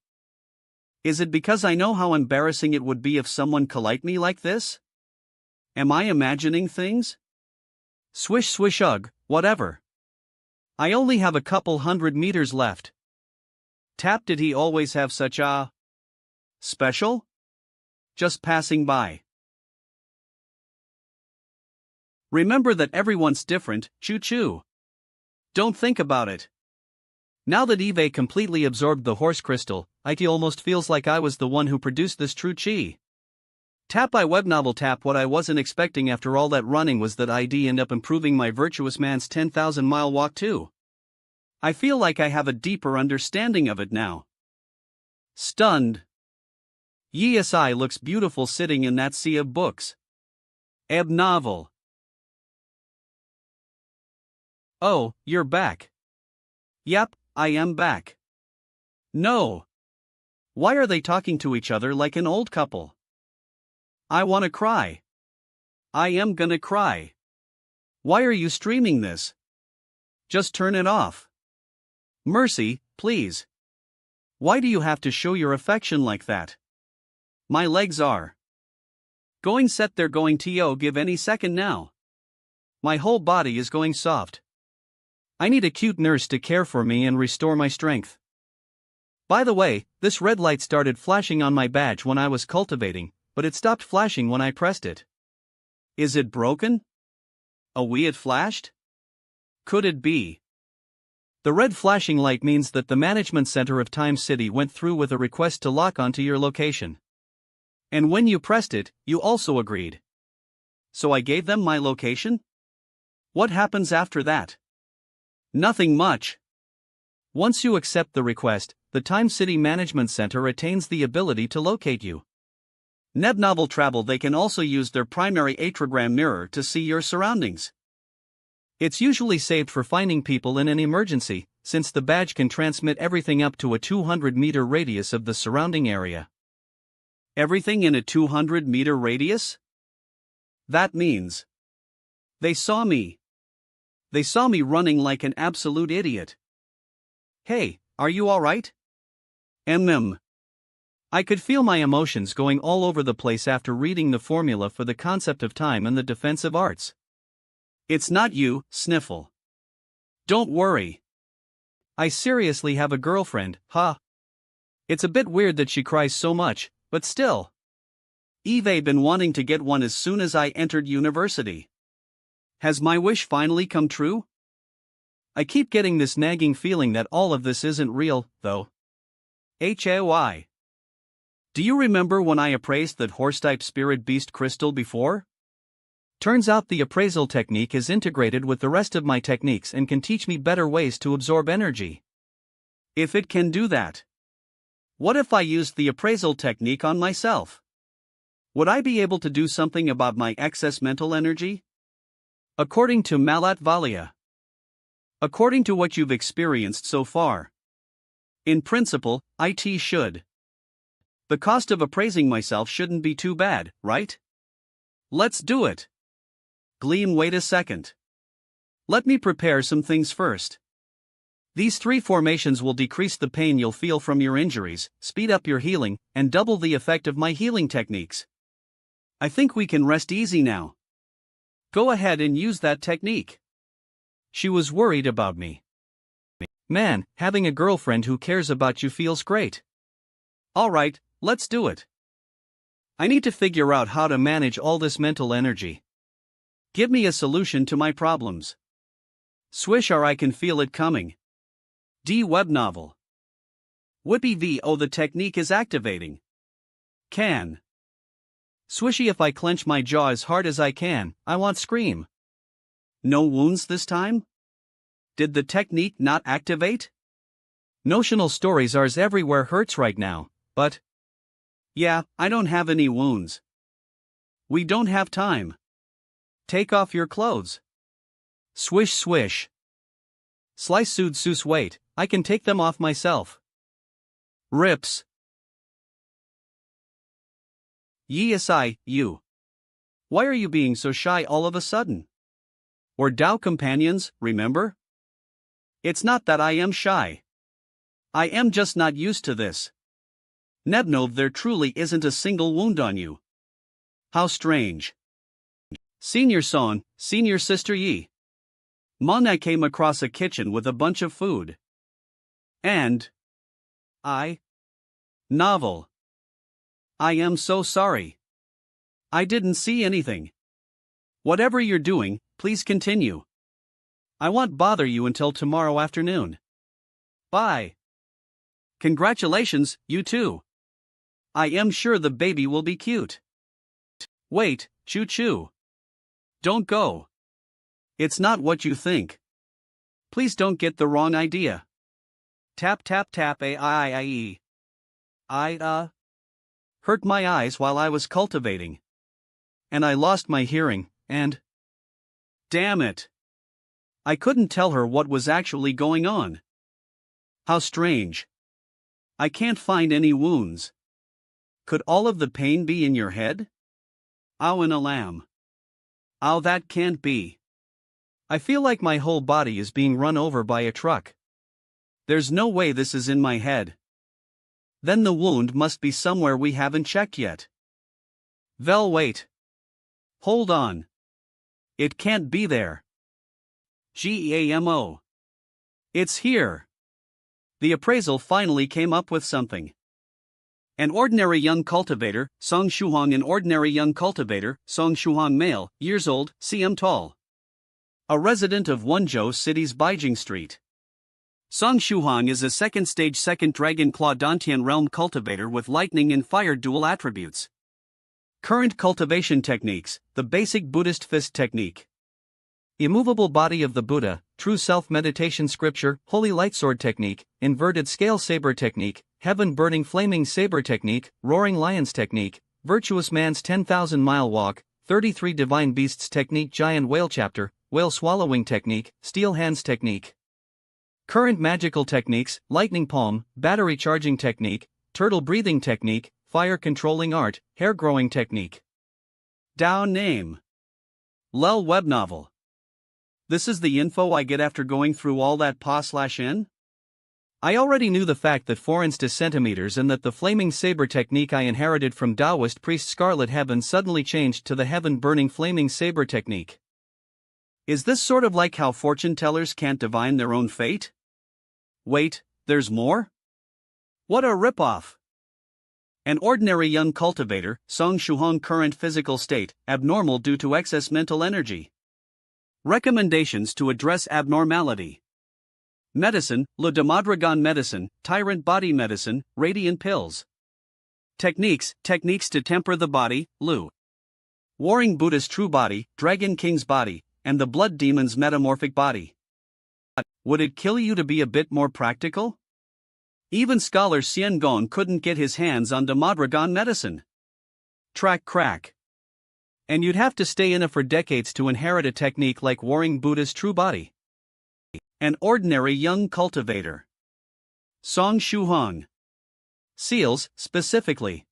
Is it because I know how embarrassing it would be if someone collide me like this? Am I imagining things? Swish swish ugh, whatever. I only have a couple 100 meters left. Tap, did he always have such a special? Just passing by. Remember that everyone's different, choo-choo. Don't think about it. Now that Eve completely absorbed the horse crystal, it almost feels like I was the one who produced this true chi. Tap I web novel tap. What I wasn't expecting after all that running was that I'd end up improving my virtuous man's 10,000-mile walk too. I feel like I have a deeper understanding of it now. Stunned. Yes, I looks beautiful sitting in that sea of books. Ebb novel. Oh, you're back. Yep, I am back. No. Why are they talking to each other like an old couple? I wanna cry. I am gonna cry. Why are you streaming this? Just turn it off. Mercy, please. Why do you have to show your affection like that? My legs are going set, they're going to give any second now. My whole body is going soft. I need a cute nurse to care for me and restore my strength. By the way, this red light started flashing on my badge when I was cultivating, but it stopped flashing when I pressed it. Is it broken? It flashed? Could it be? The red flashing light means that the management center of Time City went through with a request to lock onto your location. And when you pressed it, you also agreed. So I gave them my location? What happens after that? Nothing much. Once you accept the request, the Time City Management Center retains the ability to locate you. Neb Novel Travel, they can also use their primary atrigram mirror to see your surroundings. It's usually saved for finding people in an emergency, since the badge can transmit everything up to a 200-meter radius of the surrounding area. Everything in a 200-meter radius? That means they saw me. They saw me running like an absolute idiot. Hey, are you alright? I could feel my emotions going all over the place after reading the formula for the concept of time and the defensive arts. It's not you, Sniffle. Don't worry. I seriously have a girlfriend, huh? It's a bit weird that she cries so much, but still. Eve been wanting to get one as soon as I entered university. Has my wish finally come true? I keep getting this nagging feeling that all of this isn't real, though. HOI. Do you remember when I appraised that horse-type spirit beast crystal before? Turns out the appraisal technique is integrated with the rest of my techniques and can teach me better ways to absorb energy. If it can do that, what if I used the appraisal technique on myself? Would I be able to do something about my excess mental energy? According to Malat Valia. According to what you've experienced so far. In principle, it should. The cost of appraising myself shouldn't be too bad, right? Let's do it. Gleam, wait a second. Let me prepare some things first. These 3 formations will decrease the pain you'll feel from your injuries, speed up your healing, and double the effect of my healing techniques. I think we can rest easy now. Go ahead and use that technique. She was worried about me. Man, having a girlfriend who cares about you feels great. Alright, let's do it. I need to figure out how to manage all this mental energy. Give me a solution to my problems. Swish or I can feel it coming. D. Web novel. Whippy VO the technique is activating. Can. Swishy if I clench my jaw as hard as I can, I want scream. No wounds this time? Did the technique not activate? Notional stories ours everywhere hurts right now, but... Yeah, I don't have any wounds. We don't have time. Take off your clothes. Swish swish. Slice sood soos wait, I can take them off myself. Rips. Yes you. Why are you being so shy all of a sudden? We're Tao companions, remember? It's not that I am shy. I am just not used to this. Nebnov there truly isn't a single wound on you. How strange. Senior son, senior sister Yi. Mona came across a kitchen with a bunch of food. And... Novel. I am so sorry. I didn't see anything. Whatever you're doing, please continue. I won't bother you until tomorrow afternoon. Bye. Congratulations, you too. I am sure the baby will be cute. Wait, choo-choo. Don't go. It's not what you think. Please don't get the wrong idea. Tap tap tap a-I-I-E. Hurt my eyes while I was cultivating. And I lost my hearing, and... Damn it. I couldn't tell her what was actually going on. How strange. I can't find any wounds. Could all of the pain be in your head? Ow in a lamb. Ow, that can't be. I feel like my whole body is being run over by a truck. There's no way this is in my head. Then the wound must be somewhere we haven't checked yet. Vel, wait. Hold on. It can't be there. GEAMO. It's here. The appraisal finally came up with something. An ordinary young cultivator, Song Shuhong. An ordinary young cultivator, Song Shuhong male, years old, cm tall. A resident of Wenzhou City's Beijing Street. Song Shuhong is a second-stage second Dragon Claw Dantian realm cultivator with lightning and fire dual attributes. Current cultivation techniques: the basic Buddhist fist technique. Immovable body of the Buddha, true self-meditation scripture, holy lightsword technique, inverted scale saber technique, heaven burning flaming saber technique, roaring lions technique, virtuous man's 10,000-mile walk, 33 divine beasts technique, giant whale chapter, whale swallowing technique, steel hands technique. Current magical techniques: lightning palm, battery charging technique, turtle breathing technique, fire controlling art, hair growing technique. Tao name. Lel web novel. This is the info I get after going through all that pa/in? I already knew the fact that 4 centimeters and that the flaming saber technique I inherited from Taoist priest Scarlet Heaven suddenly changed to the heaven burning flaming saber technique. Is this sort of like how fortune tellers can't divine their own fate? Wait, there's more? What a ripoff! An ordinary young cultivator, Song Shuhong. Current physical state, abnormal due to excess mental energy. Recommendations to address abnormality. Medicine: Le Demadragon medicine, Tyrant body medicine, Radiant pills. Techniques to temper the body, Lu. Warring Buddha's true body, Dragon King's body, and the Blood Demon's metamorphic body. Would it kill you to be a bit more practical? Even scholar Xian Gong couldn't get his hands on Demadragon medicine. Track crack. And you'd have to stay in it for decades to inherit a technique like Warring Buddha's true body. An ordinary young cultivator. Song Shuhong. Seals, specifically.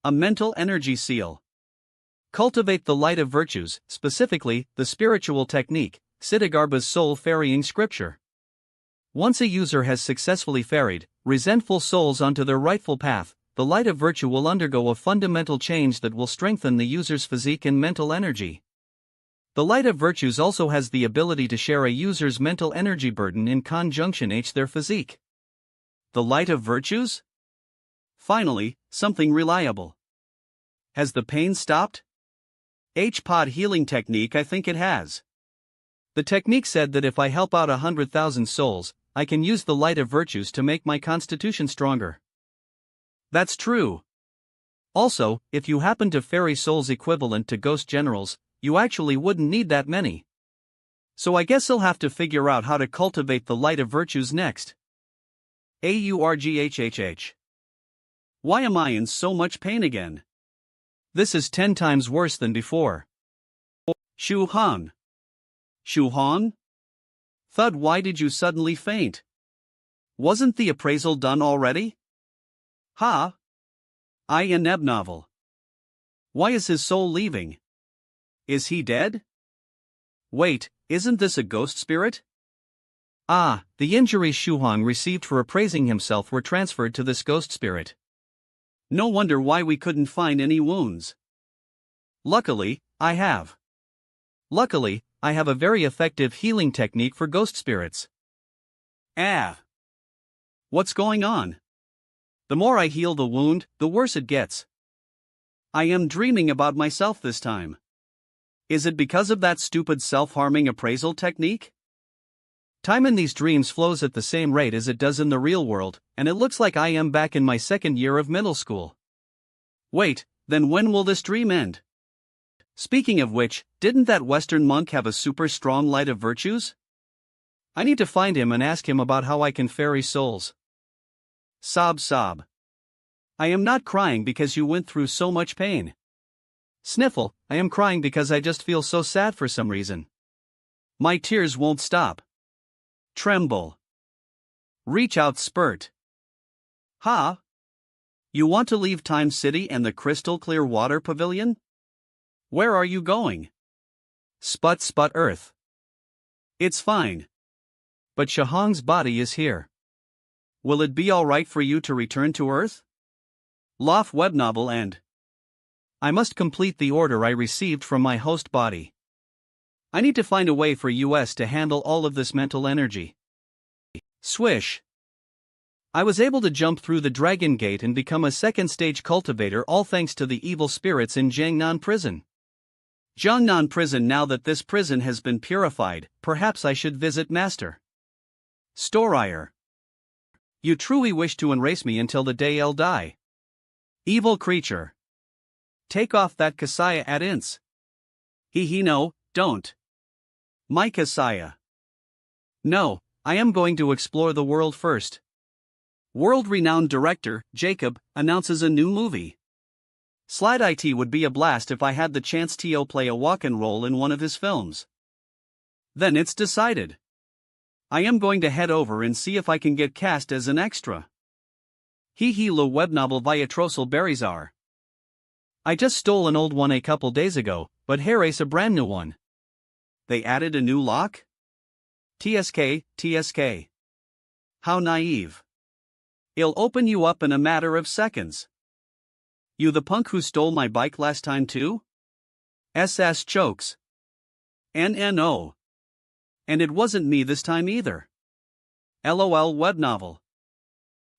A mental energy seal. Cultivate the light of virtues, specifically, the spiritual technique, Siddhagarbha's soul ferrying scripture. Once a user has successfully ferried resentful souls onto their rightful path, the light of virtue will undergo a fundamental change that will strengthen the user's physique and mental energy. The light of virtues also has the ability to share a user's mental energy burden in conjunction with their physique. The light of virtues? Finally, something reliable. Has the pain stopped? H-Pod healing technique. I think it has. The technique said that if I help out 100,000 souls, I can use the light of virtues to make my constitution stronger. That's true. Also, if you happen to ferry souls equivalent to ghost generals, you actually wouldn't need that many. So I guess I'll have to figure out how to cultivate the light of virtues next. AURGHHH. Why am I in so much pain again? This is 10 times worse than before. Shu Han. Shu Han? Thud, why did you suddenly faint? Wasn't the appraisal done already? Ha? I a Neb novel. Why is his soul leaving? Is he dead? Wait, isn't this a ghost spirit? Ah, the injuries Shu Han received for appraising himself were transferred to this ghost spirit. No wonder why we couldn't find any wounds. Luckily, I have a very effective healing technique for ghost spirits. What's going on? The more I heal the wound, the worse it gets. I am dreaming about myself this time. Is it because of that stupid self-harming appraisal technique? Time in these dreams flows at the same rate as it does in the real world, and it looks like I am back in my second year of middle school. Wait, then when will this dream end? Speaking of which, didn't that Western monk have a super strong light of virtues? I need to find him and ask him about how I can ferry souls. Sob sob. I am not crying because you went through so much pain. Sniffle, I am crying because I just feel so sad for some reason. My tears won't stop. Tremble. Reach out, spurt. Ha? You want to leave Time City and the crystal clear water pavilion? Where are you going? Sput sput earth. It's fine. But Shahang's body is here. Will it be alright for you to return to Earth? Lof web novel and I must complete the order I received from my host body. I need to find a way for US to handle all of this mental energy. Swish. I was able to jump through the Dragon Gate and become a second stage cultivator, all thanks to the evil spirits in Jiangnan prison. Jiangnan prison. Now that this prison has been purified, perhaps I should visit Master Storier. You truly wish to erase me until the day I'll die. Evil creature. Take off that kasaya at ince. No, don't. My kasaya. No, I am going to explore the world first. World-renowned director, Jacob, announces a new movie. Slide IT would be a blast if I had the chance to play a walk-in role in one of his films. Then it's decided. I am going to head over and see if I can get cast as an extra. Lo web novel via Trossel Berizar. I just stole an old one a couple days ago, but here is a brand new one. They added a new lock? TSK. How naive. It'll open you up in a matter of seconds. You the punk who stole my bike last time too? SS chokes. NNO. And it wasn't me this time either. LOL web novel.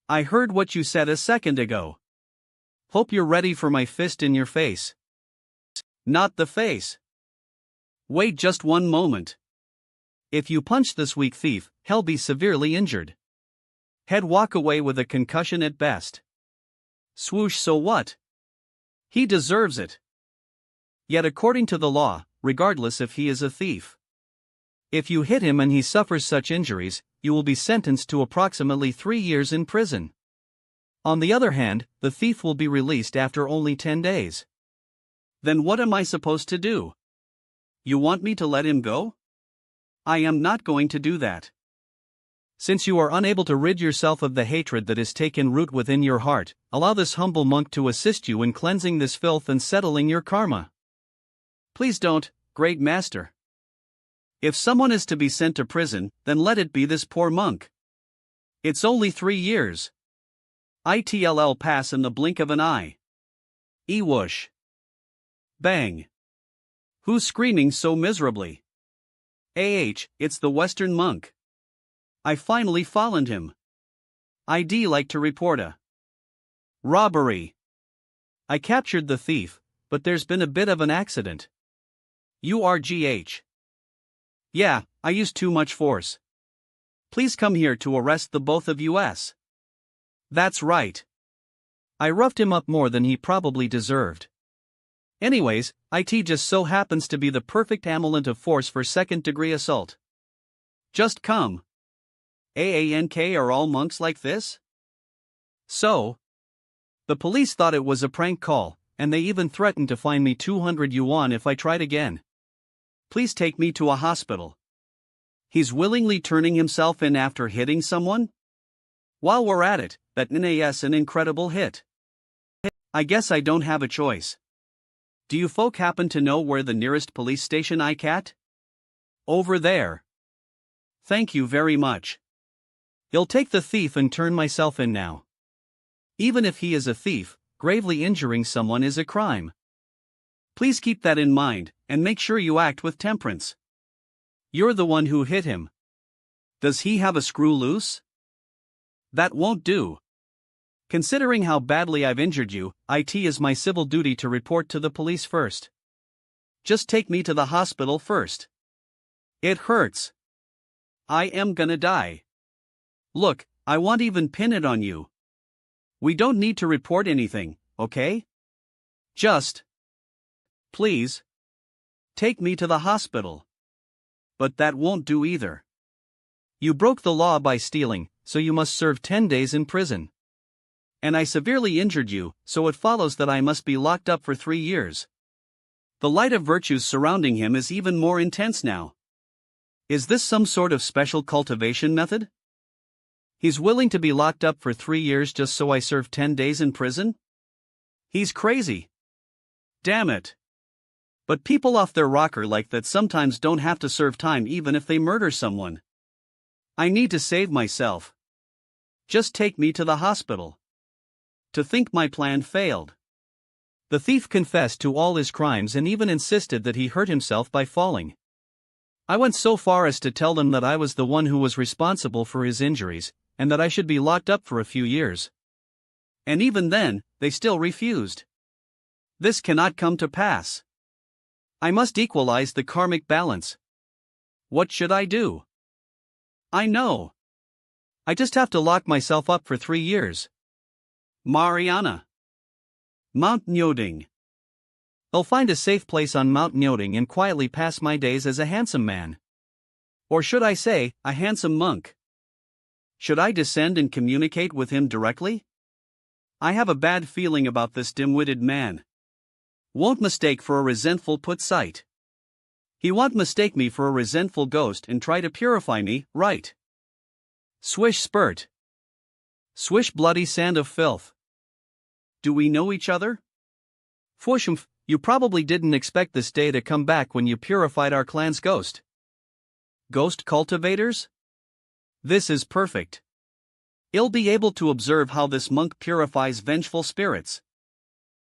I heard what you said a second ago. Hope you're ready for my fist in your face. Not the face. Wait just one moment. If you punch this weak thief, he'll be severely injured. He'd walk away with a concussion at best. Swoosh, so what? He deserves it. Yet according to the law, regardless if he is a thief, if you hit him and he suffers such injuries, you will be sentenced to approximately 3 years in prison. On the other hand, the thief will be released after only 10 days. Then what am I supposed to do? You want me to let him go? I am not going to do that. Since you are unable to rid yourself of the hatred that has taken root within your heart, allow this humble monk to assist you in cleansing this filth and settling your karma. Please don't, great master. If someone is to be sent to prison, then let it be this poor monk. It's only 3 years. ITLL pass in the blink of an eye. E-whoosh. Bang. Who's screaming so miserably? It's the Western monk. I finally found him. I'd like to report a robbery. I captured the thief, but there's been a bit of an accident. URGH. Yeah, I used too much force. Please come here to arrest the both of us. That's right. I roughed him up more than he probably deserved. Anyways, IT just so happens to be the perfect amulet of force for second-degree assault. Just come. AANK are all monks like this? So? The police thought it was a prank call, and they even threatened to fine me 200 yuan if I tried again. Please take me to a hospital. He's willingly turning himself in after hitting someone? While we're at it, that NAS an incredible hit. I guess I don't have a choice. Do you folk happen to know where the nearest police station I cat? Over there. Thank you very much. I'll take the thief and turn myself in now. Even if he is a thief, gravely injuring someone is a crime. Please keep that in mind, and make sure you act with temperance. You're the one who hit him. Does he have a screw loose? That won't do. Considering how badly I've injured you, it is my civil duty to report to the police first. Just take me to the hospital first. It hurts. I am gonna die. Look, I won't even pin it on you. We don't need to report anything, okay? Just, please, take me to the hospital. But that won't do either. You broke the law by stealing, so you must serve 10 days in prison. And I severely injured you, so it follows that I must be locked up for 3 years. The light of virtues surrounding him is even more intense now. Is this some sort of special cultivation method? He's willing to be locked up for 3 years just so I serve 10 days in prison? He's crazy. Damn it. But people off their rocker like that sometimes don't have to serve time even if they murder someone. I need to save myself. Just take me to the hospital. To think my plan failed. The thief confessed to all his crimes and even insisted that he hurt himself by falling. I went so far as to tell them that I was the one who was responsible for his injuries, and that I should be locked up for a few years. And even then, they still refused. This cannot come to pass. I must equalize the karmic balance. What should I do? I know. I just have to lock myself up for 3 years. Mariana. Mount Nyoding. I'll find a safe place on Mount Nyoding and quietly pass my days as a handsome man. Or should I say, a handsome monk? Should I descend and communicate with him directly? I have a bad feeling about this dim-witted man. Won't mistake for a resentful put sight. He won't mistake me for a resentful ghost and try to purify me, right? Swish spurt. Swish bloody sand of filth. Do we know each other? Fwooshmph, you probably didn't expect this day to come back when you purified our clan's ghost. Ghost cultivators? This is perfect. I'll be able to observe how this monk purifies vengeful spirits.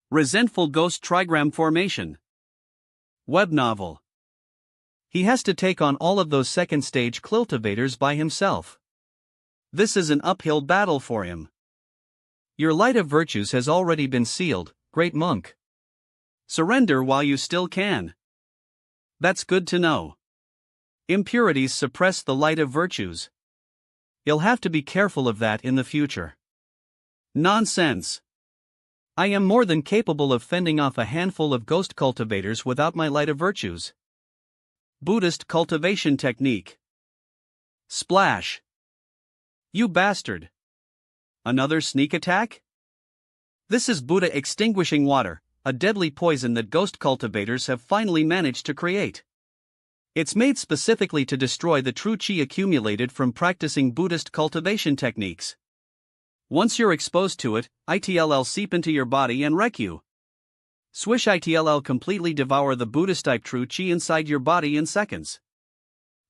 Resentful ghost trigram formation. Web novel. He has to take on all of those second-stage cultivators by himself. This is an uphill battle for him. Your light of virtues has already been sealed, great monk. Surrender while you still can. That's good to know. Impurities suppress the light of virtues. You'll have to be careful of that in the future. Nonsense. I am more than capable of fending off a handful of ghost cultivators without my light of virtues. Buddhist cultivation technique. Splash. You bastard. Another sneak attack? This is Buddha extinguishing water, a deadly poison that ghost cultivators have finally managed to create. It's made specifically to destroy the true chi accumulated from practicing Buddhist cultivation techniques. Once you're exposed to it, it'll seep into your body and wreck you. Swish it'll completely devour the Buddhist-type true chi inside your body in seconds.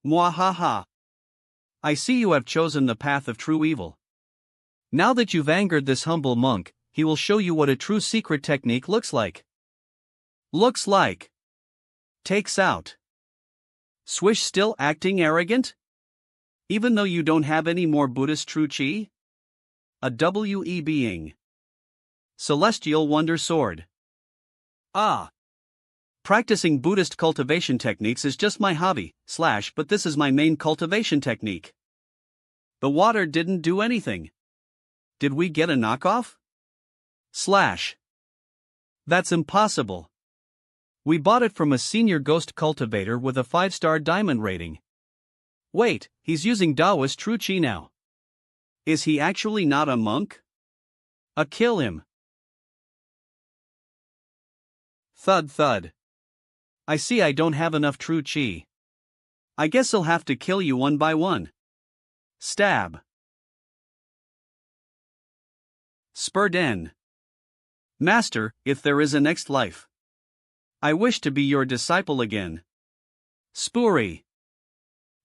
Mwahaha. I see you have chosen the path of true evil. Now that you've angered this humble monk, he will show you what a true secret technique looks like. Looks like. Takes out. Swish still acting arrogant? Even though you don't have any more Buddhist true chi? A WE being. Celestial Wonder Sword. Ah. Practicing Buddhist cultivation techniques is just my hobby, but this is my main cultivation technique. The water didn't do anything. Did we get a knockoff? That's impossible. We bought it from a senior ghost cultivator with a 5-star diamond rating. Wait, he's using Taoist true chi now. Is he actually not a monk? Kill him. Thud thud. I see I don't have enough true chi. I guess I'll have to kill you one by one. Stab. Spurden. Master, if there is a next life, I wish to be your disciple again. Spuri.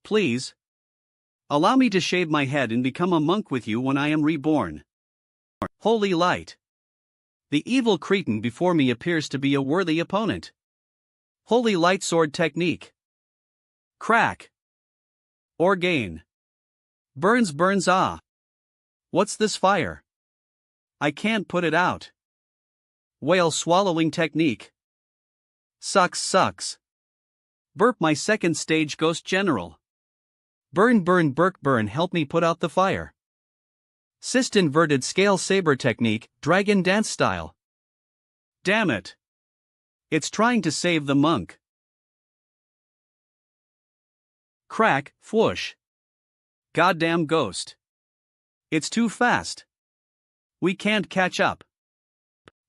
Please. Allow me to shave my head and become a monk with you when I am reborn. Holy light. The evil cretin before me appears to be a worthy opponent. Holy light sword technique. Crack. Orgain. Burns ah. What's this fire? I can't put it out. Whale swallowing technique. Sucks. Burp my second stage ghost general. Burn help me put out the fire. Cyst inverted scale saber technique, dragon dance style. Damn it. It's trying to save the monk. Crack, whoosh. Goddamn ghost. It's too fast. We can't catch up.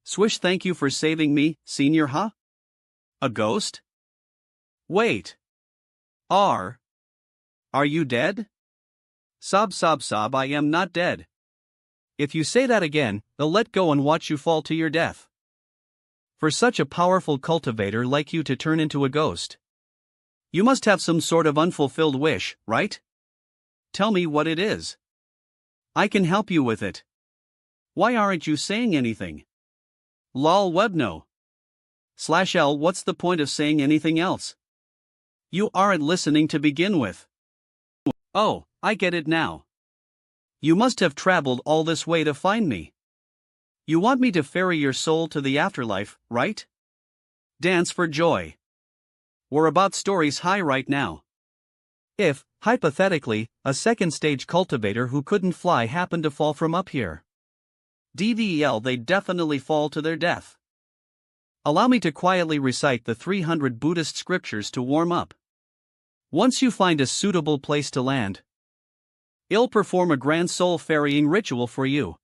Swish, thank you for saving me, senior, huh? A ghost? Wait. Are you dead? Sob, I am not dead. If you say that again, they'll let go and watch you fall to your death. For such a powerful cultivator like you to turn into a ghost, you must have some sort of unfulfilled wish, right? Tell me what it is. I can help you with it. Why aren't you saying anything? Lol webno. /L, what's the point of saying anything else? You aren't listening to begin with. Oh, I get it now. You must have traveled all this way to find me. You want me to ferry your soul to the afterlife, right? Dance for joy. We're about stories high right now. If, hypothetically, a second stage cultivator who couldn't fly happened to fall from up here, DVL, they'd definitely fall to their death. Allow me to quietly recite the 300 Buddhist scriptures to warm up. Once you find a suitable place to land, I'll perform a grand soul ferrying ritual for you.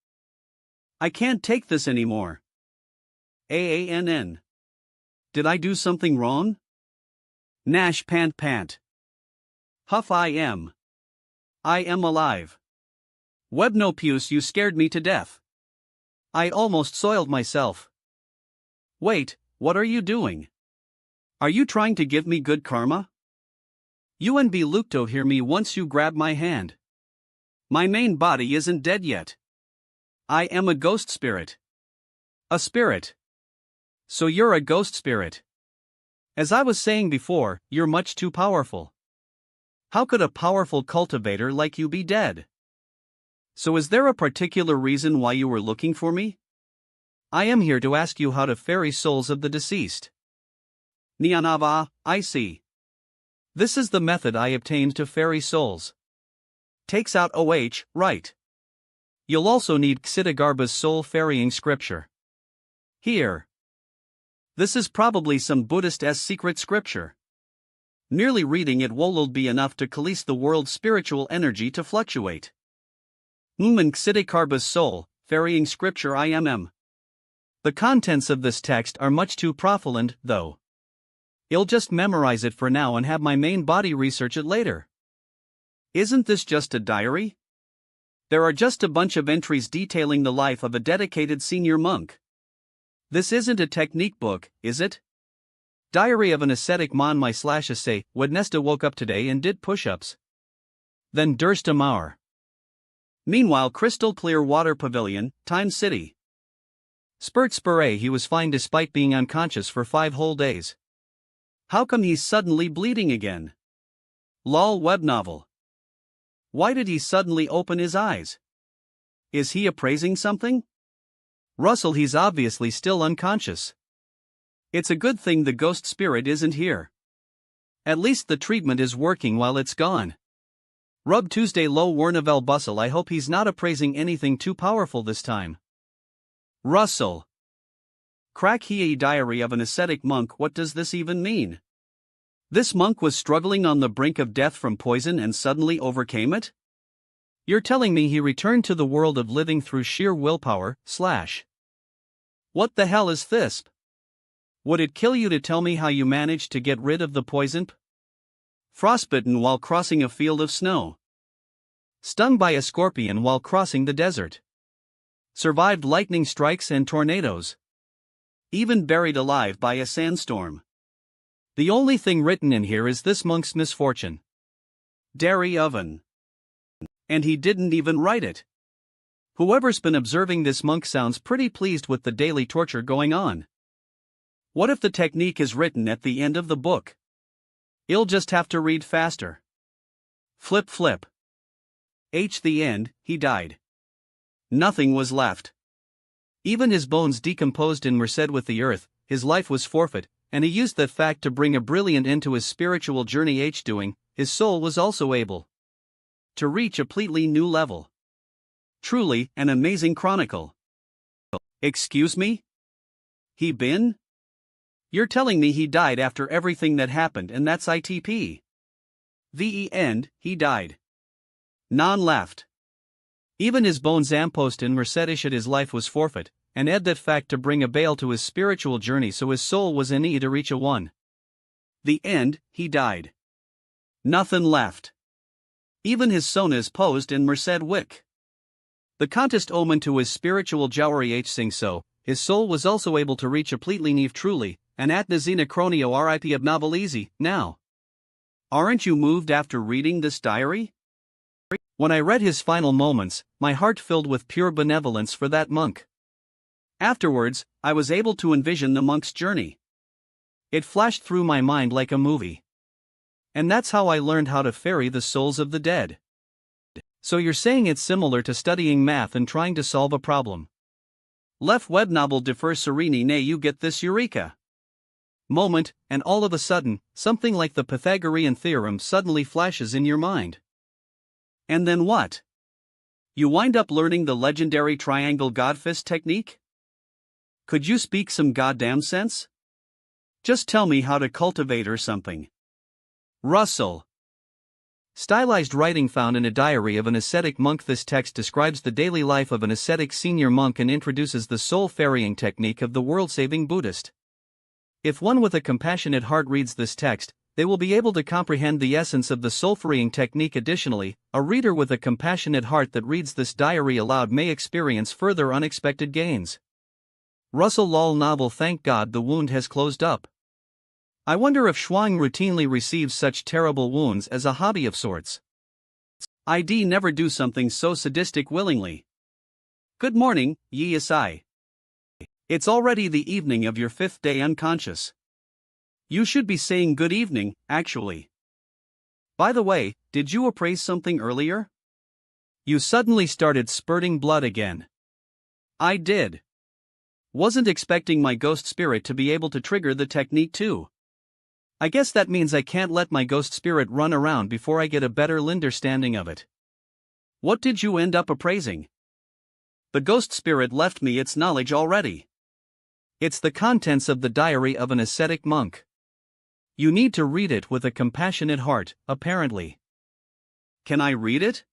I can't take this anymore. AANN. Did I do something wrong? Nash pant. Huff, I am alive. Webnopius, you scared me to death. I almost soiled myself. Wait, what are you doing? Are you trying to give me good karma? UNB Lukto, hear me once you grab my hand. My main body isn't dead yet. I am a ghost spirit. A spirit. So you're a ghost spirit. As I was saying before, you're much too powerful. How could a powerful cultivator like you be dead? So is there a particular reason why you were looking for me? I am here to ask you how to ferry souls of the deceased. Nyanava, I see. This is the method I obtained to ferry souls. Takes out OH, right. You'll also need Ksitigarbha's soul ferrying scripture. Here. This is probably some Buddhist-esque secret scripture. Merely reading it won't be enough to release the world's spiritual energy to fluctuate. And Ksitigarbha's soul ferrying scripture IMM. The contents of this text are much too profound, though. I'll just memorize it for now and have my main body research it later. Isn't this just a diary? There are just a bunch of entries detailing the life of a dedicated senior monk. This isn't a technique book, is it? Diary of an ascetic mon my/essay, Wednesday woke up today and did push-ups. Then durst a hour. Meanwhile, crystal clear water pavilion, Time City. Spurt, he was fine despite being unconscious for 5 whole days. How come he's suddenly bleeding again? Lol, web novel. Why did he suddenly open his eyes? Is he appraising something? Russell, he's obviously still unconscious. It's a good thing the ghost spirit isn't here. At least the treatment is working while it's gone. Rub Tuesday low Warnavel bustle, I hope he's not appraising anything too powerful this time. Russell. Crack he a diary of an ascetic monk. What does this even mean? This monk was struggling on the brink of death from poison and suddenly overcame it? You're telling me he returned to the world of living through sheer willpower, / What the hell is this? Would it kill you to tell me how you managed to get rid of the poison? Frostbitten while crossing a field of snow. Stung by a scorpion while crossing the desert. Survived lightning strikes and tornadoes. Even buried alive by a sandstorm. The only thing written in here is this monk's misfortune. Dairy oven. And he didn't even write it. Whoever's been observing this monk sounds pretty pleased with the daily torture going on. What if the technique is written at the end of the book? You'll just have to read faster. Flip flip. The end, he died. Nothing was left. Even his bones decomposed in merced with the earth, his life was forfeit, and he used that fact to bring a brilliant end to his spiritual journey. Doing, his soul was also able to reach a completely new level. Truly, an amazing chronicle. Excuse me? He been? You're telling me he died after everything that happened and that's ITP? The end, he died. None left. Even his bones ampost in mercedish at his life was forfeit, and add that fact to bring a bail to his spiritual journey so his soul was in to reach a one. The end, he died. Nothing left. Even his sonas posed in merced wick. The contest omen to his spiritual jowry sing so, his soul was also able to reach a completely neve truly, and at the xenachronio rip of novelese, now. Aren't you moved after reading this diary? When I read his final moments, my heart filled with pure benevolence for that monk. Afterwards, I was able to envision the monk's journey. It flashed through my mind like a movie. And that's how I learned how to ferry the souls of the dead. So you're saying it's similar to studying math and trying to solve a problem. Left web novel defer serini nay you get this eureka moment, and all of a sudden, something like the Pythagorean theorem suddenly flashes in your mind. And then what? You wind up learning the legendary triangle godfist technique? Could you speak some goddamn sense? Just tell me how to cultivate or something. Russell. Stylized writing found in a diary of an ascetic monk. This text describes the daily life of an ascetic senior monk and introduces the soul ferrying technique of the world-saving Buddhist. If one with a compassionate heart reads this text, they will be able to comprehend the essence of the soul-freeing technique. Additionally, a reader with a compassionate heart that reads this diary aloud may experience further unexpected gains. Russell lol novel. Thank God the wound has closed up. I wonder if Shuang routinely receives such terrible wounds as a hobby of sorts. I'd never do something so sadistic willingly. Good morning, Yi Asai. It's already the evening of your 5th day unconscious. You should be saying good evening, actually. By the way, did you appraise something earlier? You suddenly started spurting blood again. I did. Wasn't expecting my ghost spirit to be able to trigger the technique too. I guess that means I can't let my ghost spirit run around before I get a better understanding of it. What did you end up appraising? The ghost spirit left me its knowledge already. It's the contents of the diary of an ascetic monk. You need to read it with a compassionate heart, apparently. Can I read it?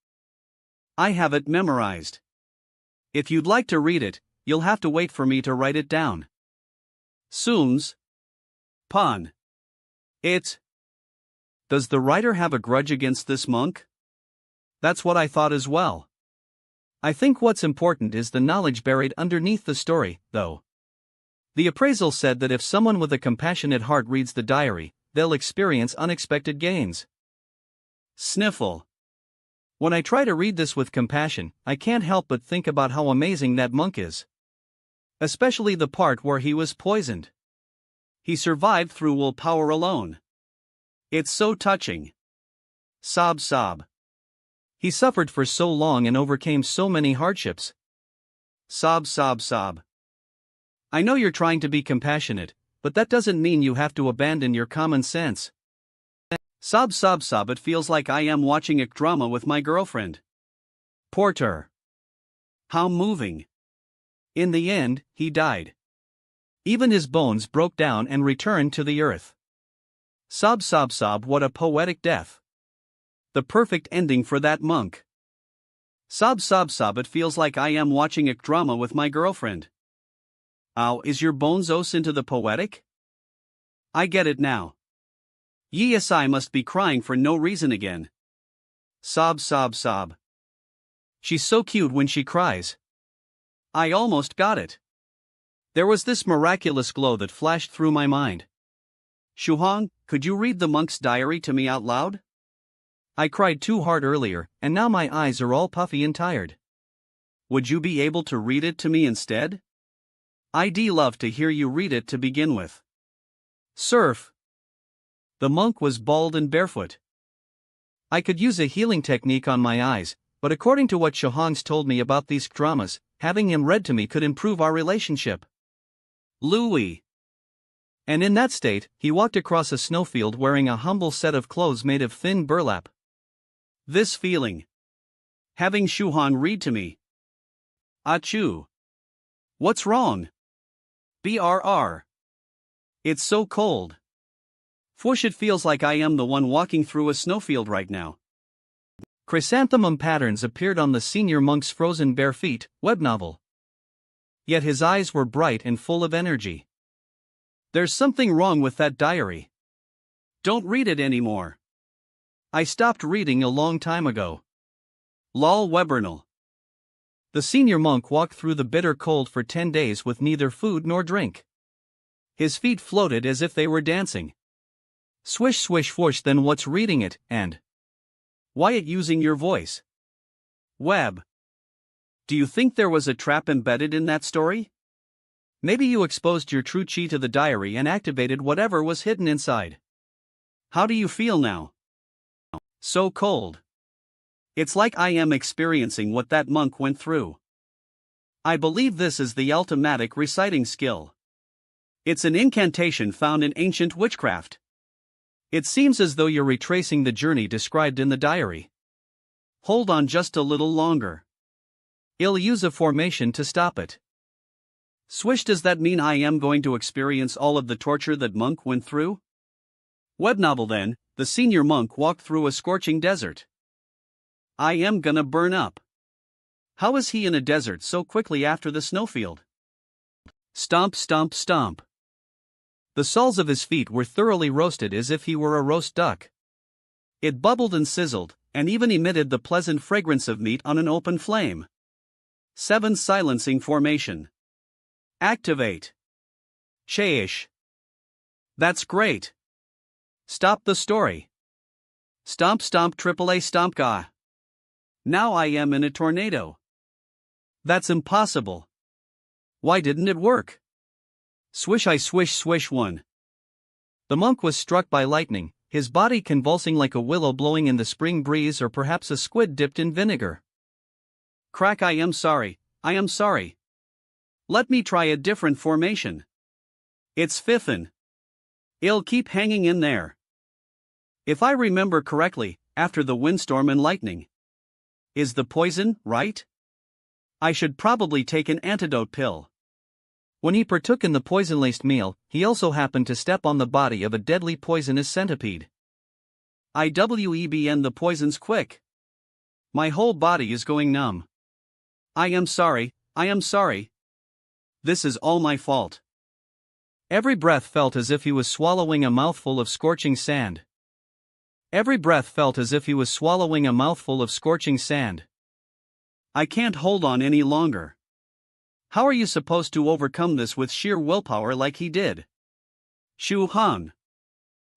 I have it memorized. If you'd like to read it, you'll have to wait for me to write it down. Soons. Pon. It. Does the writer have a grudge against this monk? That's what I thought as well. I think what's important is the knowledge buried underneath the story, though. The appraisal said that if someone with a compassionate heart reads the diary, they'll experience unexpected gains. Sniffle. When I try to read this with compassion, I can't help but think about how amazing that monk is. Especially the part where he was poisoned. He survived through willpower alone. It's so touching. Sob sob. He suffered for so long and overcame so many hardships. Sob sob sob. I know you're trying to be compassionate, but that doesn't mean you have to abandon your common sense. Sob sob sob. It feels like I am watching a drama with my girlfriend. Porter. How moving. In the end, he died. Even his bones broke down and returned to the earth. Sob sob sob. What a poetic death. The perfect ending for that monk. Sob sob sob. It feels like I am watching a drama with my girlfriend. Ow, is your bones os into the poetic? I get it now. Yes, I must be crying for no reason again. Sob sob sob. She's so cute when she cries. I almost got it. There was this miraculous glow that flashed through my mind. Shuhong, could you read the monk's diary to me out loud? I cried too hard earlier, and now my eyes are all puffy and tired. Would you be able to read it to me instead? I'd love to hear you read it to begin with. Surf. The monk was bald and barefoot. I could use a healing technique on my eyes, but according to what Shuhong's told me about these dramas, having him read to me could improve our relationship. Louis. And in that state, he walked across a snowfield wearing a humble set of clothes made of thin burlap. This feeling. Having Shuhong read to me. Achoo. What's wrong? BRR. It's so cold. Whoosh, it feels like I am the one walking through a snowfield right now. Chrysanthemum patterns appeared on the senior monk's frozen bare feet web novel. Yet his eyes were bright and full of energy. There's something wrong with that diary. Don't read it anymore. I stopped reading a long time ago. Lol Webernal. The senior monk walked through the bitter cold for 10 days with neither food nor drink. His feet floated as if they were dancing. Swish swish whoosh. Then what's reading it, and Wyatt using your voice? Web. Do you think there was a trap embedded in that story? Maybe you exposed your true chi to the diary and activated whatever was hidden inside. How do you feel now? So cold. It's like I am experiencing what that monk went through. I believe this is the ultimatic reciting skill. It's an incantation found in ancient witchcraft. It seems as though you're retracing the journey described in the diary. Hold on just a little longer. I'll use a formation to stop it. Swish, does that mean I am going to experience all of the torture that monk went through? Web novel. Then, the senior monk walked through a scorching desert. I am gonna burn up. How is he in a desert so quickly after the snowfield? Stomp stomp stomp. The soles of his feet were thoroughly roasted as if he were a roast duck. It bubbled and sizzled, and even emitted the pleasant fragrance of meat on an open flame. 7 Silencing formation. Activate. Chaish. That's great. Stop the story. Stomp stomp AAA stomp ga. Now I am in a tornado. That's impossible. Why didn't it work? Swish I swish swish 1. The monk was struck by lightning, his body convulsing like a willow blowing in the spring breeze or perhaps a squid dipped in vinegar. Crack, I am sorry, I am sorry. Let me try a different formation. It's Fiffin. I'll keep hanging in there. If I remember correctly, after the windstorm and lightning. Is the poison right? I should probably take an antidote pill. When he partook in the poison-laced meal, he also happened to step on the body of a deadly poisonous centipede. IWEBN, the poison's quick. My whole body is going numb. I am sorry, I am sorry. This is all my fault. Every breath felt as if he was swallowing a mouthful of scorching sand. Every breath felt as if he was swallowing a mouthful of scorching sand. I can't hold on any longer. How are you supposed to overcome this with sheer willpower like he did? Shu Han.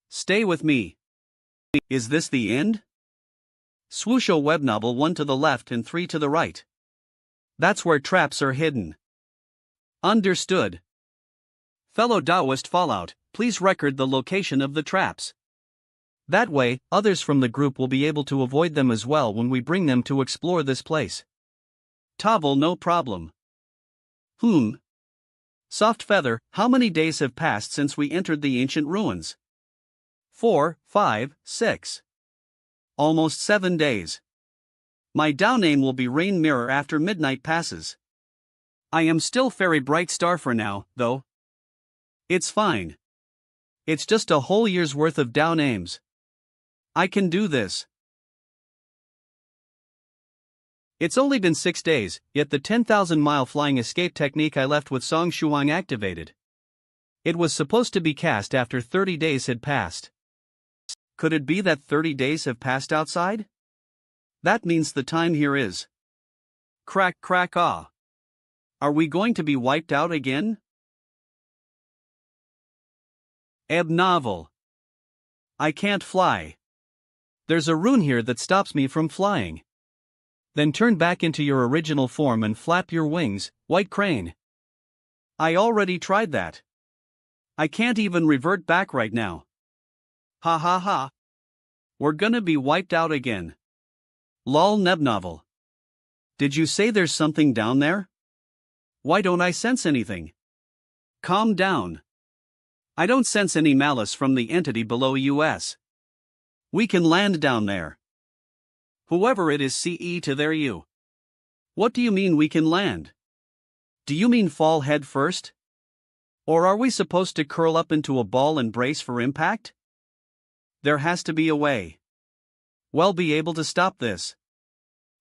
Stay with me. Is this the end? Swoosho web novel 1 to the left and 3 to the right. That's where traps are hidden. Understood. Fellow Taoist Fallout, please record the location of the traps. That way, others from the group will be able to avoid them as well when we bring them to explore this place. Tavel, no problem. Soft Feather, how many days have passed since we entered the ancient ruins? 4, 5, 6. Almost 7 days. My down name will be Rain Mirror after midnight passes. I am still Fairy Bright Star for now, though. It's fine. It's just a whole year's worth of down names. I can do this. It's only been 6 days, yet the 10,000-mile flying escape technique I left with Song Shuang activated. It was supposed to be cast after 30 days had passed. Could it be that 30 days have passed outside? That means the time here is. Crack crack ah. Are we going to be wiped out again? Ebb novel. I can't fly. There's a rune here that stops me from flying. Then turn back into your original form and flap your wings, White Crane. I already tried that. I can't even revert back right now. Ha ha ha. We're gonna be wiped out again. Lol Neb novel. Did you say there's something down there? Why don't I sense anything? Calm down. I don't sense any malice from the entity below us. We can land down there. Whoever it is, CE to their you. What do you mean we can land? Do you mean fall head first? Or are we supposed to curl up into a ball and brace for impact? There has to be a way. We'll be able to stop this.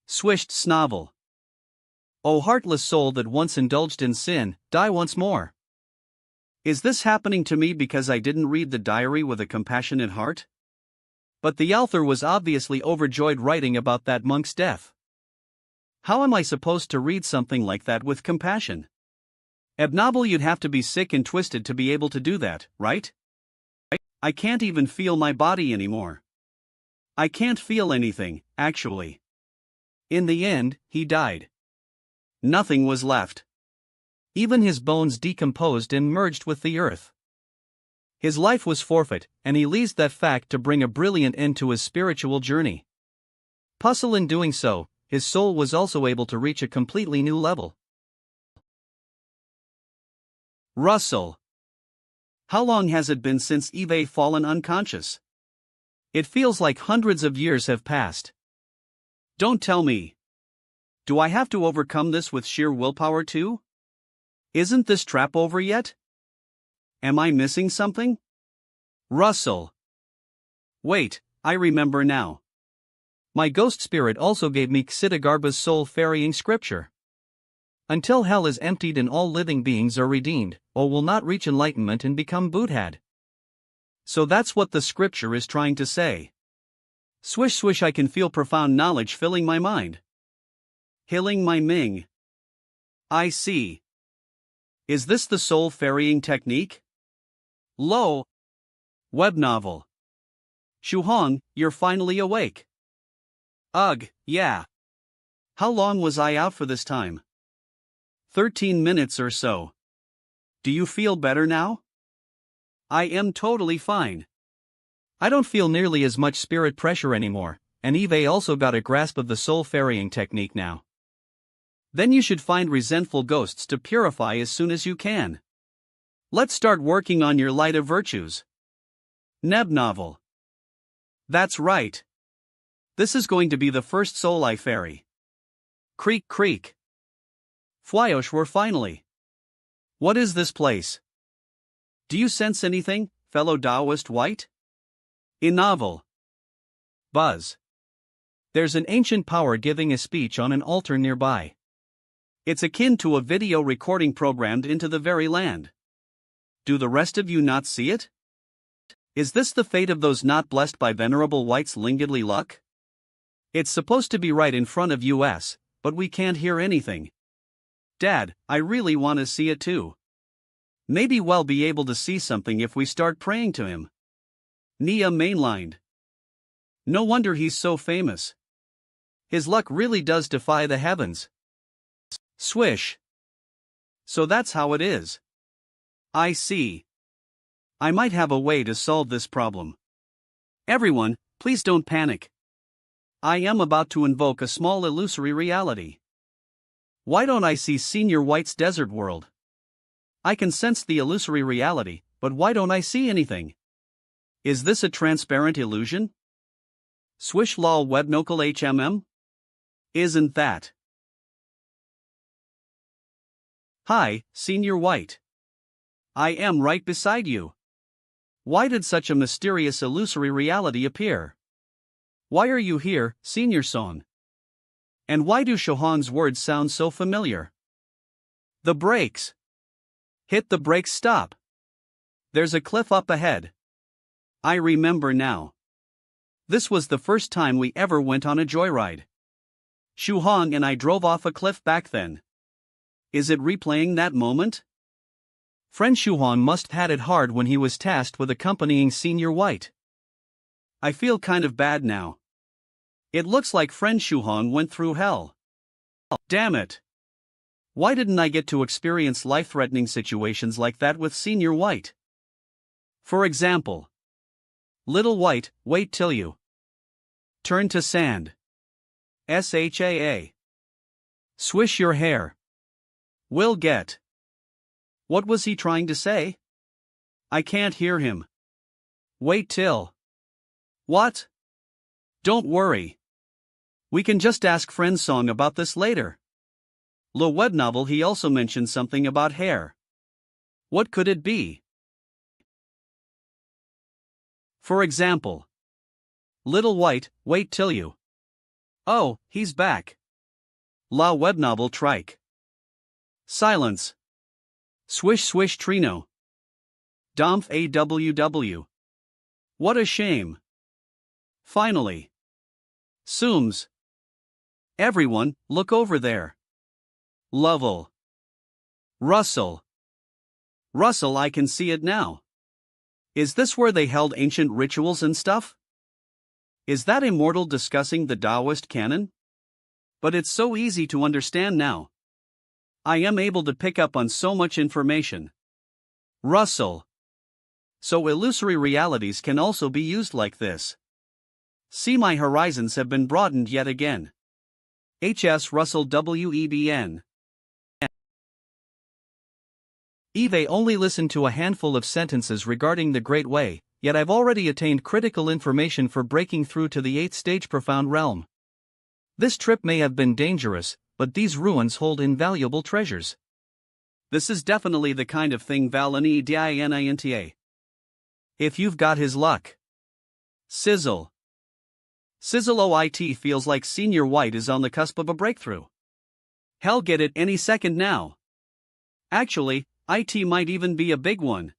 Swished Snovel. O heartless soul that once indulged in sin, die once more. Is this happening to me because I didn't read the diary with a compassionate heart? But the author was obviously overjoyed writing about that monk's death. How am I supposed to read something like that with compassion? Abnoble, you'd have to be sick and twisted to be able to do that, right? I can't even feel my body anymore. I can't feel anything, actually. In the end, he died. Nothing was left. Even his bones decomposed and merged with the earth. His life was forfeit, and he leaves that fact to bring a brilliant end to his spiritual journey. Puzzle in doing so, his soul was also able to reach a completely new level. Russell. How long has it been since Eve fallen unconscious? It feels like hundreds of years have passed. Don't tell me. Do I have to overcome this with sheer willpower too? Isn't this trap over yet? Am I missing something? Russell. Wait, I remember now. My ghost spirit also gave me Xidagarba's soul ferrying scripture. Until hell is emptied and all living beings are redeemed, or will not reach enlightenment and become Buddhad. So that's what the scripture is trying to say. Swish swish, I can feel profound knowledge filling my mind. Healing my Ming. I see. Is this the soul ferrying technique? Lo. Web novel. Shuhong, you're finally awake. Ugh, yeah. How long was I out for this time? 13 minutes or so. Do you feel better now? I am totally fine. I don't feel nearly as much spirit pressure anymore, and Eve also got a grasp of the soul ferrying technique now. Then you should find resentful ghosts to purify as soon as you can. Let's start working on your light of virtues. Neb novel. That's right. This is going to be the first soul I ferry. Creak creak. Flyosh, we're finally. What is this place? Do you sense anything, fellow Taoist White? In novel. Buzz. There's an ancient power giving a speech on an altar nearby. It's akin to a video recording programmed into the very land. Do the rest of you not see it? Is this the fate of those not blessed by Venerable White's lingidly luck? It's supposed to be right in front of us, but we can't hear anything. Dad, I really want to see it too. Maybe we'll be able to see something if we start praying to him. Nia mainlined. No wonder he's so famous. His luck really does defy the heavens. Swish. So that's how it is. I see. I might have a way to solve this problem. Everyone, please don't panic. I am about to invoke a small illusory reality. Why don't I see Senior White's desert world? I can sense the illusory reality, but why don't I see anything? Is this a transparent illusion? Swish lol webnocle HMM? Isn't that? Hi, Senior White. I am right beside you. Why did such a mysterious illusory reality appear? Why are you here, Senior Son? And why do Shohan's words sound so familiar? The brakes. Hit the brakes, stop. There's a cliff up ahead. I remember now. This was the first time we ever went on a joyride. Shuhong and I drove off a cliff back then. Is it replaying that moment? Friend Shuhong must have had it hard when he was tasked with accompanying Senior White. I feel kind of bad now. It looks like friend Shuhong went through hell. Damn it. Why didn't I get to experience life-threatening situations like that with Senior White? For example, Little White, wait till you turn to sand. SHAA. Swish your hair. Will get. What was he trying to say? I can't hear him. Wait till. What? Don't worry. We can just ask friend Song about this later. The web novel he also mentioned something about hair. What could it be? For example, Little White, wait till you. Oh, he's back. La web novel trike. Silence. Swish swish trino. Domph AWW. What a shame. Finally. Sooms. Everyone, look over there. Lovell. Russell. Russell, I can see it now. Is this where they held ancient rituals and stuff? Is that immortal discussing the Taoist canon? But it's so easy to understand now. I am able to pick up on so much information. Russell. So illusory realities can also be used like this. See, my horizons have been broadened yet again. H.S. Russell WEBN. Eve only listened to a handful of sentences regarding the Great Way, yet I've already attained critical information for breaking through to the 8th stage profound realm. This trip may have been dangerous, but these ruins hold invaluable treasures. This is definitely the kind of thing Valani Dinta. If you've got his luck. Sizzle. Sizzle OIT feels like Senior White is on the cusp of a breakthrough. Hell, get it any second now. Actually, IT might even be a big one.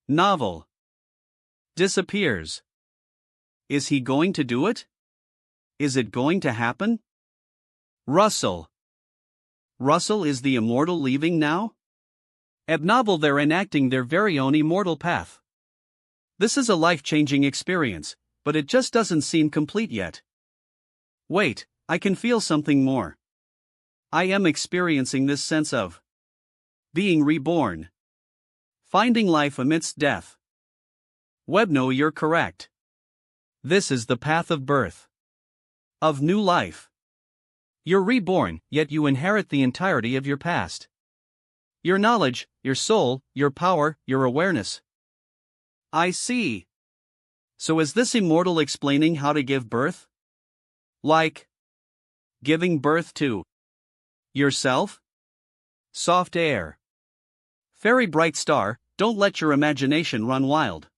Novel. Disappears. Is he going to do it? Is it going to happen? Russell. Russell is the immortal leaving now? At novel they're enacting their very own immortal path. This is a life-changing experience, but it just doesn't seem complete yet. Wait, I can feel something more. I am experiencing this sense of being reborn. Finding life amidst death. Webno, you're correct. This is the path of birth. Of new life. You're reborn, yet you inherit the entirety of your past. Your knowledge, your soul, your power, your awareness. I see. So is this immortal explaining how to give birth? Like giving birth to yourself? Soft air. Very bright star, don't let your imagination run wild.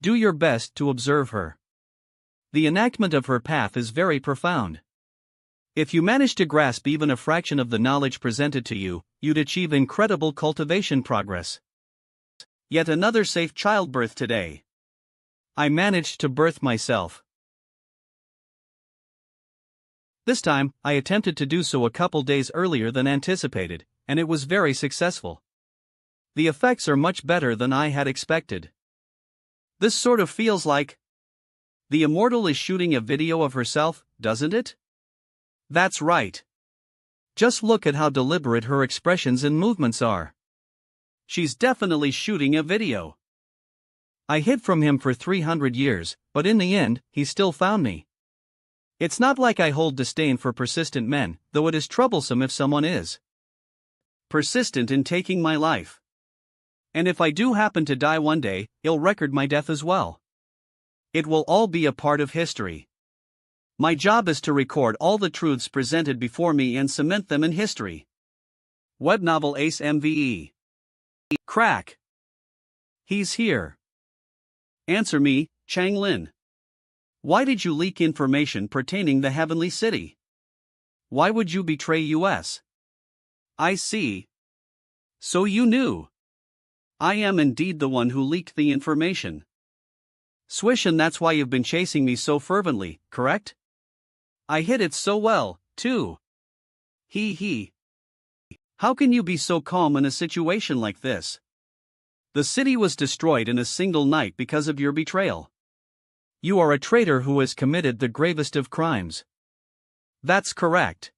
Do your best to observe her. The enactment of her path is very profound. If you manage to grasp even a fraction of the knowledge presented to you, you'd achieve incredible cultivation progress. Yet another safe childbirth today. I managed to birth myself. This time, I attempted to do so a couple days earlier than anticipated, and it was very successful. The effects are much better than I had expected. This sort of feels like the immortal is shooting a video of herself, doesn't it? That's right. Just look at how deliberate her expressions and movements are. She's definitely shooting a video. I hid from him for 300 years, but in the end, he still found me. It's not like I hold disdain for persistent men, though it is troublesome if someone is persistent in taking my life. And if I do happen to die one day, he'll record my death as well. It will all be a part of history. My job is to record all the truths presented before me and cement them in history. Web novel Ace MVE. Crack. He's here. Answer me, Chang Lin. Why did you leak information pertaining the Heavenly City? Why would you betray US? I see. So you knew. I am indeed the one who leaked the information. Swish, and that's why you've been chasing me so fervently, correct? I hid it so well, too. He. How can you be so calm in a situation like this? The city was destroyed in a single night because of your betrayal. You are a traitor who has committed the gravest of crimes. That's correct.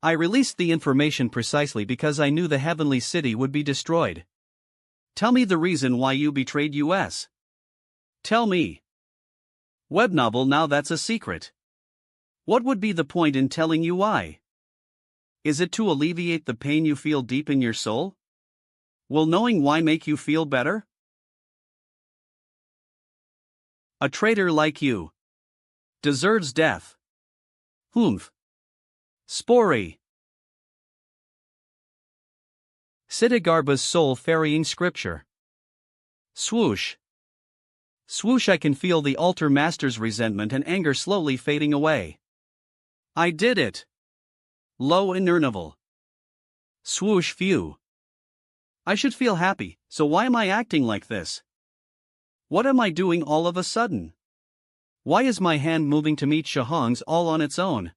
I released the information precisely because I knew the Heavenly City would be destroyed. Tell me the reason why you betrayed US. Tell me. Web novel, now that's a secret. What would be the point in telling you why? Is it to alleviate the pain you feel deep in your soul? Will knowing why make you feel better? A traitor like you deserves death. Humph. Spory. Siddhartha's soul ferrying scripture. Swoosh. Swoosh, I can feel the altar master's resentment and anger slowly fading away. I did it. Lo Inurnival. Swoosh, phew. I should feel happy, so why am I acting like this? What am I doing all of a sudden? Why is my hand moving to meet Shahong's all on its own?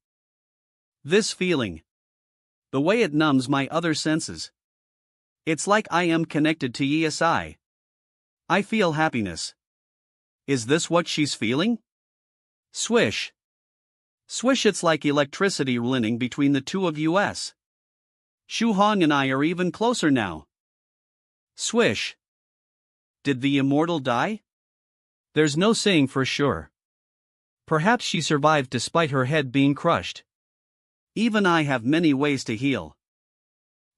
This feeling. The way it numbs my other senses. It's like I am connected to ESI. I feel happiness. Is this what she's feeling? Swish. Swish, it's like electricity running between the two of us. Shu Hong and I are even closer now. Swish. Did the immortal die? There's no saying for sure. Perhaps she survived despite her head being crushed. Even I have many ways to heal.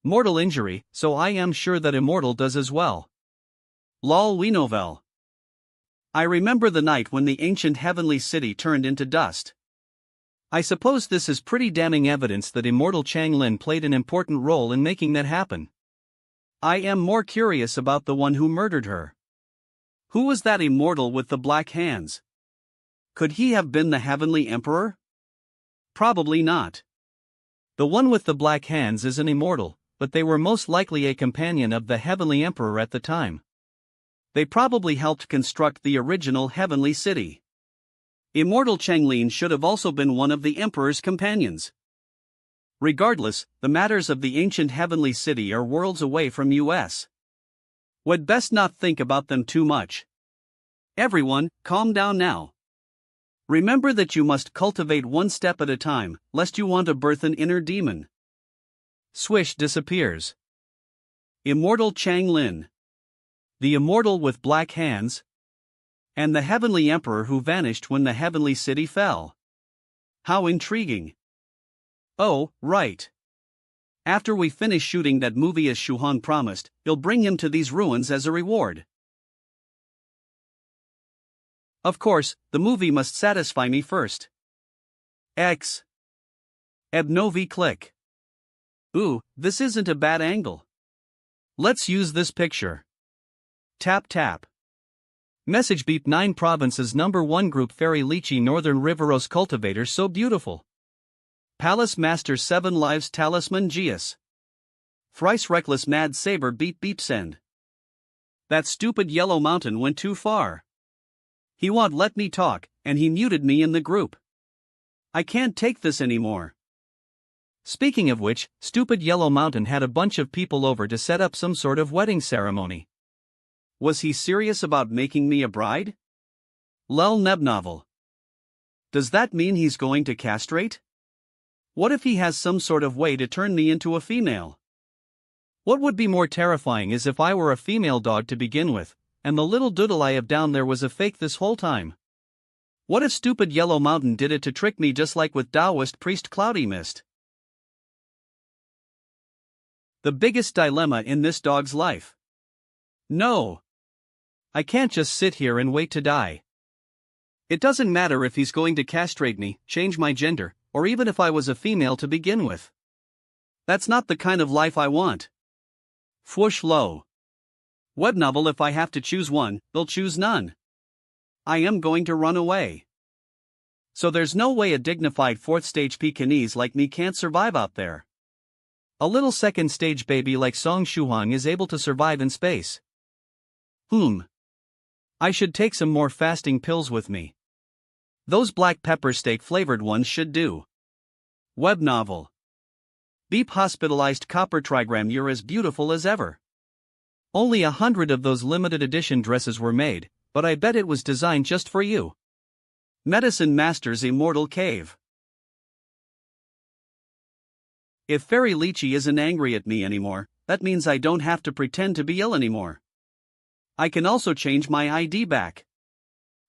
Mortal injury, so I am sure that immortal does as well. Lol we novel. I remember the night when the ancient heavenly city turned into dust. I suppose this is pretty damning evidence that immortal Chang Lin played an important role in making that happen. I am more curious about the one who murdered her. Who was that immortal with the black hands? Could he have been the Heavenly Emperor? Probably not. The one with the black hands is an immortal, but they were most likely a companion of the Heavenly Emperor at the time. They probably helped construct the original Heavenly City. Immortal Changlin should have also been one of the Emperor's companions. Regardless, the matters of the ancient Heavenly City are worlds away from us. We'd best not think about them too much. Everyone, calm down now. Remember that you must cultivate one step at a time, lest you want to birth an inner demon. Swish disappears. Immortal Chang Lin. The immortal with black hands. And the Heavenly Emperor who vanished when the Heavenly City fell. How intriguing. Oh, right. After we finish shooting that movie as Shuhan promised, he'll bring him to these ruins as a reward. Of course, the movie must satisfy me first. X. Ebnovi click. Ooh, this isn't a bad angle. Let's use this picture. Tap tap. Message beep 9 provinces #1 group Fairy Lychee Northern Riveros cultivators so beautiful. Palace Master 7 Lives Talisman Geas. Thrice Reckless Mad Saber beep beep send. That stupid Yellow Mountain went too far. He won't let me talk, and he muted me in the group. I can't take this anymore. Speaking of which, stupid Yellow Mountain had a bunch of people over to set up some sort of wedding ceremony. Was he serious about making me a bride? Lel Nebnovel. Does that mean he's going to castrate? What if he has some sort of way to turn me into a female? What would be more terrifying is if I were a female dog to begin with, and the little doodle I have down there was a fake this whole time. What if stupid Yellow Mountain did it to trick me just like with Taoist priest Cloudy Mist? The biggest dilemma in this dog's life. No. I can't just sit here and wait to die. It doesn't matter if he's going to castrate me, change my gender, or even if I was a female to begin with. That's not the kind of life I want. Fwoosh low. Web novel. If I have to choose one, they'll choose none. I am going to run away. So there's no way a dignified fourth stage Pekingese like me can't survive out there. A little second stage baby like Song Shuhang is able to survive in space. I should take some more fasting pills with me. Those black pepper steak flavored ones should do. Web novel. Beep hospitalized copper trigram. You're as beautiful as ever. Only 100 of those limited edition dresses were made, but I bet it was designed just for you. Medicine Master's Immortal Cave. If Fairy Lychee isn't angry at me anymore, that means I don't have to pretend to be ill anymore. I can also change my ID back.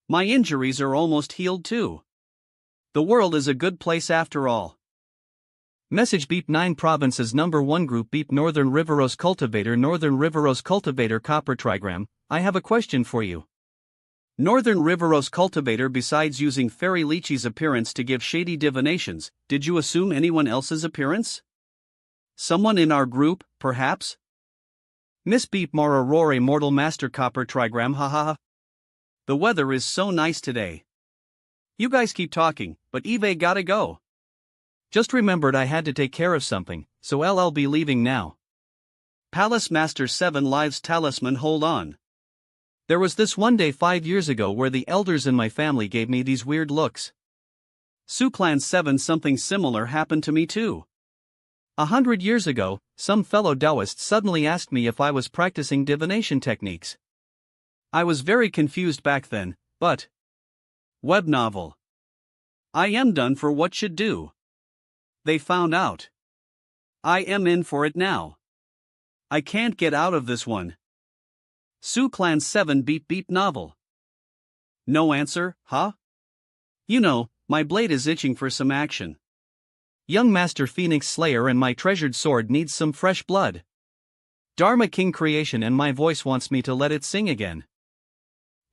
My injuries are almost healed too. The world is a good place after all. Message Beep 9 Provinces Number 1 Group Beep Northern Riveros Cultivator Copper Trigram, I have a question for you. Northern Riveros Cultivator, besides using Fairy Lychee's appearance to give shady divinations, did you assume anyone else's appearance? Someone in our group, perhaps? Miss Beep Mara Rory Mortal Master Copper Trigram haha. The weather is so nice today. You guys keep talking, but Eve gotta go. Just remembered I had to take care of something, so I'll be leaving now. Palace Master 7 Lives Talisman. Hold on. There was this one day 5 years ago where the elders in my family gave me these weird looks. Suplan 7 Something similar happened to me too. 100 years ago, some fellow Taoist suddenly asked me if I was practicing divination techniques. I was very confused back then, but... Web novel. I am done for what should do. They found out. I am in for it now. I can't get out of this one. Suplan 7 Beep Beep novel. No answer, huh? You know, my blade is itching for some action. Young Master Phoenix Slayer and my treasured sword needs some fresh blood. Dharma King Creation and my voice wants me to let it sing again.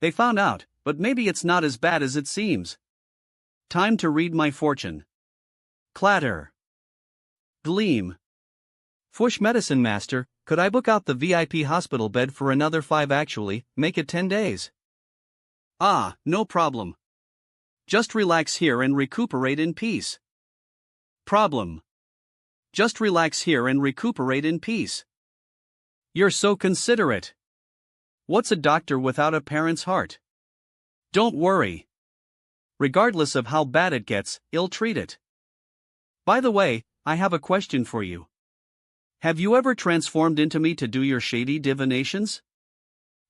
They found out, but maybe it's not as bad as it seems. Time to read my fortune. Clatter. Gleam. Fwoosh Medicine Master, could I book out the VIP hospital bed for another 5 actually, make it 10 days? Ah, no problem. Just relax here and recuperate in peace. Problem. Just relax here and recuperate in peace. You're so considerate. What's a doctor without a parent's heart? Don't worry. Regardless of how bad it gets, he'll treat it. By the way, I have a question for you. Have you ever transformed into me to do your shady divinations?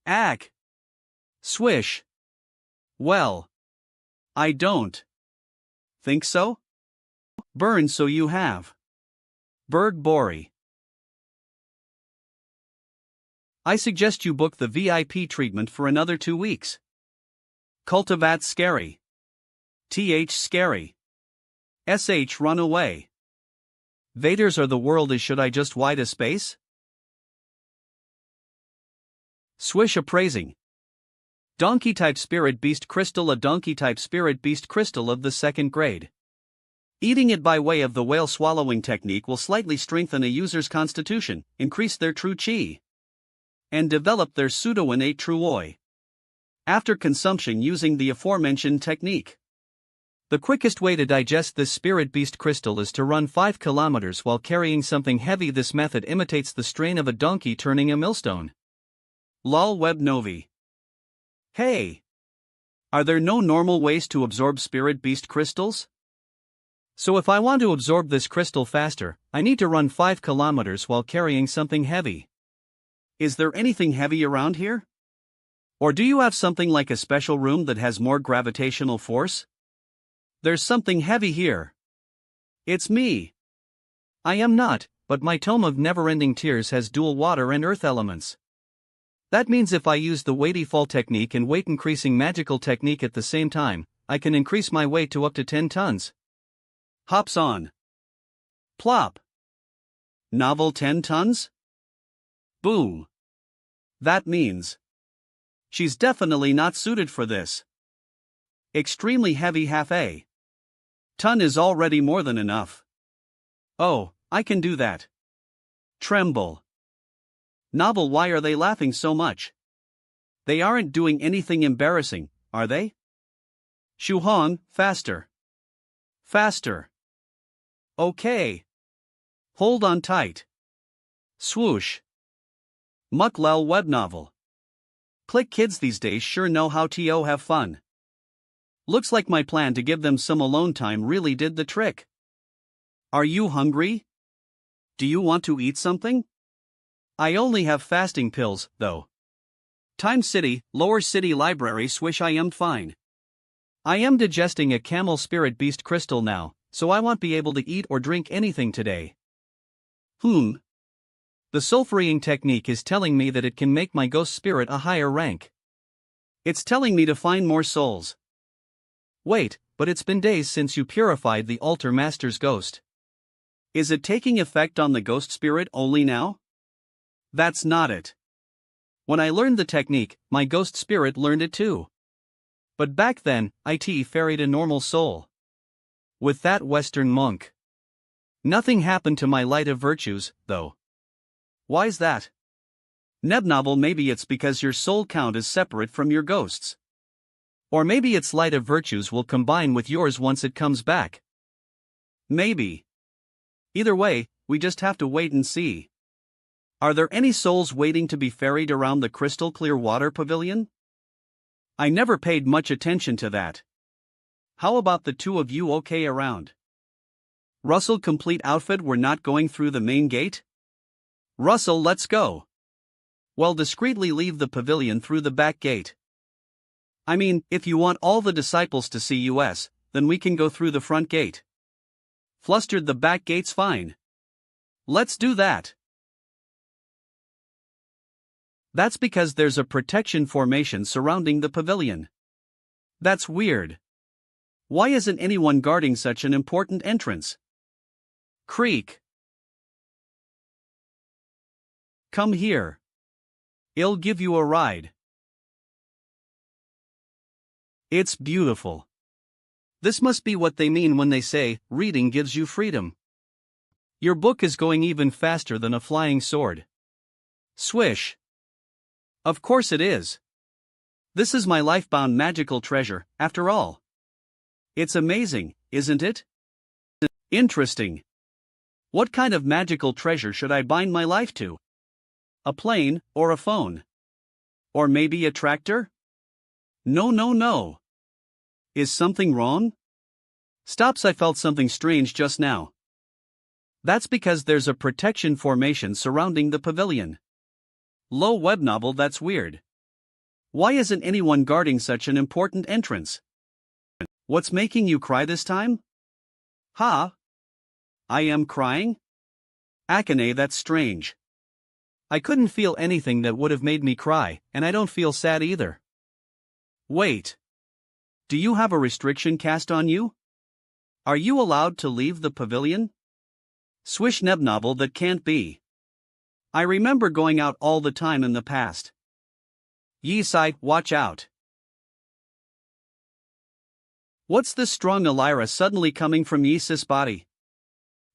Ack. Swish. Well. I don't. Think so? Burn so you have. Berg Bori. I suggest you book the VIP treatment for another 2 weeks. Cultivat Scary. TH Scary. SH Run Away. Vaders are the world is should I just wide a space? Swish Appraising. Donkey Type Spirit Beast Crystal. A Donkey Type Spirit Beast Crystal of the 2nd grade. Eating it by way of the whale swallowing technique will slightly strengthen a user's constitution, increase their true chi, and develop their pseudo-innate true oi. After consumption using the aforementioned technique. The quickest way to digest this spirit beast crystal is to run 5 kilometers while carrying something heavy. This method imitates the strain of a donkey turning a millstone. Lol Web Novi. Hey! Are there no normal ways to absorb spirit beast crystals? So if I want to absorb this crystal faster, I need to run 5 kilometers while carrying something heavy. Is there anything heavy around here? Or do you have something like a special room that has more gravitational force? There's something heavy here. It's me. I am not, but my tome of never-ending tears has dual water and earth elements. That means if I use the weighty fall technique and weight-increasing magical technique at the same time, I can increase my weight to up to 10 tons. Hops on. Plop. Novel 10 tons? Boom. That means she's definitely not suited for this. Extremely heavy half a ton is already more than enough. Oh, I can do that. Tremble. Novel, why are they laughing so much? They aren't doing anything embarrassing, are they? Shuhan, faster. Faster. Okay. Hold on tight. Swoosh. Muklel web novel. Click kids these days sure know how to have fun. Looks like my plan to give them some alone time really did the trick. Are you hungry? Do you want to eat something? I only have fasting pills, though. Time City, Lower City Library. Swish, I am fine. I am digesting a camel spirit beast crystal now, so I won't be able to eat or drink anything today. The sulfuring technique is telling me that it can make my ghost spirit a higher rank. It's telling me to find more souls. Wait, but it's been days since you purified the altar master's ghost. Is it taking effect on the ghost spirit only now? That's not it. When I learned the technique, my ghost spirit learned it too. But back then, it ferried a normal soul. With that Western monk. Nothing happened to my light of virtues, though. Why's that? Nebnovel, maybe it's because your soul count is separate from your ghosts. Or maybe its light of virtues will combine with yours once it comes back. Maybe. Either way, we just have to wait and see. Are there any souls waiting to be ferried around the crystal clear water pavilion? I never paid much attention to that. How about the two of you okay around? Russell, complete outfit, we're not going through the main gate? Russell, let's go. Well, discreetly leave the pavilion through the back gate. I mean, if you want all the disciples to see us, then we can go through the front gate. Flustered, the back gate's fine. Let's do that. That's because there's a protection formation surrounding the pavilion. That's weird. Why isn't anyone guarding such an important entrance? Creek. Come here. I'll give you a ride. It's beautiful. This must be what they mean when they say, reading gives you freedom. Your book is going even faster than a flying sword. Swish. Of course it is. This is my life-bound magical treasure, after all. It's amazing, isn't it? Interesting. What kind of magical treasure should I bind my life to? A plane, or a phone? Or maybe a tractor? No. Is something wrong? Stops, I felt something strange just now. That's because there's a protection formation surrounding the pavilion. Low web novel, that's weird. Why isn't anyone guarding such an important entrance? What's making you cry this time? Ha? I am crying? Akane, that's strange. I couldn't feel anything that would have made me cry, and I don't feel sad either. Wait. Do you have a restriction cast on you? Are you allowed to leave the pavilion? Swish, nebnovel, that can't be. I remember going out all the time in the past. Yisai, watch out. What's this strong Elira suddenly coming from Yisai's body?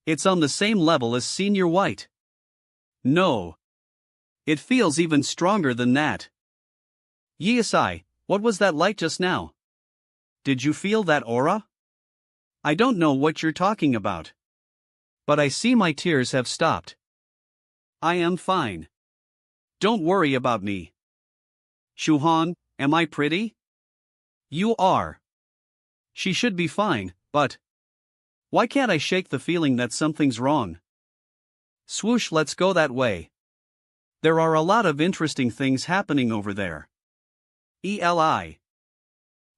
It's on the same level as Senior White. No. It feels even stronger than that. Yisai, what was that light just now? Did you feel that aura? I don't know what you're talking about. But I see my tears have stopped. I am fine. Don't worry about me. Shuhan, am I pretty? You are. She should be fine, but why can't I shake the feeling that something's wrong? Swoosh, let's go that way. There are a lot of interesting things happening over there. Eli.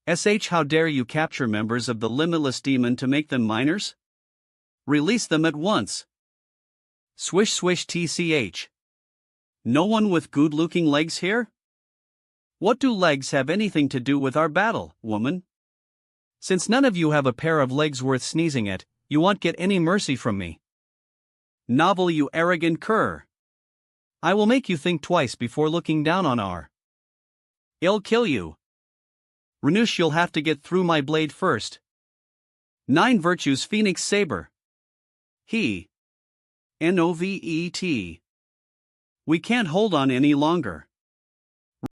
How dare you capture members of the Limitless Demon to make them minors? Release them at once. Swish swish tch. No one with good-looking legs here? What do legs have anything to do with our battle, woman? Since none of you have a pair of legs worth sneezing at, you won't get any mercy from me. Novel, you arrogant cur. I will make you think twice before looking down on our. I'll kill you. Renush, you'll have to get through my blade first. 9 Virtues Phoenix Saber. He. Novet. We can't hold on any longer.